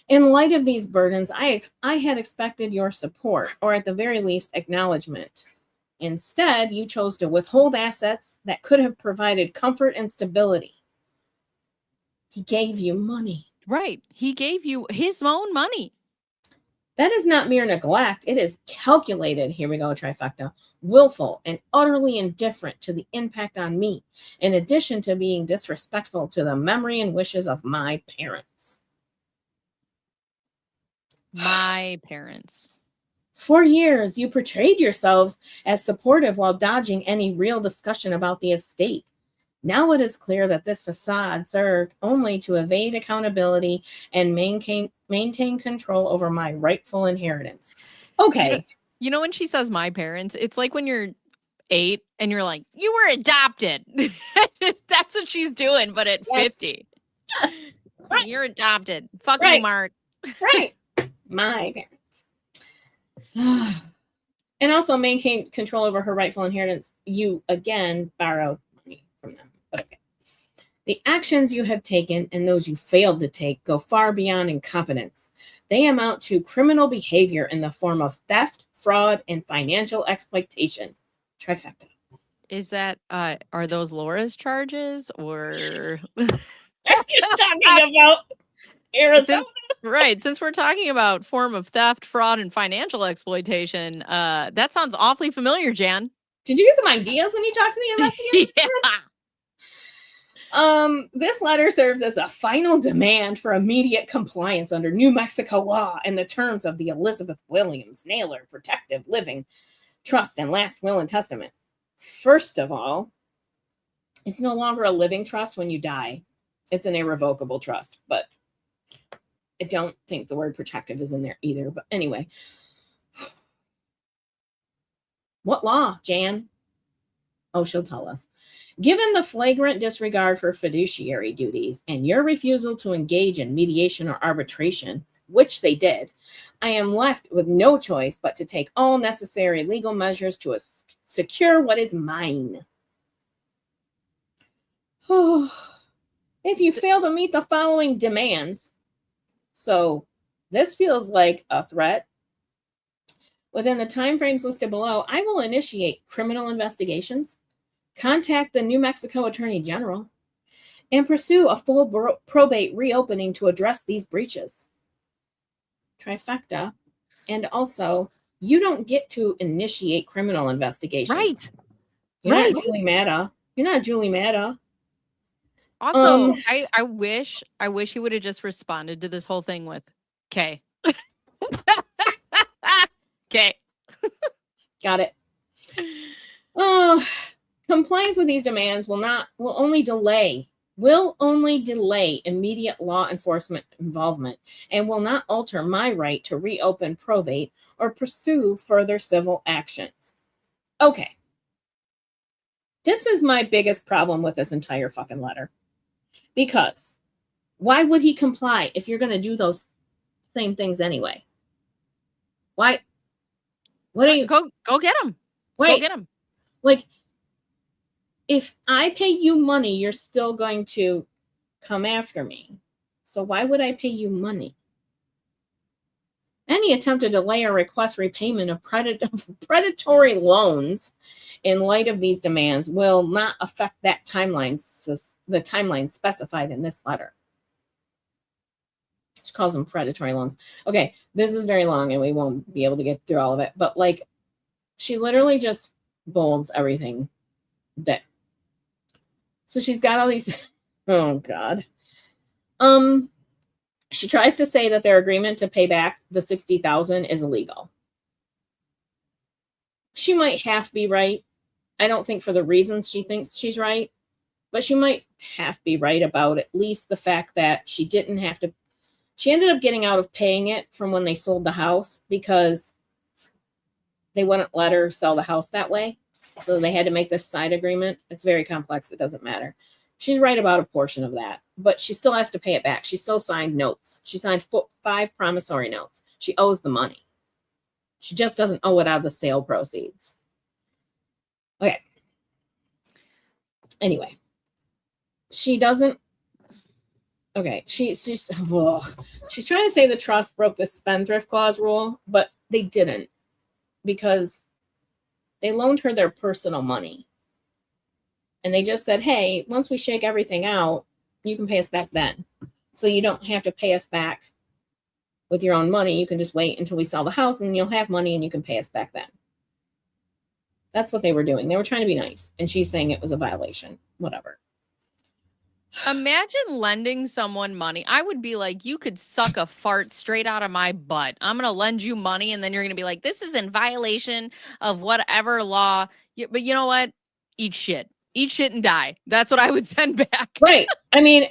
In light of these burdens, I had expected your support, or at the very least, acknowledgement. Instead, you chose to withhold assets that could have provided comfort and stability. He gave you money. Right. He gave you his own money. That is not mere neglect. It is calculated, here we go, trifecta, willful, and utterly indifferent to the impact on me, in addition to being disrespectful to the memory and wishes of my parents. My parents. For years, you portrayed yourselves as supportive while dodging any real discussion about the estate. Now it is clear that this facade served only to evade accountability and maintain control over my rightful inheritance. Okay. You know when she says my parents, it's like when you're 8 and you're like, you were adopted. That's what she's doing, but at 50. Yes. Right. You're adopted. Fuck you, Mark. Right. My parents. And also maintain control over her rightful inheritance. You, again, borrowed money from them. But okay. The actions you have taken and those you failed to take go far beyond incompetence. They amount to criminal behavior in the form of theft, fraud, and financial exploitation. Trifecta. Is that, are those Laura's charges or? Are you talking about Arizona? Right. Since we're talking about form of theft, fraud, and financial exploitation, that sounds awfully familiar, Jan. Did you get some ideas when you talked to the investigators? Yeah. This letter serves as a final demand for immediate compliance under New Mexico law and the terms of the Elizabeth Williams Naylor Protective Living Trust and Last Will and Testament. First of all, it's no longer a living trust when you die. It's an irrevocable trust, but I don't think the word protective is in there either. But anyway, what law, Jan? Oh, she'll tell us. Given the flagrant disregard for fiduciary duties and your refusal to engage in mediation or arbitration, which they did, I am left with no choice but to take all necessary legal measures to secure what is mine. If you fail to meet the following demands, so this feels like a threat. Within the timeframes listed below, I will initiate criminal investigations, contact the New Mexico Attorney General, and pursue a full probate reopening to address these breaches. Trifecta. And also, you don't get to initiate criminal investigations. Right. You're Right. not Julie Matta. You're not Julie Matta. Also, I wish he would have just responded to this whole thing with K. Okay. Got it. Compliance with these demands will only delay immediate law enforcement involvement and will not alter my right to reopen probate or pursue further civil actions. Okay. This is my biggest problem with this entire fucking letter. Because why would he comply if you're going to do those same things anyway? Why? What are you? Go get him. Wait. Go get him. Like, if I pay you money, you're still going to come after me. So why would I pay you money? Any attempt to delay or request repayment of predatory loans in light of these demands will not affect that timeline, the timeline specified in this letter. She calls them predatory loans. Okay, this is very long and we won't be able to get through all of it. But like, she literally just bolds everything that. So she's got all these. Oh God. She tries to say that their agreement to pay back the $60,000 is illegal. She might half be right. I don't think for the reasons she thinks she's right, but she might half be right about at least the fact that she didn't have to. She ended up getting out of paying it from when they sold the house because they wouldn't let her sell the house that way. So they had to make this side agreement. It's very complex. It doesn't matter. She's right about a portion of that, but she still has to pay it back. She still signed notes. She signed 5 promissory notes. She owes the money. She just doesn't owe it out of the sale proceeds. Okay. Anyway, she doesn't. Okay, she's trying to say the trust broke the spendthrift clause rule, but they didn't because they loaned her their personal money. And they just said, hey, once we shake everything out, you can pay us back then. So you don't have to pay us back with your own money. You can just wait until we sell the house and you'll have money and you can pay us back then. That's what they were doing. They were trying to be nice. And she's saying it was a violation. Whatever. Imagine lending someone money. I would be like, you could suck a fart straight out of my butt. I'm going to lend you money. And then you're going to be like, this is in violation of whatever law. But you know what? Eat shit and die. That's what I would send back. Right. I mean,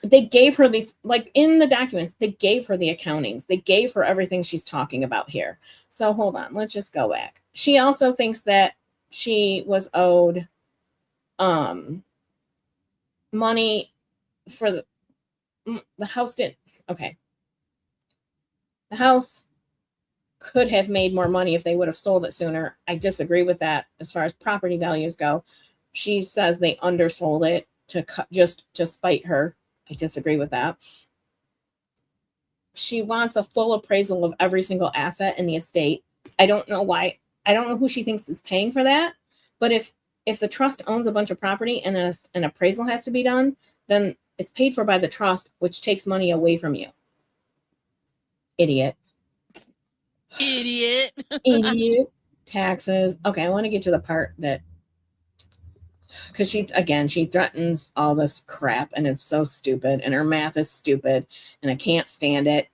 they gave her these, like in the documents, they gave her the accountings. They gave her everything she's talking about here. So hold on, let's just go back. She also thinks that she was owed money for the house didn't. Okay. The house could have made more money if they would have sold it sooner. I disagree with that as far as property values go. She says they undersold it just to spite her. I disagree with that. She wants a full appraisal of every single asset in the estate. I don't know why. I don't know who she thinks is paying for that. But if the trust owns a bunch of property and then an appraisal has to be done, then it's paid for by the trust, which takes money away from you. Idiot. Idiot. Taxes. Okay, I want to get to the part that, because she threatens all this crap and it's so stupid and her math is stupid and I can't stand it.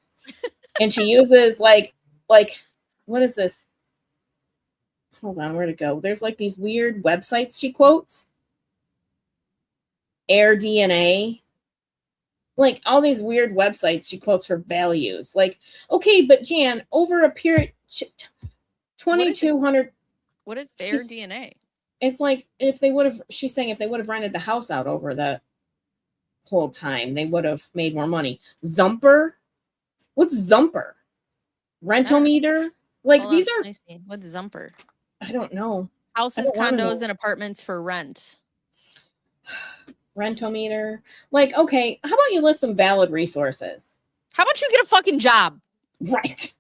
And she uses like what is this? Hold on, where'd it go? There's like these weird websites she quotes. Air DNA. Like all these weird websites she quotes for values. Like, okay, but Jan, over a period, 2,200. What is bare DNA? It's like if they would have, she's saying if they would have rented the house out over the whole time, they would have made more money. Zumper? What's Zumper? Rental meter? Like Hold these on, are, let me see. What's Zumper? I don't know. Houses, don't wanna condos, know. and apartments for rent. Rental meter. Like, okay, how about you list some valid resources? How about you get a fucking job? Right.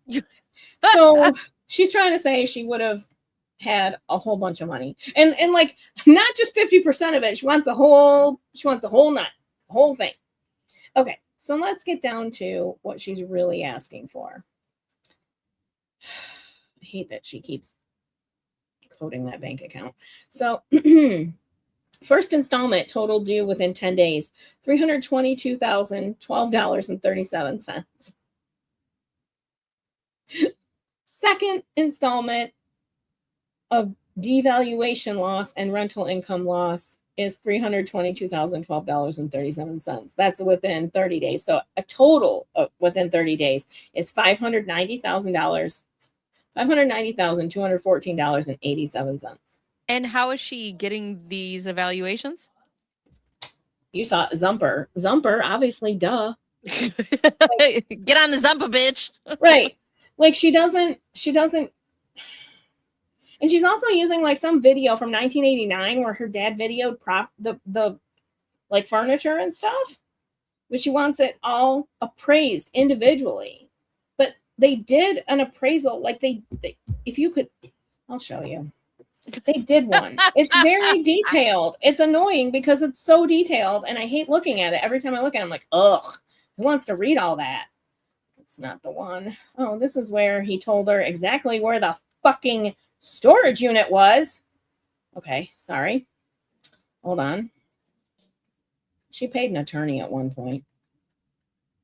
So she's trying to say she would have had a whole bunch of money. And like not just 50% of it. She wants the whole nut, whole thing. Okay, so let's get down to what she's really asking for. I hate that she keeps coding that bank account. So first installment total due within 10 days, $322,012.37. Second installment of devaluation loss and rental income loss is $322,012.37. That's within 30 days. So a total of within 30 days is $590,214.87. And how is she getting these evaluations? You saw Zumper. Zumper, obviously, duh. Get on the Zumpa, bitch. Right. Like she doesn't, and she's also using like some video from 1989 where her dad videoed the like furniture and stuff, but she wants it all appraised individually. But they did an appraisal, like they if you could, I'll show you. They did one. It's very detailed. It's annoying because it's so detailed, and I hate looking at it. Every time I look at it, I'm like, ugh, who wants to read all that? It's not the one. Oh, this is where he told her exactly where the fucking storage unit was. Okay, sorry. Hold on. She paid an attorney at one point.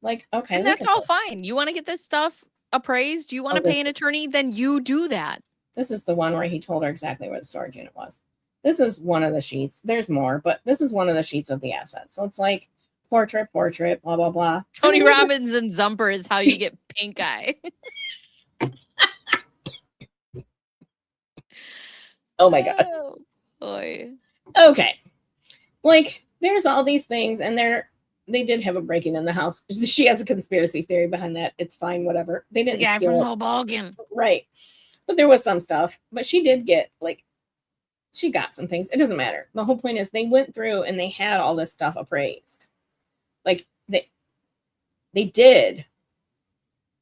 Like, okay. And that's all fine. You want to get this stuff appraised? You want to pay an attorney? Then you do that. This is the one where he told her exactly where the storage unit was. This is one of the sheets. There's more, but this is one of the sheets of the assets. So it's like portrait, blah, blah, blah. Tony Robbins and Zumper is how you get pink eye. Oh my God. Oh, boy. Okay. Like, there's all these things, and they did have a break-in in the house. She has a conspiracy theory behind that. It's fine, whatever. They didn't. The guy from Hoboken. Right. But there was some stuff. But she did get, like, she got some things. It doesn't matter. The whole point is they went through and they had all this stuff appraised. Like, they did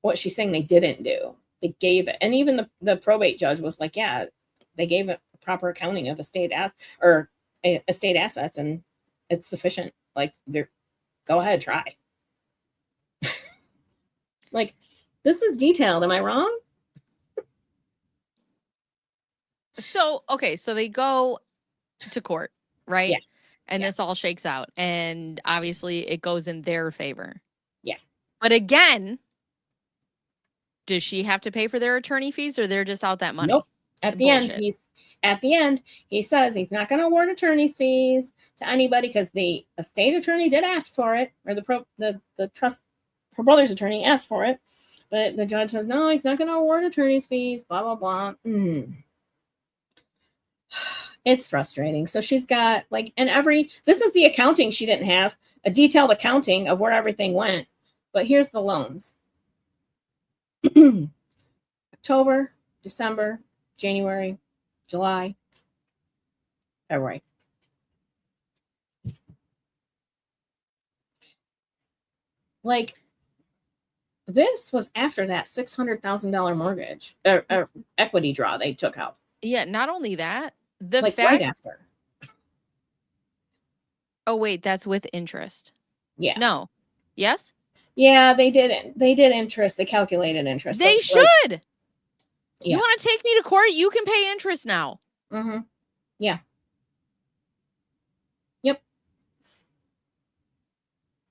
what she's saying they didn't do. They gave it. And even the probate judge was like, yeah, they gave it a proper accounting of estate assets, and it's sufficient. Like, go ahead, try. Like, this is detailed. Am I wrong? So, okay, so they go to court, right? Yeah. And this all shakes out. And obviously it goes in their favor. Yeah. But again, does she have to pay for their attorney fees, or they're just out that money? Nope. At the end, he says he's not going to award attorney's fees to anybody because the estate attorney did ask for it, or the trust, her brother's attorney asked for it, but the judge says no, he's not going to award attorney's fees. Blah blah blah. It's frustrating. So she's got like, this is the accounting she didn't have, a detailed accounting of where everything went. But here's the loans: October, December, January, July, February. Like, this was after that $600,000 mortgage equity draw they took out. Yeah, not only that, the like fact right after. Oh wait, that's with interest. Yeah. No. Yes? Yeah, they did interest. They calculated interest. They so, should. Like, You want to take me to court? You can pay interest now. Mm-hmm. Yeah. Yep.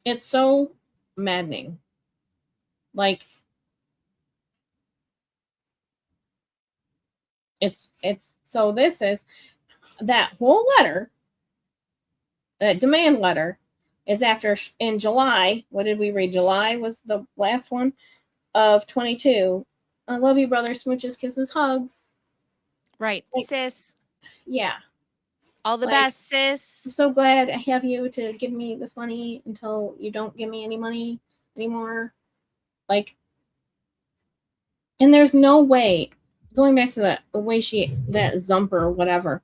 It's so maddening. Like, it's so this is that whole letter, that demand letter is after in July. What did we read? July was the last one of 22. I love you, brother. Smooches, kisses, hugs. Right. Like- Sis. Yeah. All the Like, best, I'm sis. so glad I have you to give me this money until you don't give me any money anymore. Like, and there's no way, going back to the way that Zumper or whatever,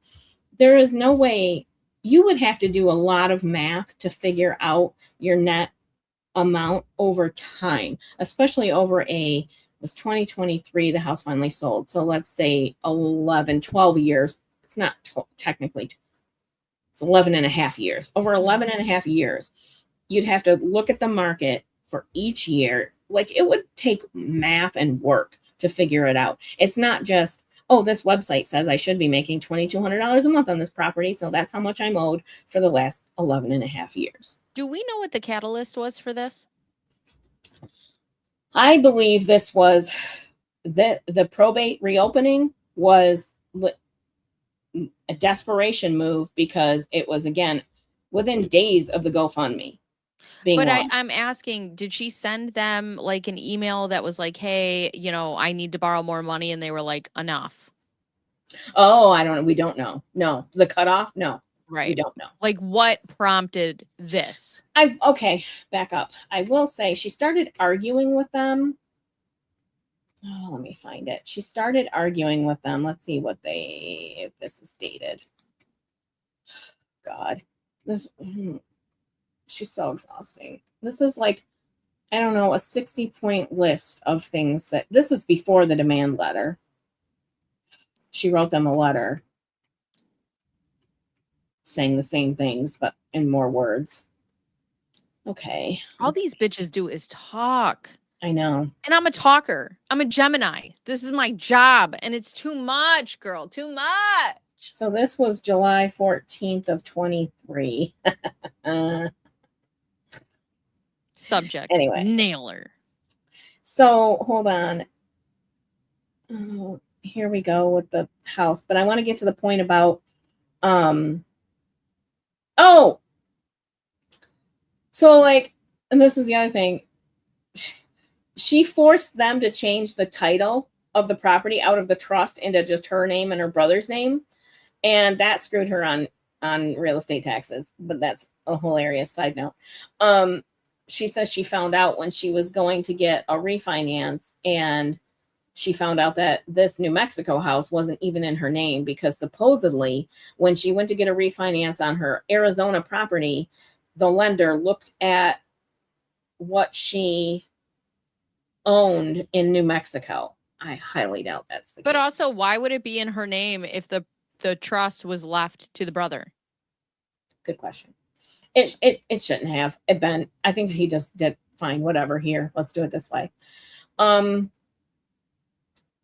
there is no way. You would have to do a lot of math to figure out your net amount over time, especially over it was 2023, the house finally sold. So let's say 11, 12 years. It's not technically, it's 11 and a half years. Over 11 and a half years, you'd have to look at the market for each year. Like, it would take math and work to figure it out. It's not just, oh, this website says I should be making $2,200 a month on this property, so that's how much I'm owed for the last 11 and a half years. Do we know what the catalyst was for this? I believe this was that the probate reopening was a desperation move because it was, again, within days of the GoFundMe being But launched. I'm asking, did she send them like an email that was like, hey, you know, I need to borrow more money? And they were like, enough. Oh, I don't know. We don't know. No, the cutoff. No, we Right. don't know. Like, what prompted this? Okay, back up. I will say she started arguing with them. Oh, let me find it. She started arguing with them. Let's see if this is dated. God, she's so exhausting. This is like, I don't know, a 60-point list of things that, this is before the demand letter. She wrote them a letter saying the same things, but in more words. Okay. All these bitches do is talk. I know. And I'm a talker. I'm a Gemini. This is my job. And it's too much, girl. Too much. So this was July 14th of 23. Subject. Anyway. Nailer. So hold on. Oh, here we go with the house. But I want to get to the point about, so like, and this is the other thing. She forced them to change the title of the property out of the trust into just her name and her brother's name. And that screwed her on real estate taxes. But that's a hilarious side note. She says she found out when she was going to get a refinance, and she found out that this New Mexico house wasn't even in her name, because supposedly when she went to get a refinance on her Arizona property, the lender looked at what she owned in New Mexico. I highly doubt that's the case. But also, why would it be in her name if the trust was left to the brother? Good question. It shouldn't have been. I think he just did fine. Whatever. Here, let's do it this way.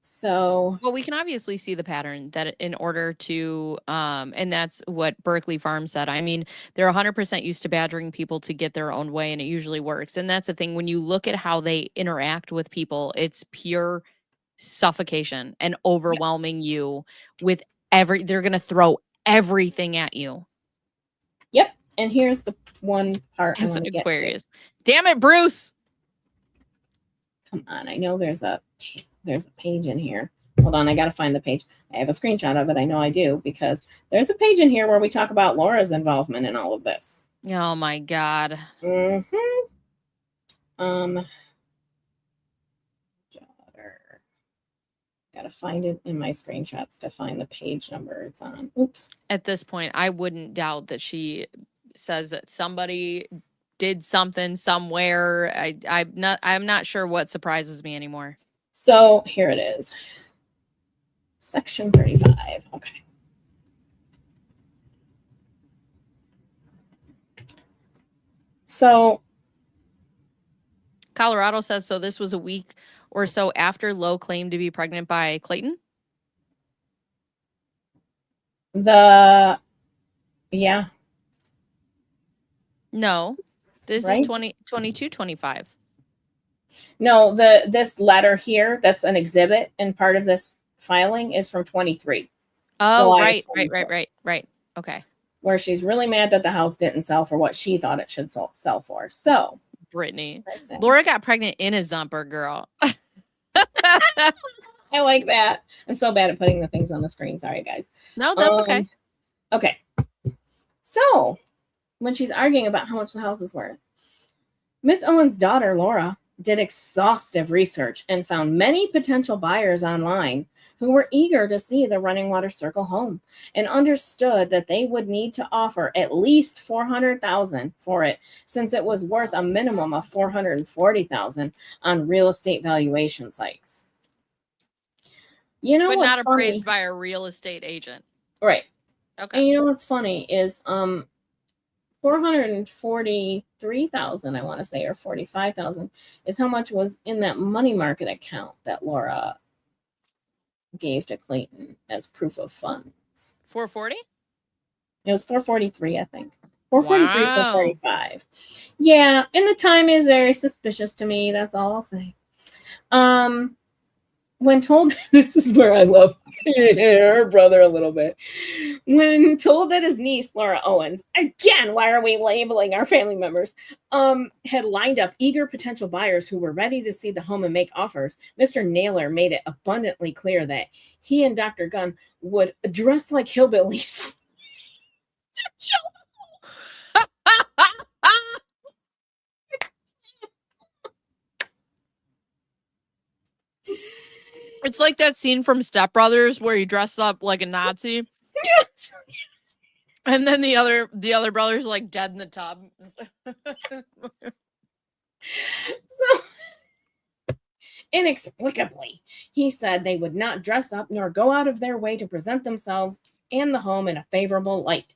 So, well, we can obviously see the pattern that in order to, and that's what Berkeley Farm said. I mean, they're 100% used to badgering people to get their own way, and it usually works. And that's the thing. When you look at how they interact with people, it's pure suffocation and overwhelming you with they're going to throw everything at you. Yep. And here's the one part As an Aquarius. Damn it, Bruce. Come on. I know there's a page in here. Hold on. I got to find the page. I have a screenshot of it. I know I do, because there's a page in here where we talk about Laura's involvement in all of this. Oh my God. Got to find it in my screenshots to find the page number it's on. Oops. At this point, I wouldn't doubt that she says that somebody did something somewhere. I'm not sure what surprises me anymore. So here it is. Section 35. Okay. So Colorado says, so this was a week or so after Lowe claimed to be pregnant by Clayton? Yeah. No, this Right? is 22-25. No, this letter here, that's an exhibit, and part of this filing is from 23. Oh, July right. Okay. Where she's really mad that the house didn't sell for what she thought it should sell for. So, Brittany. Laura got pregnant in a Zumper, girl. I like that. I'm so bad at putting the things on the screen. Sorry, guys. No, that's okay. Okay. So when she's arguing about how much the house is worth, Miss Owens' daughter, Laura, did exhaustive research and found many potential buyers online who were eager to see the Running Water Circle home and understood that they would need to offer at least $400,000 for it, since it was worth a minimum of $440,000 on real estate valuation sites. You know, but what's not appraised by a real estate agent. Right. Okay. And you know what's funny is 443,000, I want to say, or 45,000 is how much was in that money market account that Laura gave to Clayton as proof of funds. 440? It was 443, I think. 443, Wow. 445. Yeah, and the time is very suspicious to me. That's all I'll say. When told, this is where I love her brother a little bit. When told that his niece, Laura Owens, again, why are we labeling our family members, had lined up eager potential buyers who were ready to see the home and make offers, Mr. Naylor made it abundantly clear that he and Dr. Gunn would dress like hillbillies. It's like that scene from Step Brothers where he dressed up like a Nazi. Yes. And then the other brother's like dead in the tub. So, inexplicably, he said they would not dress up nor go out of their way to present themselves and the home in a favorable light.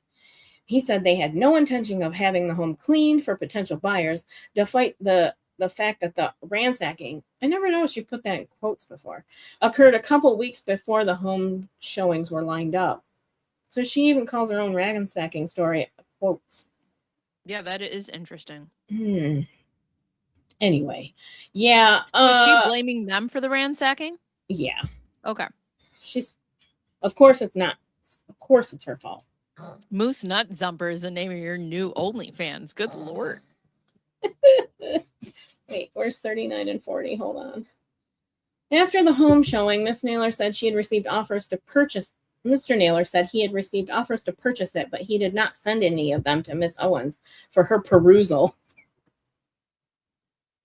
He said they had no intention of having the home cleaned for potential buyers, despite the fact that the ransacking, I never noticed you put that in quotes before, occurred a couple weeks before the home showings were lined up. So she even calls her own ransacking story quotes. Yeah, that is interesting. Anyway, yeah. Was she blaming them for the ransacking? Yeah. Okay. Of course it's not. Of course it's her fault. Moose Nut Zumper is the name of your new OnlyFans. Good Lord. Wait, where's 39 and 40? Hold on. After the home showing, Miss Naylor said she had received offers to purchase. Mr. Naylor said he had received offers to purchase it, but he did not send any of them to Miss Owens for her perusal.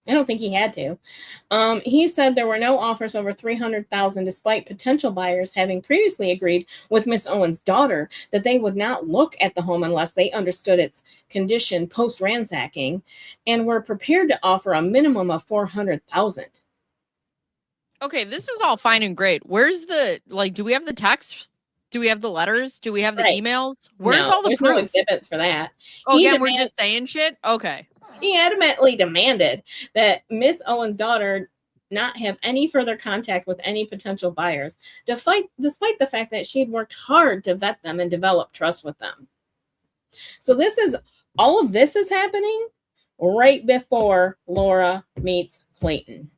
I don't think he had to. He said there were no offers over $300,000, despite potential buyers having previously agreed with Miss Owens' daughter that they would not look at the home unless they understood its condition post-ransacking and were prepared to offer a minimum of $400,000. Okay, this is all fine and great. Where's the, like, do we have the text? Do we have the letters? Do we have the emails? Where's all the there's proof? No exhibits for that. Oh, again, we're just saying shit? Okay. He adamantly demanded that Miss Owens' daughter not have any further contact with any potential buyers, despite the fact that she had worked hard to vet them and develop trust with them. So all of this is happening right before Laura meets Clayton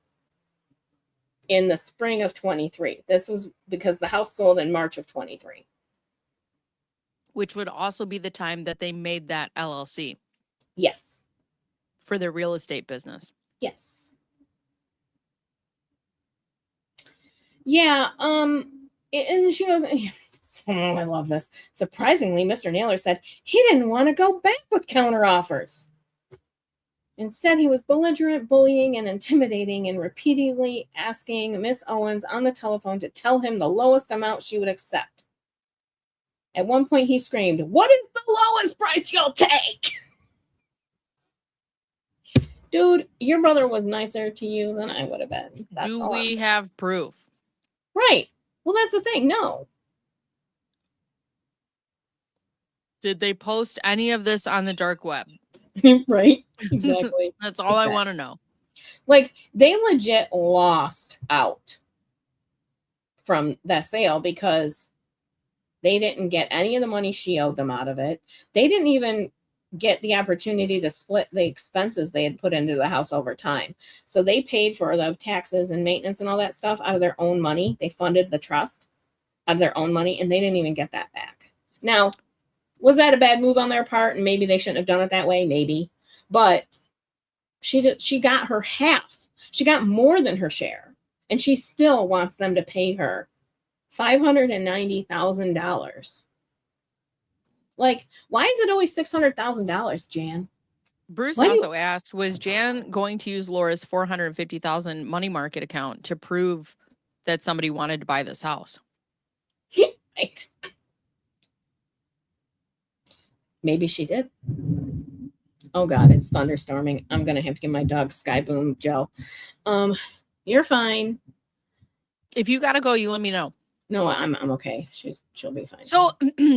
in the spring of 23. This was because the house sold in March of 23. Which would also be the time that they made that LLC. Yes. For their real estate business. Yes. Yeah. And she goes, oh, I love this. Surprisingly, Mr. Naylor said he didn't want to go back with counteroffers. Instead, he was belligerent, bullying, and intimidating, and repeatedly asking Miss Owens on the telephone to tell him the lowest amount she would accept. At one point, he screamed, "What is the lowest price you'll take?" Dude, your brother was nicer to you than I would have been. Do we have proof? Right. Well, that's the thing. No. Did they post any of this on the dark web? Right. Exactly. That's all I want to know. Like, they legit lost out from that sale because they didn't get any of the money she owed them out of it. They didn't even get the opportunity to split the expenses they had put into the house over time. So they paid for the taxes and maintenance and all that stuff out of their own money. They funded the trust out of their own money, and they didn't even get that back. Now, was that a bad move on their part? And maybe they shouldn't have done it that way. Maybe. But she got her half. She got more than her share. And she still wants them to pay her $590,000. Like, why is it always $600,000, Jan? Bruce Why do also asked, was Jan going to use Laura's $450,000 money market account to prove that somebody wanted to buy this house? Right. Maybe she did. Oh God, it's thunderstorming. I'm gonna have to give my dog Sky Boom gel. You're fine. If you gotta go, you let me know. No, I'm okay. She'll be fine. So,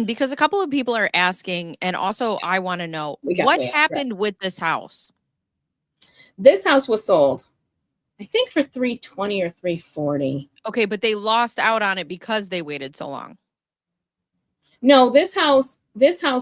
because a couple of people are asking, and also I want to know what happened with this house. This house was sold, I think, for $320,000 or $340,000. Okay, but they lost out on it because they waited so long. No, this house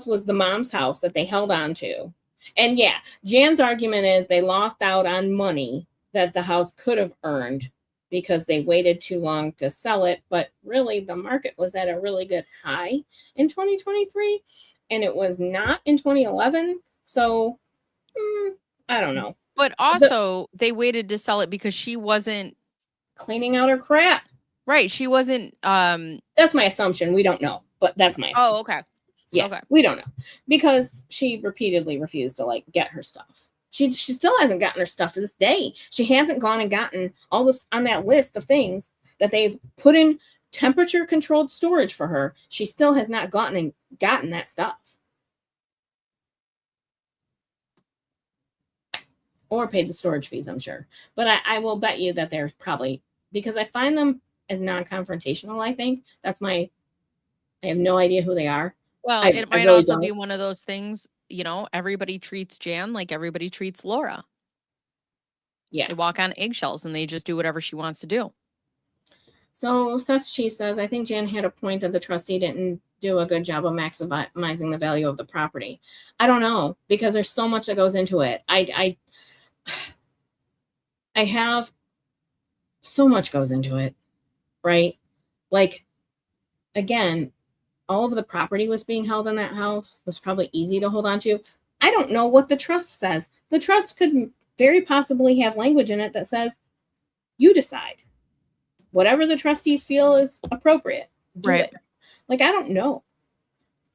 was the mom's house that they held on to. And yeah, Jan's argument is they lost out on money that the house could have earned because they waited too long to sell it. But really, the market was at a really good high in 2023, and it was not in 2011. So I don't know. But also, they waited to sell it because she wasn't cleaning out her crap. Right. She wasn't. That's my assumption. We don't know, but that's my assumption. Oh, okay. Yeah, okay. We don't know because she repeatedly refused to get her stuff. She still hasn't gotten her stuff to this day. She hasn't gone and gotten all this on that list of things that they've put in temperature controlled storage for her. She still has not gotten that stuff. Or paid the storage fees, I'm sure. But I will bet you that they're probably, because I find them as non-confrontational, I think. I have no idea who they are. Well, it might really also be one of those things, everybody treats Jan like everybody treats Laura. Yeah. They walk on eggshells and they just do whatever she wants to do. So Seth She says, I think Jan had a point that the trustee didn't do a good job of maximizing the value of the property. I don't know, because there's so much that goes into it. I have so much goes into it, right? Like, again, all of the property was being held in that house. It was probably easy to hold on to. I don't know what the trust says. The trust could very possibly have language in it that says, you decide. Whatever the trustees feel is appropriate. Do it. Like, I don't know.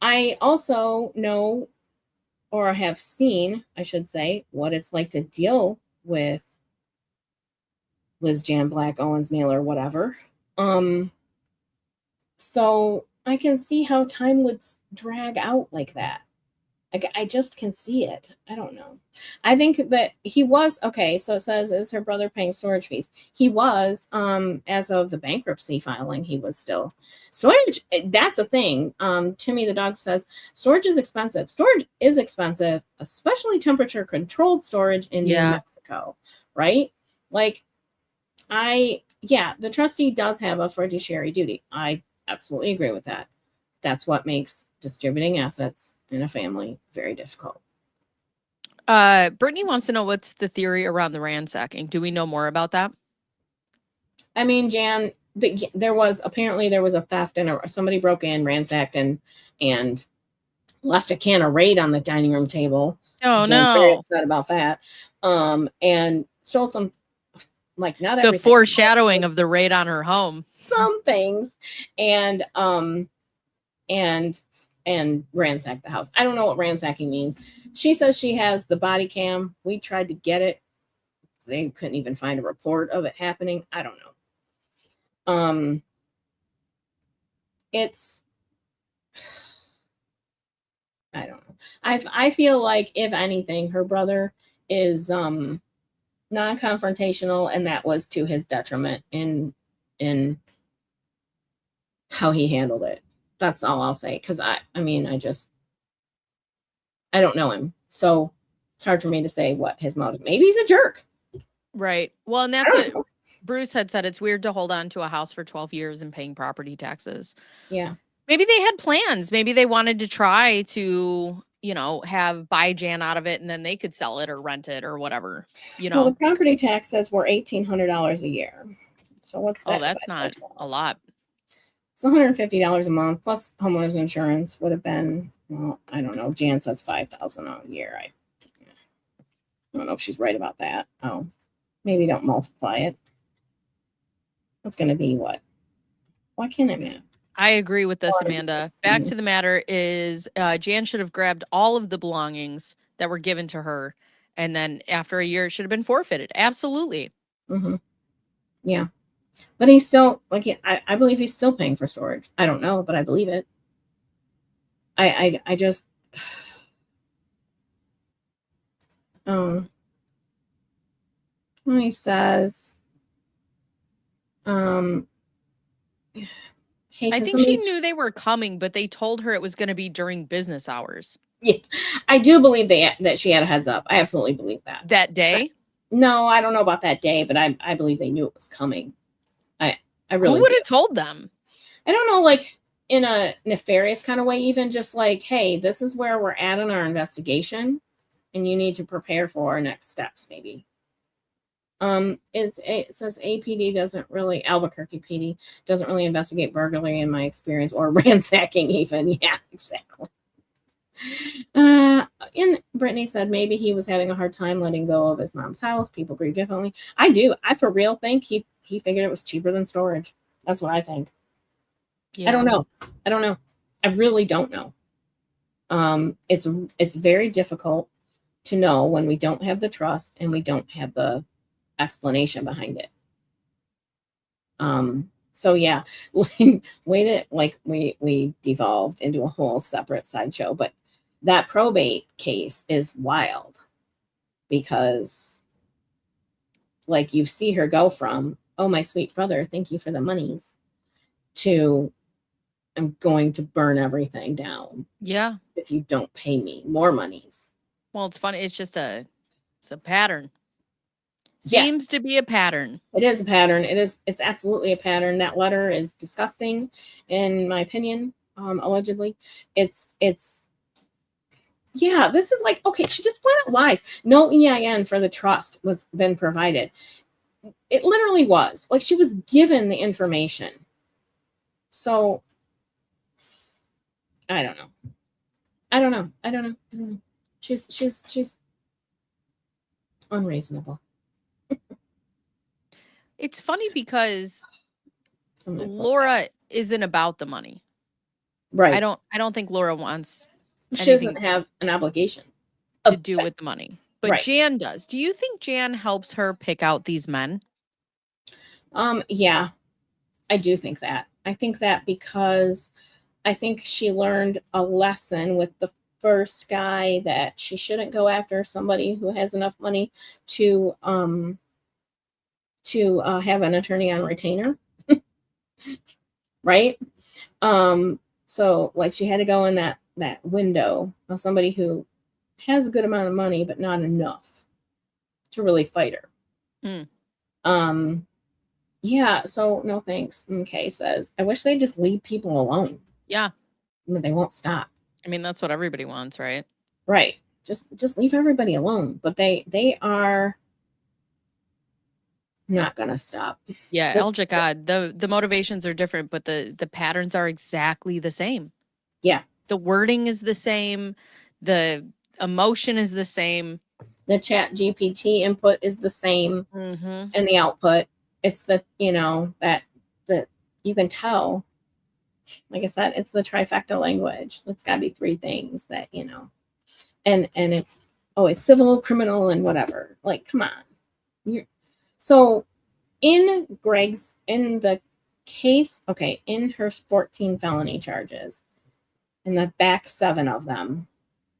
I also know, or have seen, I should say, what it's like to deal with Liz, Jan, Black, Owens, Naylor, whatever. So I can see how time would drag out like that. I just can see it. I don't know. I think that he was, okay, so it says, is her brother paying storage fees? He was, as of the bankruptcy filing, he was still. Storage, that's a thing. Timmy the dog says, storage is expensive. Storage is expensive, especially temperature-controlled storage in New Mexico, right? Like, the trustee does have a fiduciary duty. I absolutely agree with that. That's what makes distributing assets in a family very difficult. Brittany wants to know, what's the theory around the ransacking? Do we know more about that? I mean, Jan, there was a theft and somebody broke in, ransacked, and left a can of Raid on the dining room table. Oh, Jan's no. very upset about that. And stole some, not everything. The foreshadowing of the raid on her home. Some things. And ransack the house. I don't know what ransacking means. She says she has the body cam. We tried to get it. They couldn't even find a report of it happening. I don't know. I don't know. I feel like, if anything, her brother is non-confrontational, and that was to his detriment in how he handled it. That's all I'll say. Because I don't know him. So it's hard for me to say what his motive. Maybe he's a jerk. Right. Well, and that's what Bruce had said. It's weird to hold on to a house for 12 years and paying property taxes. Yeah. Maybe they had plans. Maybe they wanted to try to, buy Jan out of it, and then they could sell it or rent it or whatever, Well, the property taxes were $1,800 a year. So what's that? Oh, that's not a lot. It's $150 a month plus homeowners insurance would have been, well, I don't know. Jan says $5,000 a year. I don't know if she's right about that. Oh, maybe don't multiply it. That's going to be what? Why can't I math? I agree with this, 4 Amanda. 16. Back to the matter is Jan should have grabbed all of the belongings that were given to her. And then after a year, it should have been forfeited. Absolutely. Mm-hmm. Yeah. But he's still, like, I believe he's still paying for storage. I don't know, but I believe it. I just, he says, hey, I can think she somebody- knew they were coming, but they told her it was going to be during business hours. Yeah, I do believe that she had a heads up. I absolutely believe that. That day? No, I don't know about that day, but I believe they knew it was coming. I really Who would do. have told them? I don't know, like in a nefarious kind of way, even just like, hey, this is where we're at in our investigation, and you need to prepare for our next steps, maybe. It says APD doesn't really, Albuquerque PD doesn't really investigate burglary in my experience, or ransacking even. Yeah, exactly. And Brittany said maybe he was having a hard time letting go of his mom's house. People grieve differently. I do. I for real think he figured it was cheaper than storage. That's what I think. Yeah. I don't know. I really don't know. It's very difficult to know when we don't have the trust and we don't have the explanation behind it. So yeah, we devolved into a whole separate sideshow, but that probate case is wild because like you see her go from, oh, my sweet brother, thank you for the monies, to I'm going to burn everything down. Yeah. If you don't pay me more monies. Well, it's funny. It's a pattern. Yeah. Seems to be a pattern. It is a pattern. It's absolutely a pattern. That letter is disgusting, in my opinion. Allegedly, it's yeah. This is like, okay, she just flat out lies. No EIN for the trust was been provided. It literally was like she was given the information. So I don't know. She's unreasonable. It's funny because Laura isn't about the money. Right. I don't think Laura wants she doesn't have an obligation to do with the money. But right. Jan does. Do you think Jan helps her pick out these men? Yeah. I do think that. I think that because I think she learned a lesson with the first guy that she shouldn't go after somebody who has enough money to have an attorney on retainer. Right. So like she had to go in that window of somebody who has a good amount of money but not enough to really fight her. Yeah, so no thanks. Okay, says I wish they'd just leave people alone. Yeah. But they won't stop. I mean, that's what everybody wants, right? Right. Just leave everybody alone. But they are not gonna stop. Yeah, Elgic God. The motivations are different, but the patterns are exactly the same. Yeah. The wording is the same, the emotion is the same. The chat GPT input is the same, and the output. It's the, that you can tell, like I said, it's the trifecta language. It's got to be three things that, and it's always civil, criminal, and whatever. Like, come on. So in the case, okay, in her 14 felony charges, in the back 7 of them,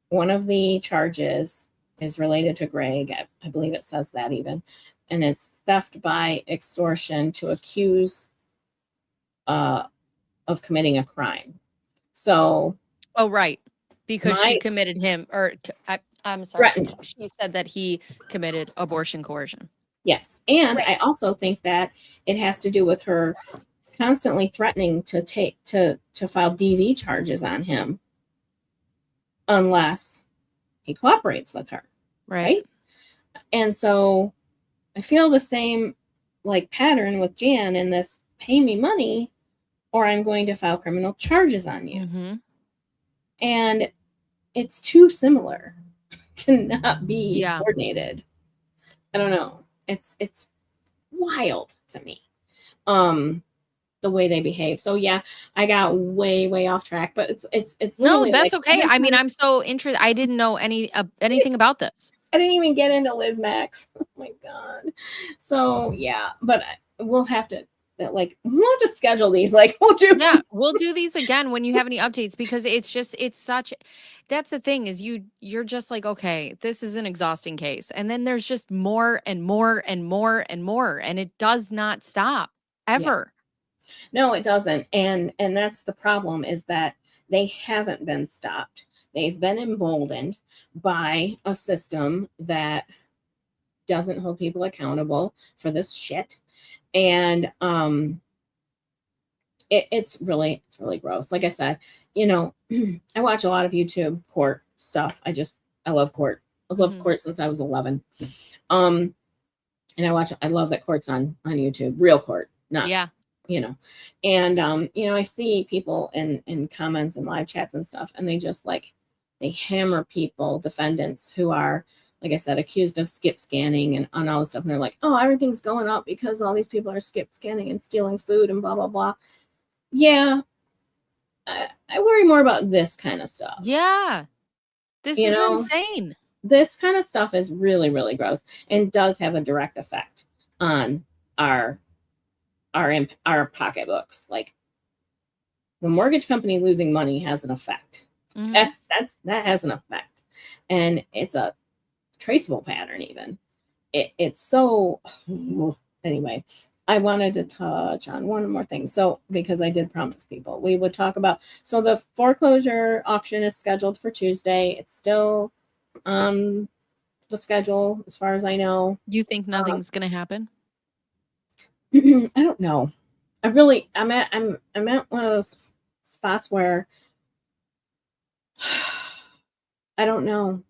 one of the charges is related to Greg. I believe it says that even. And it's theft by extortion to accuse of committing a crime. So. Oh, right. Because she committed him, or I'm sorry. Threatened. She said that he committed abortion coercion. Yes. And right. I also think that it has to do with her constantly threatening to file DV charges on him unless he cooperates with her. Right. And so I feel the same like pattern with Jan in this: pay me money or I'm going to file criminal charges on you. And it's too similar to not be coordinated. I don't know. It's wild to me. the way they behave. So yeah, I got way off track, but it's No, literally that's like okay. I mean, every I'm so interested. I didn't know anything about this. I didn't even get into Liz Max. Oh my God. So yeah, but we'll have to schedule these. Like we'll do. Yeah, we'll do these again when you have any updates, because it's such, that's the thing, is you're just like, okay, this is an exhausting case. And then there's just more and more and more and more, and it does not stop ever. No, it doesn't. And that's the problem, is that they haven't been stopped. They've been emboldened by a system that doesn't hold people accountable for this shit. And it's really gross. Like I said, I watch a lot of YouTube court stuff. I love court. I love court since I was 11. And I love that court's on YouTube, real court, not, and, I see people in comments and live chats and stuff, and they just they hammer people, defendants who are, like I said, accused of skip scanning and on all this stuff. And they're like, oh, everything's going up because all these people are skip scanning and stealing food and blah, blah, blah. Yeah. I worry more about this kind of stuff. Yeah. This is insane. This kind of stuff is really, really gross and does have a direct effect on our pocketbooks. Like the mortgage company losing money has an effect. That has an effect, and it's a traceable pattern. Even it's so anyway. I wanted to touch on one more thing. So, because I did promise people we would talk about, so the foreclosure auction is scheduled for Tuesday. It's still on the schedule as far as I know. Do you think nothing's going to happen? I don't know. I'm at one of those spots where I don't know.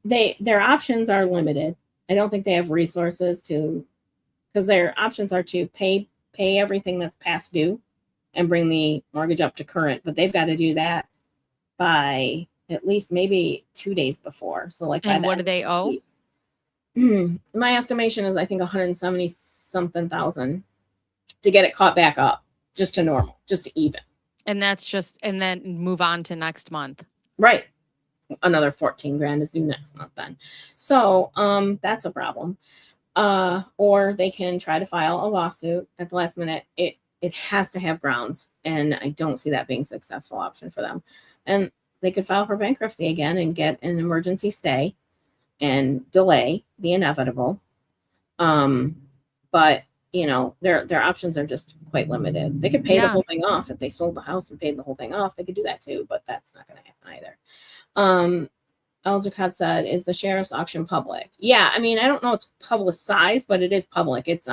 Their options are limited. I don't think they have resources because their options are to pay everything that's past due and bring the mortgage up to current, but they've got to do that by at least maybe 2 days before. So and what do they owe? My estimation is I think 170 something thousand to get it caught back up just to normal, just to even. And then move on to next month. Right. Another 14 grand is due next month then. So that's a problem. Or they can try to file a lawsuit at the last minute. It has to have grounds, and I don't see that being a successful option for them. And they could file for bankruptcy again and get an emergency stay and delay the inevitable. But their options are just quite limited. They could pay the whole thing off if they sold the house and paid the whole thing off. They could do that too, but that's not going to happen either. Al Jakad said, is the sheriff's auction public? Yeah, I mean, I don't know it's publicized, but it is public. It's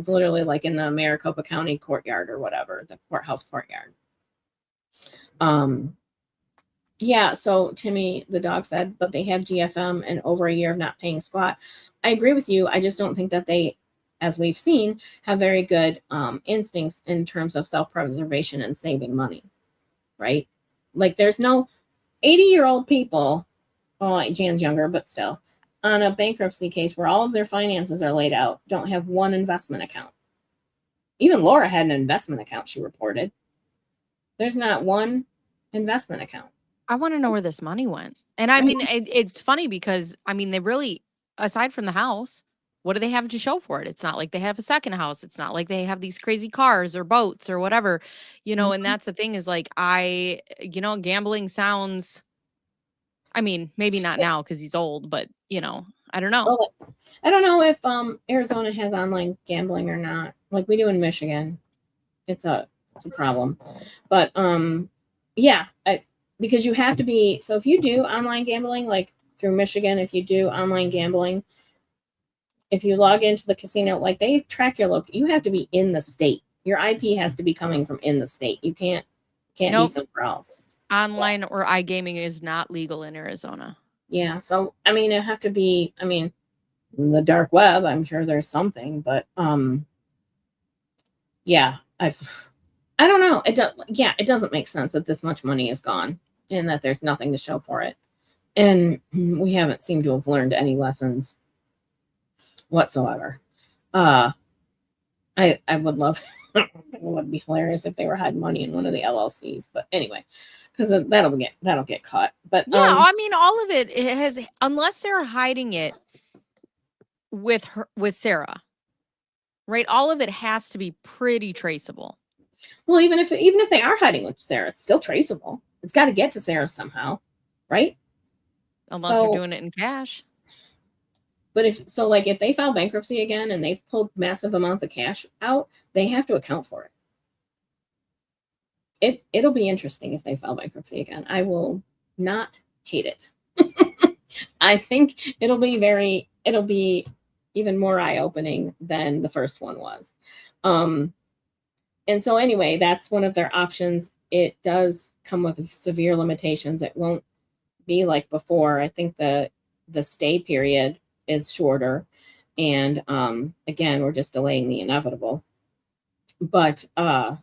literally like in the Maricopa County courtyard or whatever, the courthouse courtyard. Yeah, so Timmy the dog said, but they have GFM and over a year of not paying squat. I agree with you. I just don't think that they, as we've seen, have very good instincts in terms of self-preservation and saving money, right? Like there's no 80-year-old people, well, like Jan's younger, but still, on a bankruptcy case where all of their finances are laid out, don't have one investment account. Even Laura had an investment account, she reported. There's not one investment account. I want to know where this money went. And I mean, it's funny because, I mean, they really, aside from the house, what do they have to show for it? It's not like they have a second house. It's not like they have these crazy cars or boats or whatever, and that's the thing is like, gambling sounds, I mean, maybe not now because he's old, but I don't know. Well, I don't know if Arizona has online gambling or not, like we do in Michigan. It's a problem. But yeah, because you have to be, so if you do online gambling, like through Michigan, if you do online gambling, if you log into the casino, like they track your you have to be in the state. Your IP has to be coming from in the state. You can't be somewhere else. Online or iGaming is not legal in Arizona. Yeah. So, I mean, it have to be, in the dark web, I'm sure there's something, but yeah, I don't know. It doesn't make sense that this much money is gone and that there's nothing to show for it. And we haven't seemed to have learned any lessons whatsoever. I would love it would be hilarious if they were hiding money in one of the LLCs, but anyway, because that'll get caught. But Yeah, I mean, all of it has, unless they're hiding it with Sarah, right? All of it has to be pretty traceable. well, even if they are hiding with Sarah, it's still traceable. It's got to get to Sarah somehow, right? Unless they're doing it in cash. But if they file bankruptcy again and they've pulled massive amounts of cash out, they have to account for it. It'll be interesting if they file bankruptcy again. I will not hate it. I think it'll be even more eye-opening than the first one was. And so anyway, that's one of their options. It does come with severe limitations. It won't be like before. I think the stay period is shorter, and again, we're just delaying the inevitable. But DMN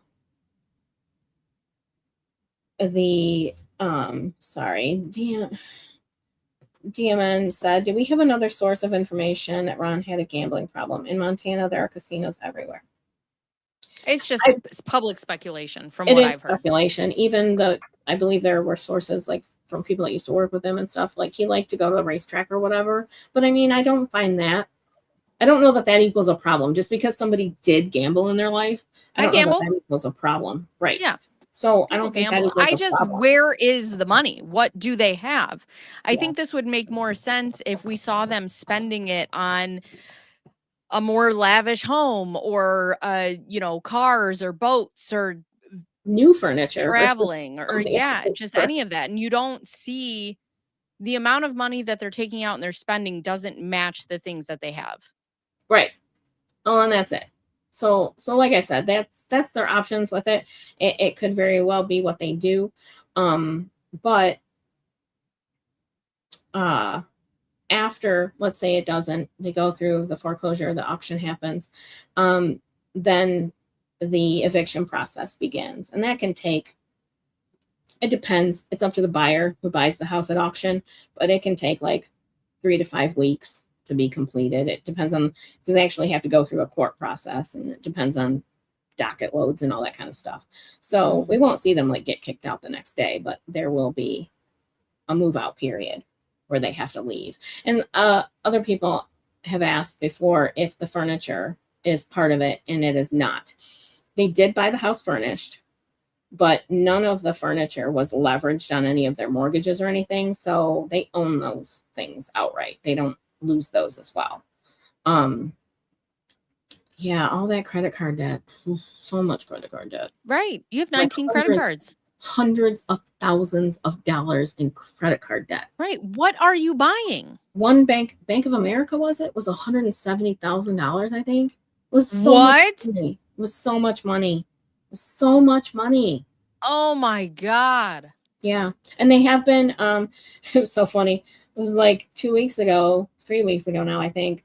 said, do we have another source of information that Ron had a gambling problem? In Montana, there are casinos everywhere. It's just public speculation from what I've heard. Speculation. Even I believe there were sources like from people that used to work with him and stuff. Like he liked to go to the racetrack or whatever. But I mean, I don't find that. I don't know that equals a problem. Just because somebody did gamble in their life, I don't know that equals a problem. Right. Yeah. So I don't think gamble. Where is the money? What do they have? I think this would make more sense if we saw them spending it on a more lavish home or cars or boats or new furniture, traveling or just any of that. And you don't see the amount of money that they're taking out and they're spending doesn't match the things that they have. Right. Oh, and that's it. So like I said, that's their options with it. It could very well be what they do. But after, let's say it doesn't, they go through the foreclosure, the auction happens, then the eviction process begins. And that can take, it depends. It's up to the buyer who buys the house at auction, but it can take like 3 to 5 weeks to be completed. It depends on, because they actually have to go through a court process, and it depends on docket loads and all that kind of stuff. So we won't see them like get kicked out the next day, but there will be a move out period where they have to leave. And other people have asked before if the furniture is part of it, and it is not. They did buy the house furnished, but none of the furniture was leveraged on any of their mortgages or anything. So they own those things outright. They don't lose those as well. Yeah, all that credit card debt. So much credit card debt. Right. You have 19 credit cards. Hundreds of thousands of dollars in credit card debt. Right. What are you buying? One Bank of America was $170,000, I think. It was so what? Much money. It was so much money. It was so much money. Oh my God. Yeah. And they have been, it was so funny. It was like 3 weeks ago now, I think.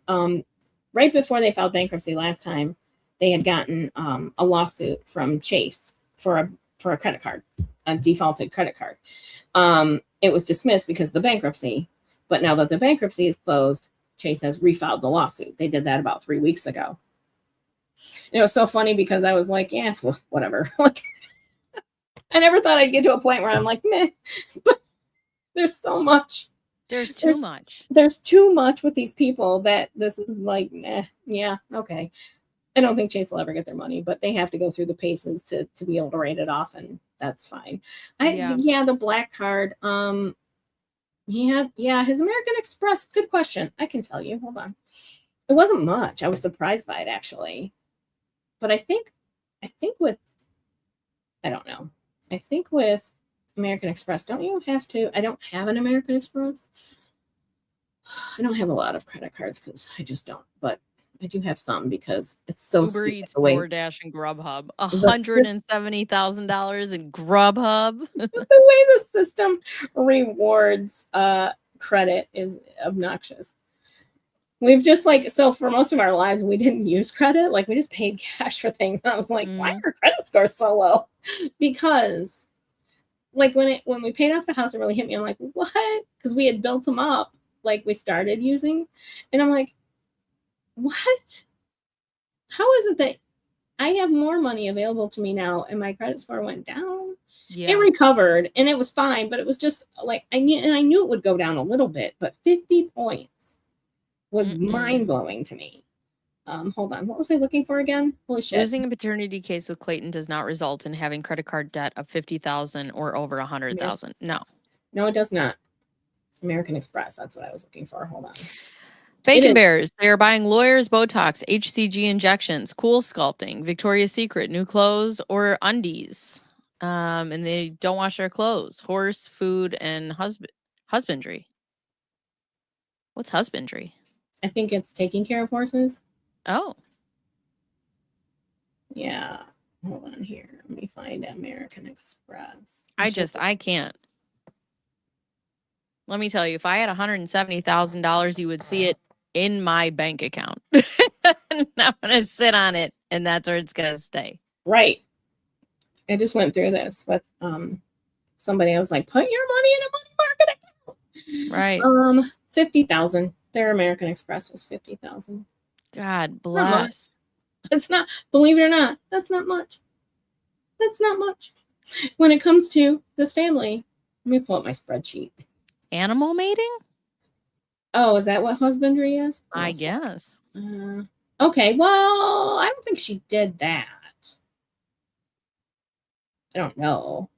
Right before they filed bankruptcy last time, they had gotten a lawsuit from Chase for a credit card, a defaulted credit card. It was dismissed because of the bankruptcy, but now that the bankruptcy is closed, Chase has refiled the lawsuit. They did that about 3 weeks ago. And it was so funny because I was like, yeah, whatever. I never thought I'd get to a point where I'm like, meh, but there's so much. There's too much. There's too much with these people that this is like, yeah, okay. I don't think Chase will ever get their money, but they have to go through the paces to be able to write it off, and that's fine. The black card. His American Express. Good question. I can tell you. Hold on. It wasn't much. I was surprised by it actually, but I think with, I don't know. I think with American Express, don't you have to? I don't have an American Express. I don't have a lot of credit cards because I just don't, but I do have some because it's so Uber Eats, DoorDash, and Grubhub. $170,000 in Grubhub. The way the system rewards credit is obnoxious. We've just so for most of our lives, we didn't use credit. Like we just paid cash for things. And I was like, why are credit scores so low? Because when we paid off the house, it really hit me. I'm like, what? Because we had built them up. Like we started using, and I'm like, what? how is it that I have more money available to me now and my credit score went down? Yeah. It recovered and it was fine, but it was just like I knew it would go down a little bit, but 50 points was mind-blowing to me. Hold on. What was I looking for again? Holy shit. Losing a paternity case with Clayton does not result in having credit card debt of 50,000 or over 100,000. No. No, it does not. American Express. That's what I was looking for. Hold on. BaconBearzz. They are buying lawyers, Botox, HCG injections, cool sculpting, Victoria's Secret, new clothes or undies. And they don't wash their clothes. Horse, food, and husbandry. What's husbandry? I think it's taking care of horses. Oh. Yeah. Hold on here. Let me find American Express. I can't. Let me tell you, if I had $170,000, you would see it in my bank account. And I'm going to sit on it, and that's where it's going to stay. Right. I just went through this with somebody. I was like, put your money in a money market account. Right. 50,000. Their American Express was 50,000. God bless. It's not, believe it or not, that's not much. That's not much. When it comes to this family, let me pull up my spreadsheet. Animal mating? Oh, is that what husbandry is? I guess. Okay, well, I don't think she did that. I don't know.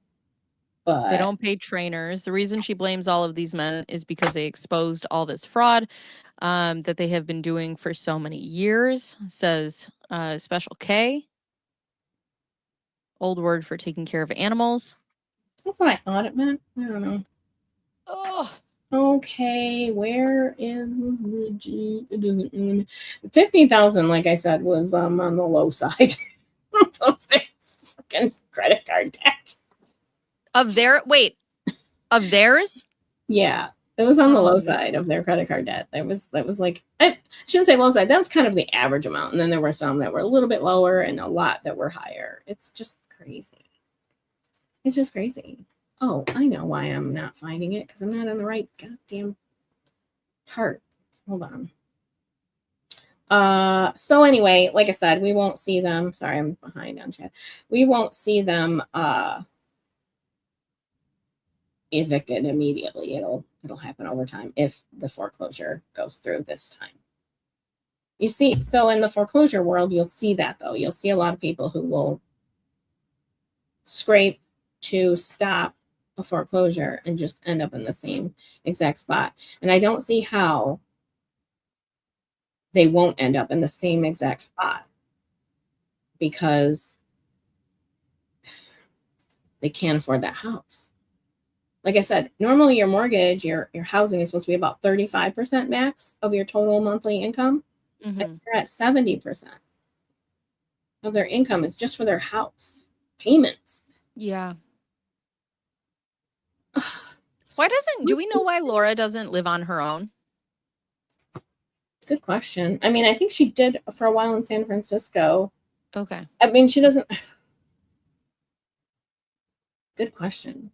But they don't pay trainers. The reason she blames all of these men is because they exposed all this fraud that they have been doing for so many years, says Special K. Old word for taking care of animals. That's what I thought it meant. I don't know. Oh. Okay, where is the G? It doesn't 50,000, like I said, was on the low side. Fucking credit card debt. Of theirs? Yeah. It was on the low side of their credit card debt. That was like, I shouldn't say low side. That was kind of the average amount. And then there were some that were a little bit lower and a lot that were higher. It's just crazy. It's just crazy. Oh, I know why I'm not finding it, because I'm not on the right goddamn part. Hold on. So anyway, like I said, we won't see them. Sorry, I'm behind on chat. We won't see them evicted immediately. It'll happen over time if the foreclosure goes through this time. You see, so in the foreclosure world, you'll see that though. You'll see a lot of people who will scrape to stop a foreclosure and just end up in the same exact spot. And I don't see how they won't end up in the same exact spot, because they can't afford that house. Like I said, normally your mortgage, your housing is supposed to be about 35% max of your total monthly income. Mm-hmm. And they're at 70% of their income is just for their house payments. Yeah. Do we know why Laura doesn't live on her own? Good question. I mean, I think she did for a while in San Francisco. Okay. I mean, she doesn't. Good question.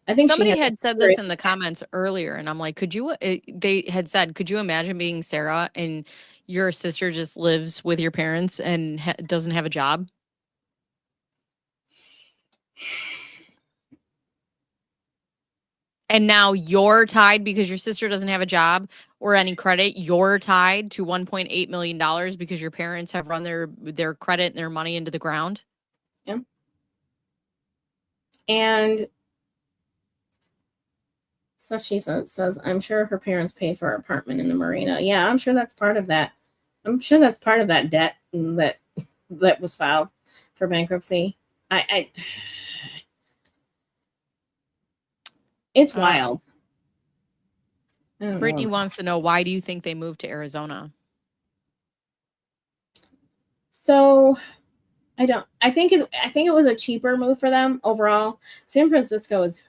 I think somebody had said this in the comments earlier, and I'm like, they had said, could you imagine being Sarah and your sister just lives with your parents and doesn't have a job? And now you're tied because your sister doesn't have a job or any credit. You're tied to $1.8 million because your parents have run their credit and their money into the ground. Yeah. And so she says, I'm sure her parents paid for her apartment in the marina. Yeah, I'm sure that's part of that. I'm sure that's part of that debt that was filed for bankruptcy. It's wild. Brittany wants to know, why do you think they moved to Arizona? So I think it was a cheaper move for them overall. San Francisco is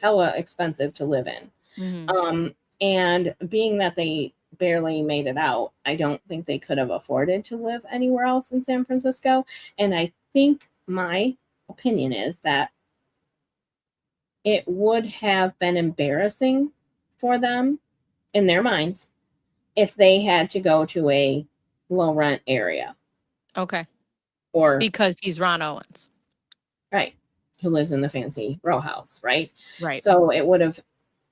hella expensive to live in. Mm-hmm. And being that they barely made it out, I don't think they could have afforded to live anywhere else in San Francisco. And I think my opinion is that it would have been embarrassing for them in their minds if they had to go to a low rent area Okay. or Because he's Ron Owens. right, who lives in the fancy row house, right? Right. So it would have,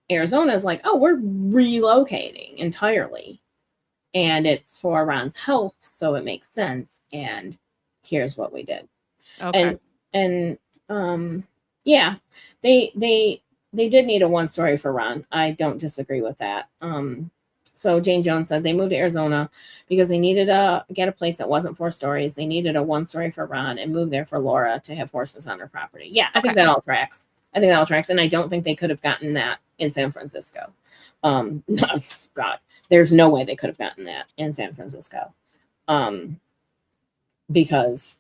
Arizona's like, oh, we're relocating entirely. And it's for Ron's health, so it makes sense. And here's what we did. Okay. And yeah, they did need a one story for Ron. I don't disagree with that. So Jane Jones said they moved to Arizona because they needed to get a place that wasn't 4 stories. They needed a one story for Ron and moved there for Laura to have horses on her property. Yeah, I think Okay. that all tracks. I think that all tracks. And I don't think they could have gotten that in San Francisco. God, there's no way they could have gotten that in San Francisco. Because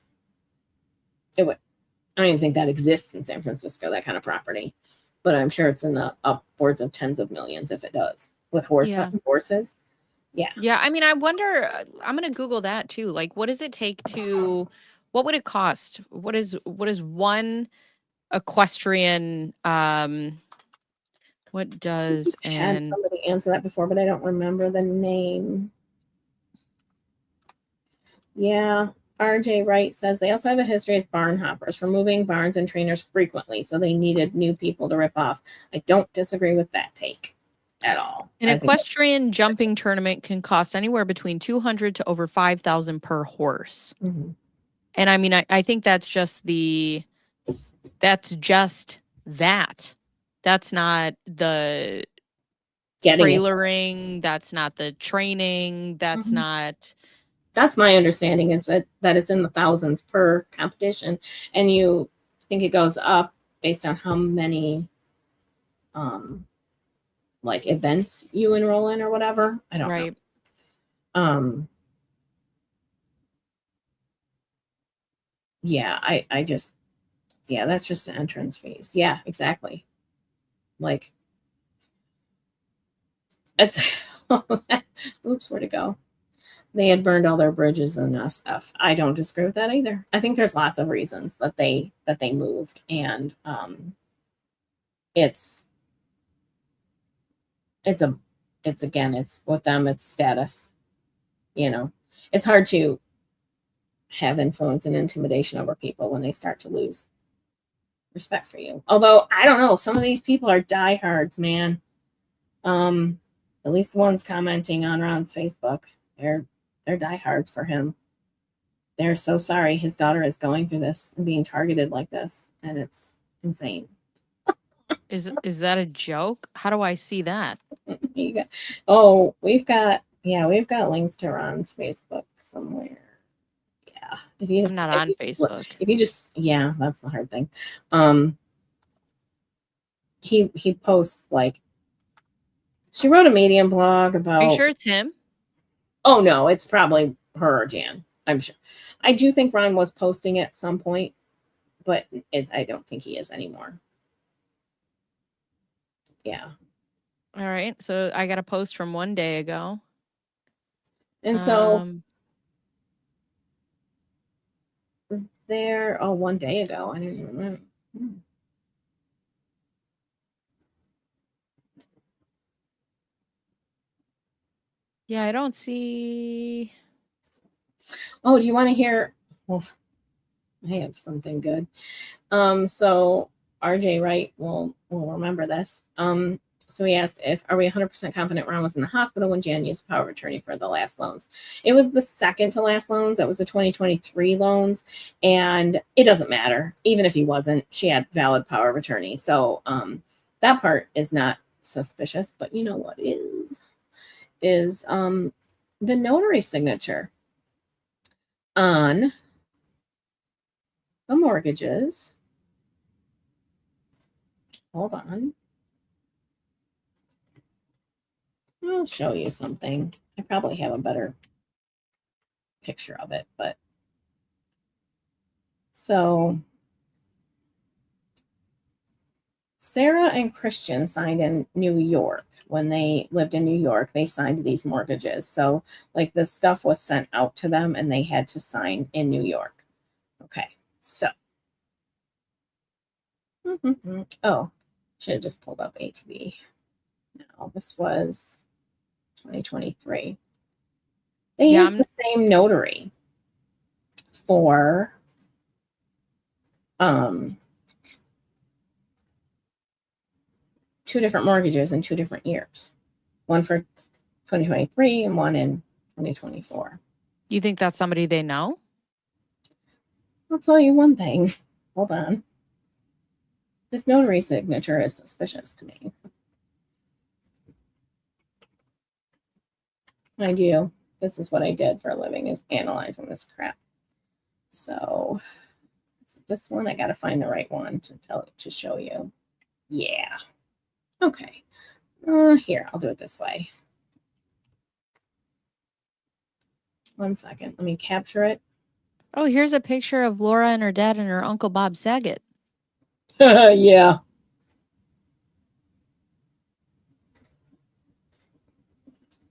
it would, I don't even think that exists in San Francisco, that kind of property. But I'm sure it's in the upwards of tens of millions if it does with horses. Yeah. Yeah. I mean, I wonder, I'm going to Google that too. Like, what does it take to, what would it cost? What is one equestrian, what does Had an, somebody answer that before, but I don't remember the name. Yeah. RJ Wright says they also have a history as barn hoppers for moving barns and trainers frequently, so they needed new people to rip off. I don't disagree with that take at all. an equestrian jumping tournament can cost anywhere between 200 to over 5,000 per horse. Mm-hmm. And I mean, I think that's just that. That's not the trailering. That's not the training. That's not. That's my understanding is that it's in the thousands per competition. And I think it goes up based on how many like events you enroll in or whatever. I don't know. Yeah, I just, yeah, that's just the entrance fees. Yeah, exactly. Like, it's, oops, where'd it go? They had burned all their bridges in SF. I don't disagree with that either. I think there's lots of reasons that they moved, and it's with them, it's status. It's hard to have influence and intimidation over people when they start to lose respect for you. Although I don't know, some of these people are diehards, man. At least the ones commenting on Ron's Facebook, they're diehards for him. They're so sorry his daughter is going through this and being targeted like this, and it's insane. Is that a joke? How do I see that? We've got links to Ron's Facebook somewhere. Yeah, I'm not on Facebook. If you just, yeah, that's the hard thing. He posts, like, she wrote a Medium blog about. Are you sure it's him? Oh no, it's probably her or Jan. I'm sure. I do think Ron was posting at some point, but I don't think he is anymore. Yeah. All right. So I got a post from 1 day ago. And so there, 1 day ago, I didn't even remember. Yeah, I don't see. Oh, do you want to hear? Well, I have something good. So RJ Wright will remember this. So he asked, are we 100% confident Ron was in the hospital when Jan used power of attorney for the last loans? It was the second to last loans. That was the 2023 loans. And it doesn't matter. Even if he wasn't, she had valid power of attorney. So that part is not suspicious. But you know what is the notary signature on the mortgages. Hold on. I'll show you something. I probably have a better picture of it, but so Sarah and Christian signed in New York. When they lived in New York, they signed these mortgages. So like the stuff was sent out to them and they had to sign in New York. Okay, so oh, should have just pulled up ATV. No, this was 2023. They used the same notary. for two different mortgages in 2 different years. One for 2023 and one in 2024. You think that's somebody they know? I'll tell you one thing. Hold on. This notary signature is suspicious to me. Mind you, this is what I did for a living, is analyzing this crap. So this one, I got to find the right one to show you. Yeah. Okay. Here, I'll do it this way. 1 second. Let me capture it. Oh, here's a picture of Laura and her dad and her uncle Bob Saget. Yeah.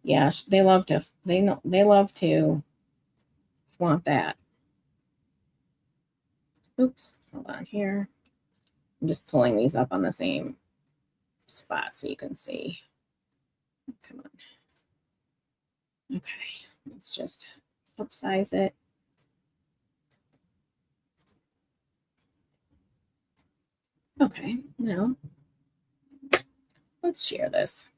Yeah, they love to flaunt that. Oops, hold on here. I'm just pulling these up on the same spot so you can see. Come on. Okay, let's just upsize it. Okay, now let's share this.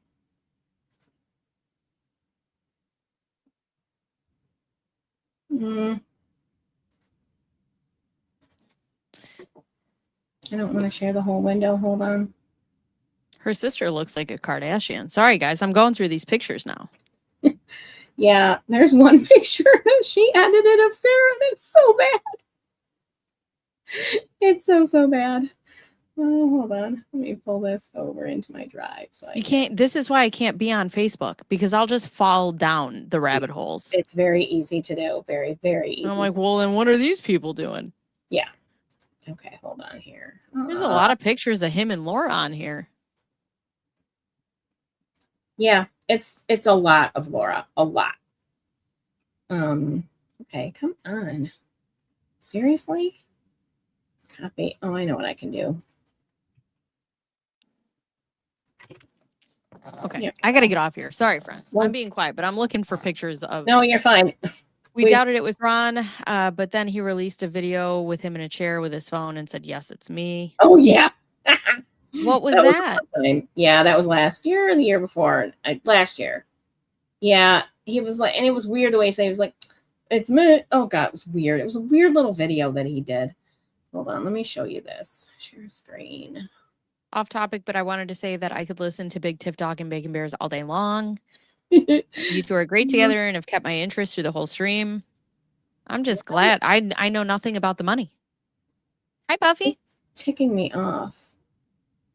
I don't want to share the whole window. Hold on. Her sister looks like a Kardashian. Sorry, guys. I'm going through these pictures now. Yeah, there's one picture that she edited of Sarah that's so bad. It's so bad. Oh, hold on. Let me pull this over into my drive. So You can't. This is why I can't be on Facebook, because I'll just fall down the rabbit holes. It's very easy to do. Very, very easy. I'm like, well, then what are these people doing? Yeah. Okay, hold on here. There's a lot of pictures of him and Laura on here. Yeah, it's a lot of Laura. A lot. Okay, come on. Seriously? Copy. Oh, I know what I can do. Okay, Yeah. I gotta get off here. Sorry, friends. Well, I'm being quiet, but I'm looking for pictures of. No, you're fine. We doubted it was Ron, but then he released a video with him in a chair with his phone and said, "Yes, it's me." Oh yeah. What was that? Yeah, that was last year or the year before. Last year. Yeah, he was like, and it was weird the way he said he was like, "It's me." Oh God, it was weird. It was a weird little video that he did. Hold on, let me show you this. Share screen. Off topic, but I wanted to say that I could listen to BigTiffDog and BaconBearzz all day long. You two are great together and have kept my interest through the whole stream. I'm just glad. I know nothing about the money. Hi, Buffy. It's ticking me off.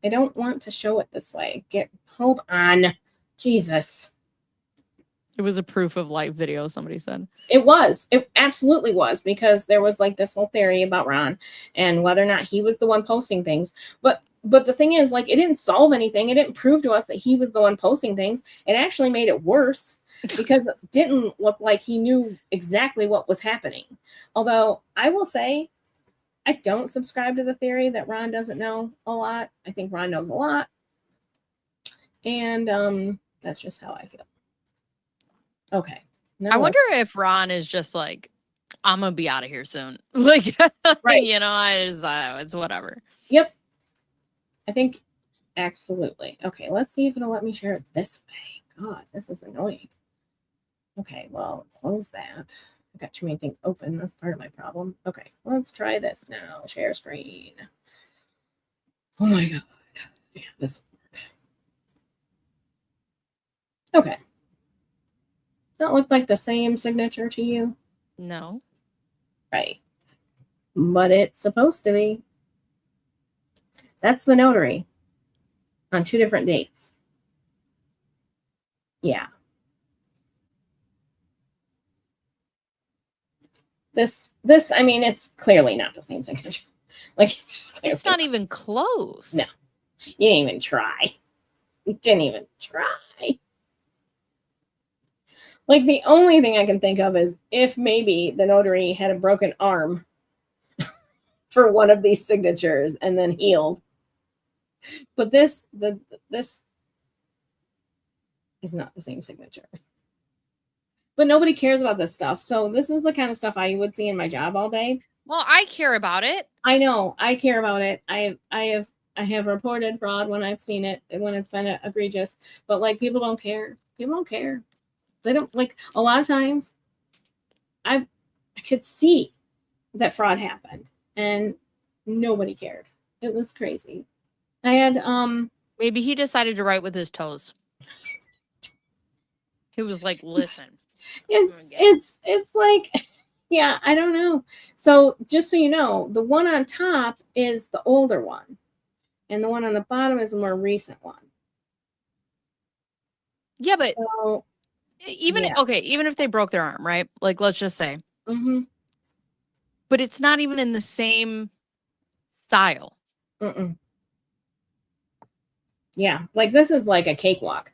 I don't want to show it this way. Hold on. Jesus. It was a proof of life video, somebody said. It was. It absolutely was, because there was like this whole theory about Ron and whether or not he was the one posting things. But the thing is, like, it didn't solve anything. It didn't prove to us that he was the one posting things. It actually made it worse, because it didn't look like he knew exactly what was happening. Although I will say, I don't subscribe to the theory that Ron doesn't know a lot. I think Ron knows a lot. And that's just how I feel. Okay. I wonder if Ron is just like, I'm going to be out of here soon. Like, right. You know, it's whatever. Yep. I think absolutely. Okay, let's see if it'll let me share it this way. God, this is annoying. Okay, well, close that. I've got too many things open. That's part of my problem. Okay, let's try this now. Share screen. Oh my God. Yeah, this will work. Okay. Does that look like the same signature to you? No. Right. But it's supposed to be. That's the notary on 2 different dates. Yeah. This, I mean, it's clearly not the same signature. Like, it's not even close. No, you didn't even try. You didn't even try. Like, the only thing I can think of is if maybe the notary had a broken arm for one of these signatures and then healed. But this is not the same signature. But nobody cares about this stuff. So this is the kind of stuff I would see in my job all day. Well, I care about it. I know. I care about it. I have reported fraud when I've seen it, when it's been egregious. But like, people don't care. People don't care. They don't, like, a lot of times I could see that fraud happened and nobody cared. It was crazy. I had Maybe he decided to write with his toes. He was like, listen. it's like, yeah, I don't know. So just so you know, the one on top is the older one, and the one on the bottom is the more recent one. Yeah, but so, even even if they broke their arm, right? Like, let's just say. Mm-hmm. But it's not even in the same style. Mm-mm. Yeah, like this is like a cakewalk.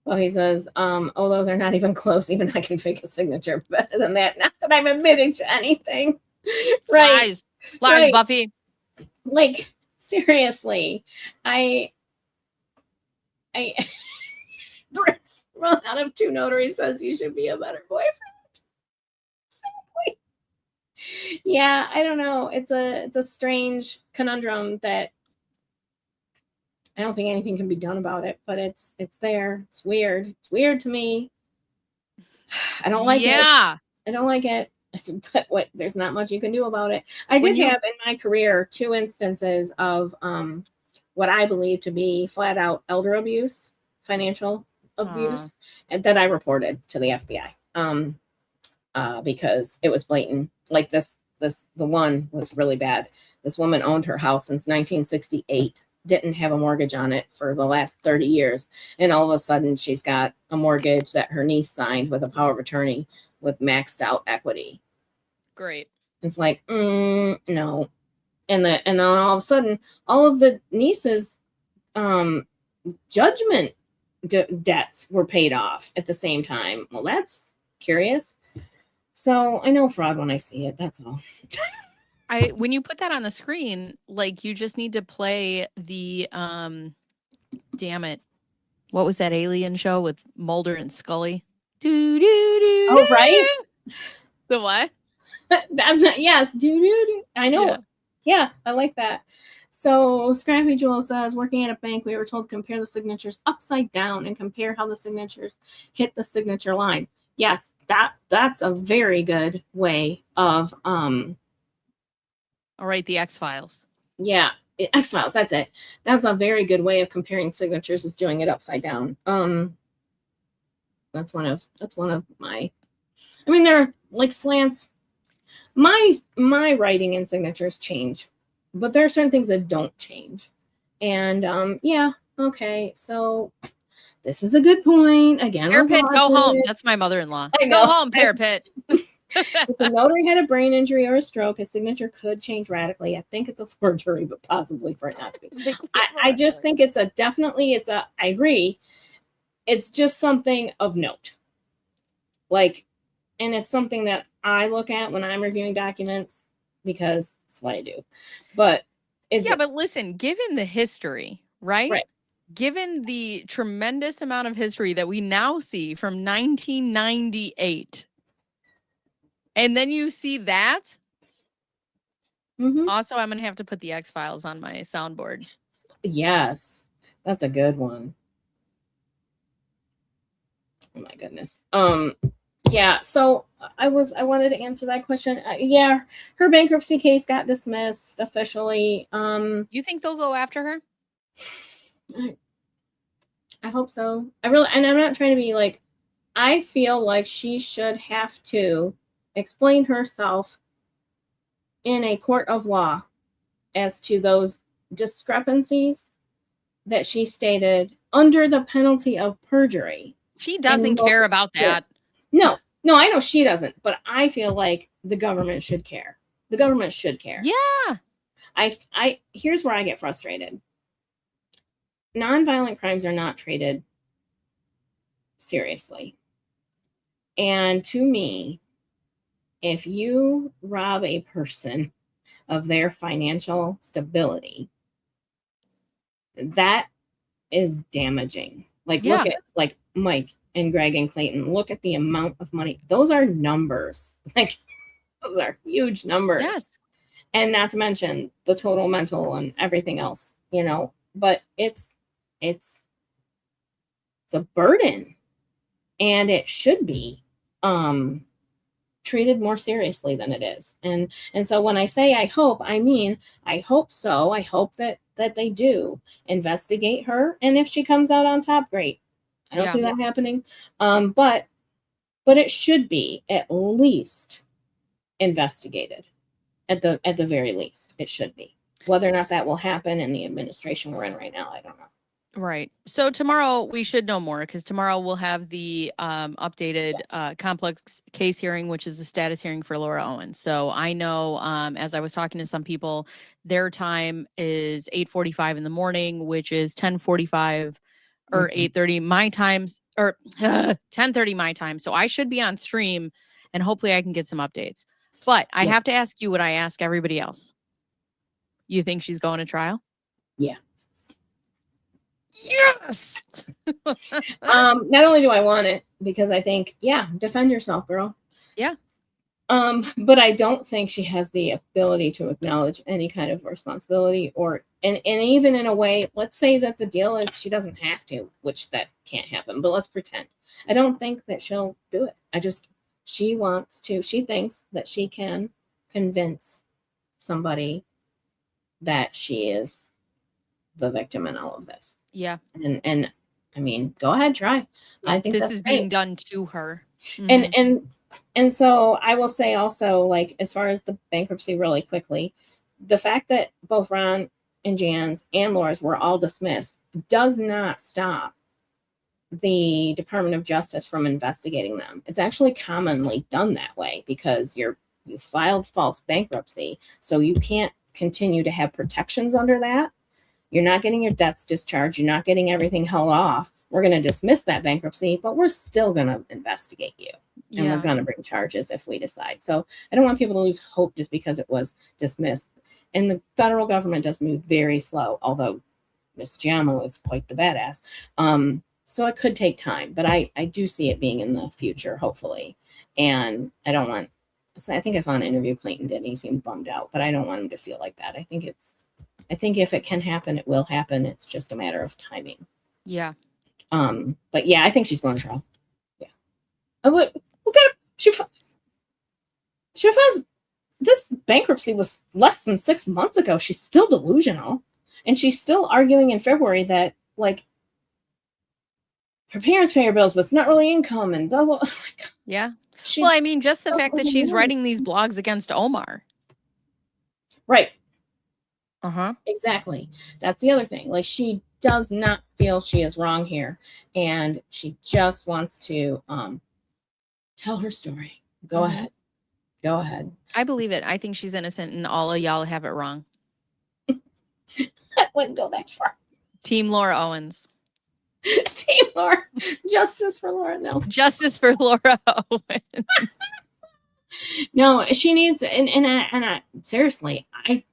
Well, he says, oh, those are not even close. Even I can fake a signature better than that. Not that I'm admitting to anything. Right. Lies, right. Buffy. Like, seriously, I Bruce, run out of 2 notaries says you should be a better boyfriend. Simply. Yeah, I don't know. It's a strange conundrum that I don't think anything can be done about it, but it's there. It's weird. It's weird to me. I don't like it. Yeah. I don't like it. But there's not much you can do about it. I did have in my career 2 instances of what I believe to be flat out elder abuse, financial abuse, and that I reported to the FBI because it was blatant. Like the one was really bad. This woman owned her house since 1968. Didn't have a mortgage on it for the last 30 years. And all of a sudden she's got a mortgage that her niece signed with a power of attorney with maxed out equity. Great. It's like, no. And then all of a sudden, all of the niece's judgment debts were paid off at the same time. Well, that's curious. So I know fraud when I see it. That's all. When you put that on the screen, like, you just need to play the damn it, what was that alien show with Mulder and Scully? Oh, right. The what? That's not, yes. I know. Yeah, I like that. So Scrappy Jewel says, working at a bank, we were told to compare the signatures upside down and compare how the signatures hit the signature line. Yes, that's a very good way of All right, the X-Files. Yeah, X-Files, that's it. That's a very good way of comparing signatures, is doing it upside down. That's one of my, I mean, there are like slants. My writing and signatures change, but there are certain things that don't change. And yeah, okay. So this is a good point. Again, Parapet, go home. That's my mother-in-law. Go home, Parapet. If the notary had a brain injury or a stroke, his signature could change radically. I think it's a forgery, but possibly for it not to be. I just think I agree. It's just something of note. Like, and it's something that I look at when I'm reviewing documents because it's what I do. But but listen, given the history, right? Given the tremendous amount of history that we now see from 1998, and then you see that. Mm-hmm. Also, I'm going to have to put the X-Files on my soundboard. Yes, that's a good one. Oh my goodness. Yeah, so I wanted to answer that question. Yeah, her bankruptcy case got dismissed officially. You think they'll go after her? I hope so. And I'm not trying to be like, I feel like she should have to explain herself in a court of law as to those discrepancies that she stated under the penalty of perjury. She doesn't care about that. No, I know she doesn't, but I feel like the government should care. The government should care. Yeah. Here's where I get frustrated. Nonviolent crimes are not treated seriously. And to me, if you rob a person of their financial stability, that is damaging. Like, look at, like, Mike, and Greg and Clayton, look at the amount of money. Those are numbers. Like, those are huge numbers. Yes. And not to mention the total mental and everything else, you know, but it's a burden, and it should be treated more seriously than it is. And so when I say I hope, I mean, I hope so. I hope that they do investigate her. And if she comes out on top, great. I don't see that happening. But it should be at least investigated. At the very least, it should be. Whether or not that will happen in the administration we're in right now, I don't know. Right. So tomorrow we should know more, because tomorrow we'll have the updated complex case hearing, which is the status hearing for Laura Owens. So I know, as I was talking to some people, their time is 8:45 in the morning, which is 10:45 or 8:30 my time, or 10:30 my time. So I should be on stream, and hopefully I can get some updates. But I have to ask you what I ask everybody else. You think she's going to trial? Yeah. Yes. Not only do I want it, because I think, defend yourself, girl. Yeah. But I don't think she has the ability to acknowledge any kind of responsibility, and even in a way, let's say that the deal is she doesn't have to, which that can't happen, but let's pretend. I don't think that she'll do it. She thinks that she can convince somebody that she is the victim in all of this. Yeah. And I mean, go ahead, try. I think this that's is great. being done to her. And so I will say also, like, as far as the bankruptcy really quickly, the fact that both Ron and Jan's and Laura's were all dismissed does not stop the Department of Justice from investigating them. It's actually commonly done that way, because you filed false bankruptcy, so you can't continue to have protections under that. You're not getting your debts discharged. You're not getting everything held off. We're going to dismiss that bankruptcy, but we're still going to investigate you. And we're going to bring charges if we decide. So I don't want people to lose hope just because it was dismissed. And the federal government does move very slow, although Ms. Giammo is quite the badass. So it could take time, but I do see it being in the future, hopefully. And I think I saw an interview Clayton did, and he seemed bummed out, but I don't want him to feel like that. I think if it can happen, it will happen. It's just a matter of timing. Yeah. But I think she's going to trial. Yeah. She finds this bankruptcy was less than 6 months ago. She's still delusional, and she's still arguing in February that, like, her parents pay her bills, but it's not really income, and blah, blah, blah. Yeah. Well, I mean, just the fact that she's writing these blogs against Omar. Right. Uh-huh. Exactly. That's the other thing. Like, she does not feel she is wrong here, and she just wants to tell her story. Go ahead. Go ahead. I believe it. I think she's innocent, and all of y'all have it wrong. I wouldn't go that far. Team Laura Owens. Team Laura. Justice for Laura. No. Justice for Laura Owens. No, she needs, and I seriously, I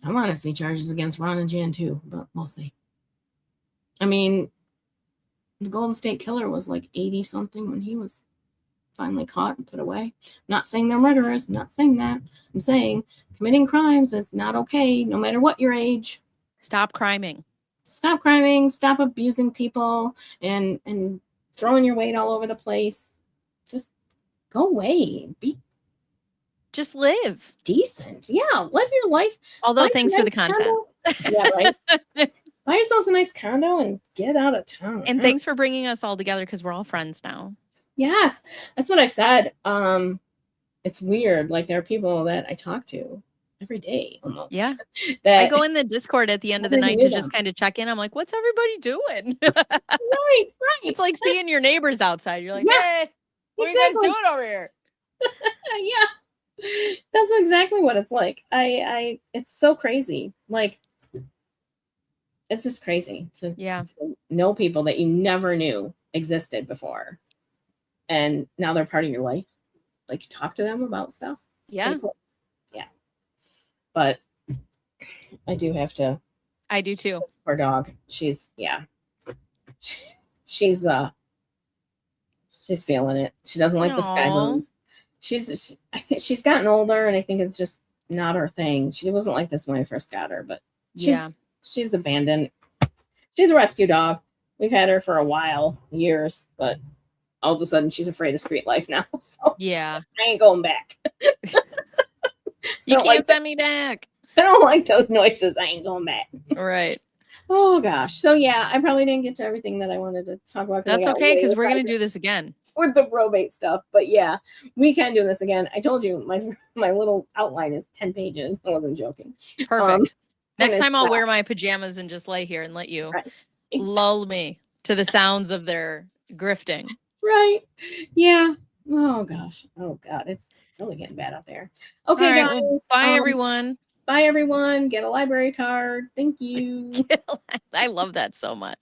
want to see charges against Ron and Jan too, but we'll see. I mean, the Golden State Killer was like 80 something when he was finally caught and put away. I'm not saying they're murderers. I'm not saying that. I'm saying committing crimes is not okay, no matter what your age. Stop criming. Stop criming. Stop abusing people and throwing your weight all over the place. Just go away. Just live. Decent. Yeah, live your life. Although, thanks for the content. Yeah, right. Buy yourselves a nice condo and get out of town. And thanks for bringing us all together, because we're all friends now. Yes, that's what I've said. It's weird. Like, there are people that I talk to every day almost. Yeah. That I go in the Discord at the end of the night to just kind of check in. I'm like, what's everybody doing? right. It's like seeing your neighbors outside. You're like, Yeah, hey, what are you guys doing over here? Yeah. That's exactly what it's like. It's so crazy. Like, it's just crazy to know people that you never knew existed before. And now they're part of your life. Like, you talk to them about stuff. Yeah. Cool. Yeah. But I do have to. I do too. Poor dog. She's She's feeling it. She doesn't like the sky Aw. bones. I think she's gotten older, and I think it's just not her thing. She wasn't like this when I first got her, but she's abandoned. She's a rescue dog. We've had her for a while, years, but all of a sudden she's afraid of street life now. So Yeah. I ain't going back. You Don't can't like send me back. I don't like those noises. I ain't going back. Right. Oh gosh. So yeah, I probably didn't get to everything that I wanted to talk about. That's okay, because we're going to do this again. with the probate stuff. But yeah, we can do this again. I told you my little outline is 10 pages. I wasn't joking. Perfect. Next and time I'll it's- wear my pajamas and just lay here and let you Right. lull me to the sounds of their grifting. Right. Yeah. Oh gosh. Oh God. It's really getting bad out there. Okay, All right, guys. well, bye, everyone. Bye everyone. Get a library card. Thank you. I love that so much.